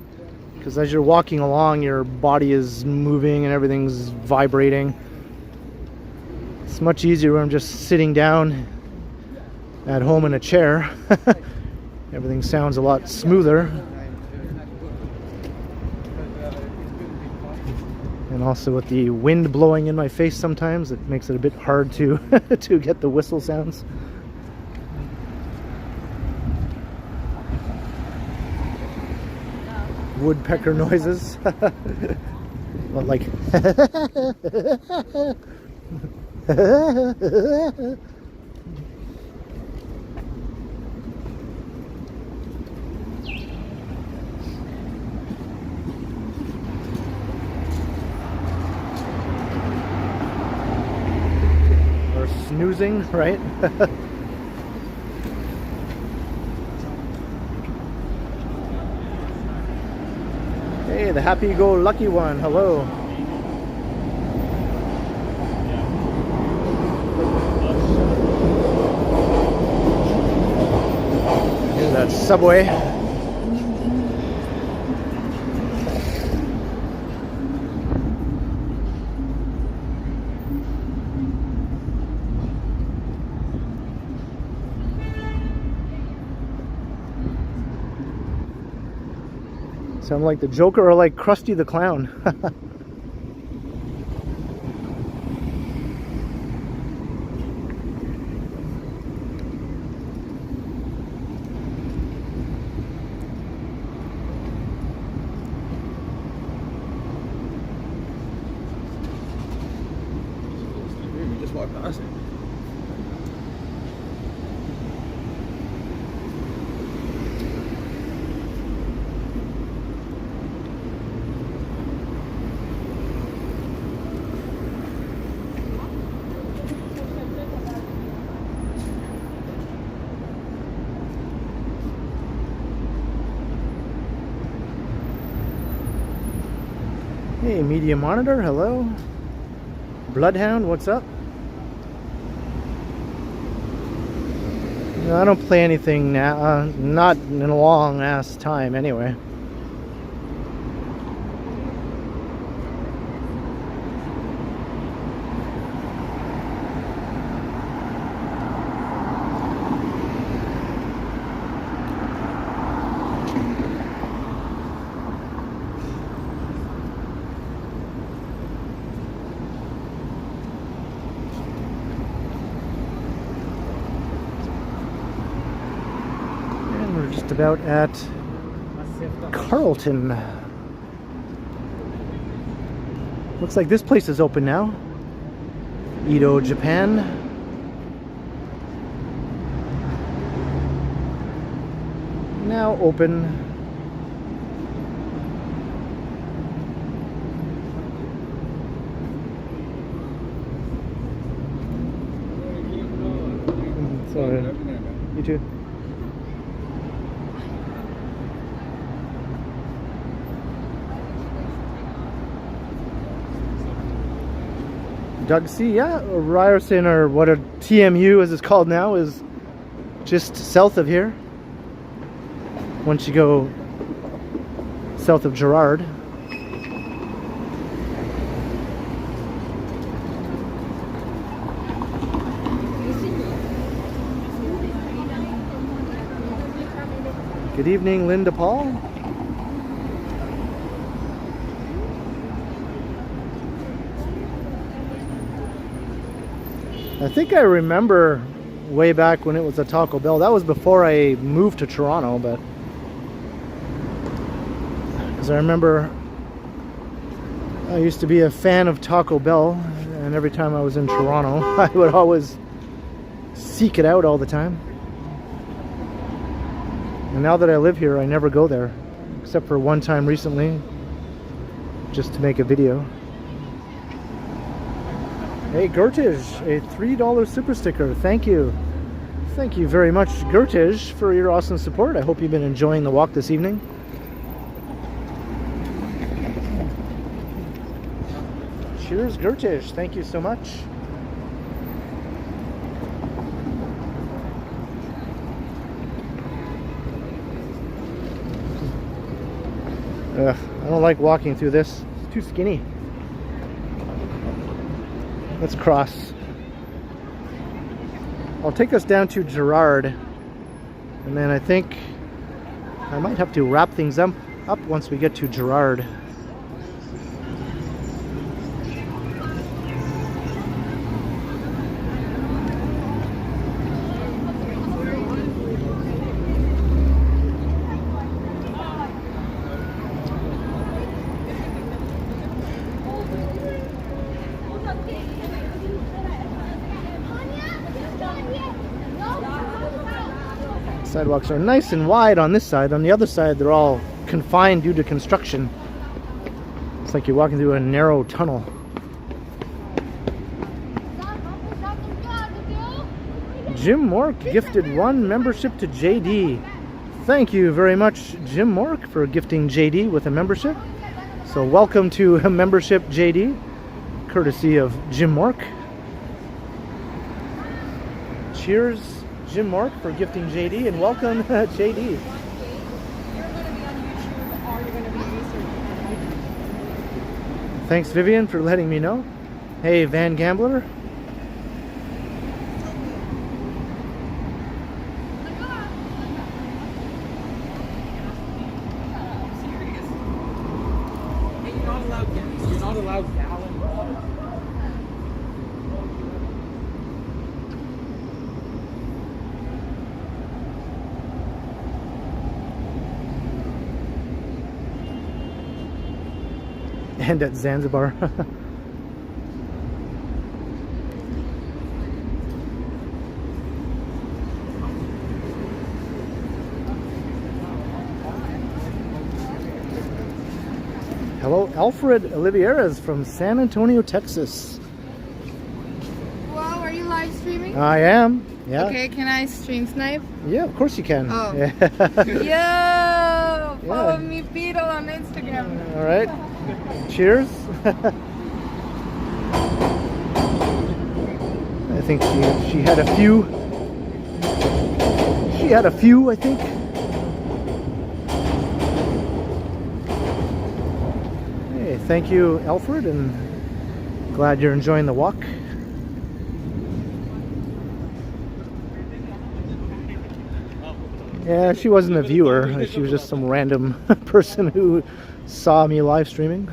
Because as you're walking along, your body is moving and everything's vibrating. It's much easier when I'm just sitting down at home in a chair. Everything sounds a lot smoother. And also with the wind blowing in my face sometimes, it makes it a bit hard to to get the whistle sounds. Woodpecker noises. What, like or snoozing, right? Hey, the happy-go-lucky one, hello. Here's that subway. Sound like the Joker or like Krusty the Clown. We just walked past it. Hey, Media Monitor, hello. Bloodhound, what's up? No, I don't play anything now, not in a long ass time anyway. Just about at Carlton. Looks like this place is open now. Edo, Japan. Now open. Sorry. You too. Doug C, yeah, Ryerson, or what a TMU as it's called now, is just south of here. Once you go south of Gerrard. Good evening, Linda Paul. I think I remember way back when it was a Taco Bell. That was before I moved to Toronto, but because I remember I used to be a fan of Taco Bell, and every time I was in Toronto, I would always seek it out all the time. And now that I live here, I never go there, except for one time recently, just to make a video. Hey Gertish, a $3 super sticker. Thank you. Thank you very much, Gertish, for your awesome support. I hope you've been enjoying the walk this evening. Cheers, Gertish. Thank you so much. I don't like walking through this. It's too skinny. Let's cross. I'll take us down to Gerrard, and then I think I might have to wrap things up once we get to Gerrard. Sidewalks are nice and wide on this side. On the other side, they're all confined due to construction. It's like you're walking through a narrow tunnel. Jim Mork gifted 1 membership to JD. Thank you very much, Jim Mork, for gifting JD with a membership. So welcome to a membership, JD, courtesy of Jim Mork. Cheers, Jim Mork, for gifting JD, and welcome, JD. Thanks, Vivian, for letting me know. Hey, Van Gambler. You're not allowed gallon water. And at Zanzibar. Hello, Alfred Olivieras from San Antonio, Texas. Wow, are you live streaming? I am, yeah. Okay, can I stream snipe? Yeah, of course you can. Oh. Yeah. Yo! Follow me, Beetle, on Instagram. All right. Cheers. I think she had a few. She had a few, I think. Hey, thank you, Alfred, and glad you're enjoying the walk. Yeah, she wasn't a viewer. She was just some random person who saw me live streaming.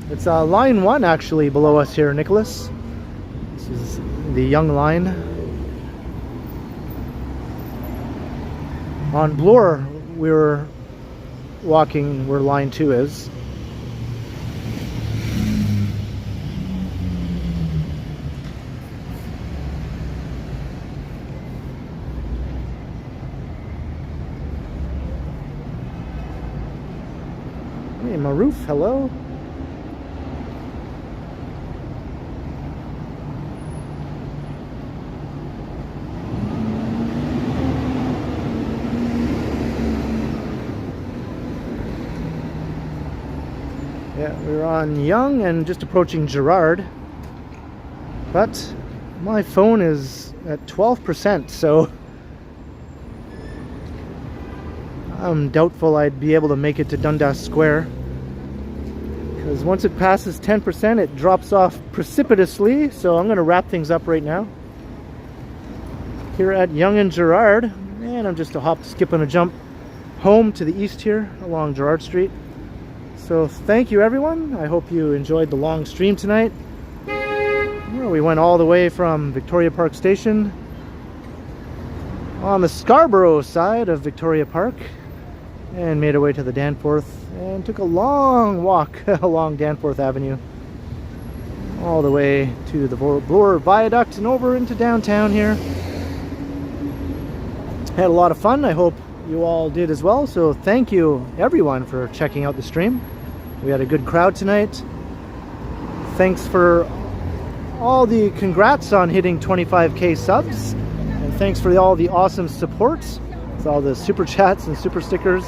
It's line 1 actually below us here, Nicholas. This is the Yonge line. On Bloor, we were walking where line 2 is. Hey, Maroof, hello. Yeah, we're on Yonge and just approaching Gerrard, but my phone is at 12%, so I'm doubtful I'd be able to make it to Dundas Square, because once it passes 10% it drops off precipitously. So I'm going to wrap things up right now here at Yonge and Gerrard, and I'm just a hop, skip and a jump home to the east here along Gerrard Street. So thank you everyone. I hope you enjoyed the long stream tonight. Well, we went all the way from Victoria Park Station on the Scarborough side of Victoria Park and made our way to the Danforth and took a long walk along Danforth Avenue all the way to the Bloor Viaduct and over into downtown here. Had a lot of fun. I hope you all did as well. So thank you everyone for checking out the stream. We had a good crowd tonight. Thanks for all the congrats on hitting 25k subs, and thanks for all the awesome support with all the super chats and super stickers.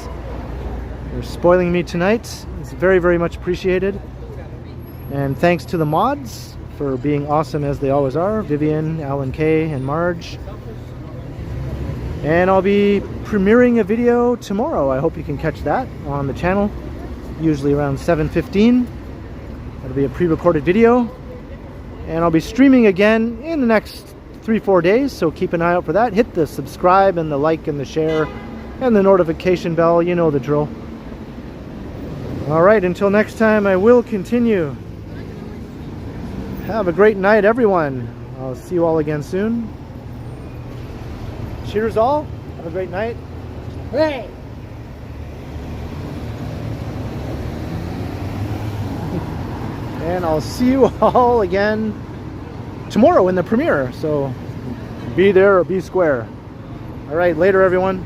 You're spoiling me tonight. It's very, very much appreciated. And thanks to the mods for being awesome as they always are, Vivian, Alan K, and Marge. And I'll be premiering a video tomorrow. I hope you can catch that on the channel, usually around 7:15. It'll be a pre-recorded video, and I'll be streaming again in the next 3-4 days, so keep an eye out for that. Hit the subscribe and the like and the share and the notification bell. You know the drill. Alright, until next time, I will continue. Have a great night, everyone. I'll see you all again soon. Cheers all. Have a great night. Hey! And I'll see you all again tomorrow in the premiere. So be there or be square. All right, later everyone.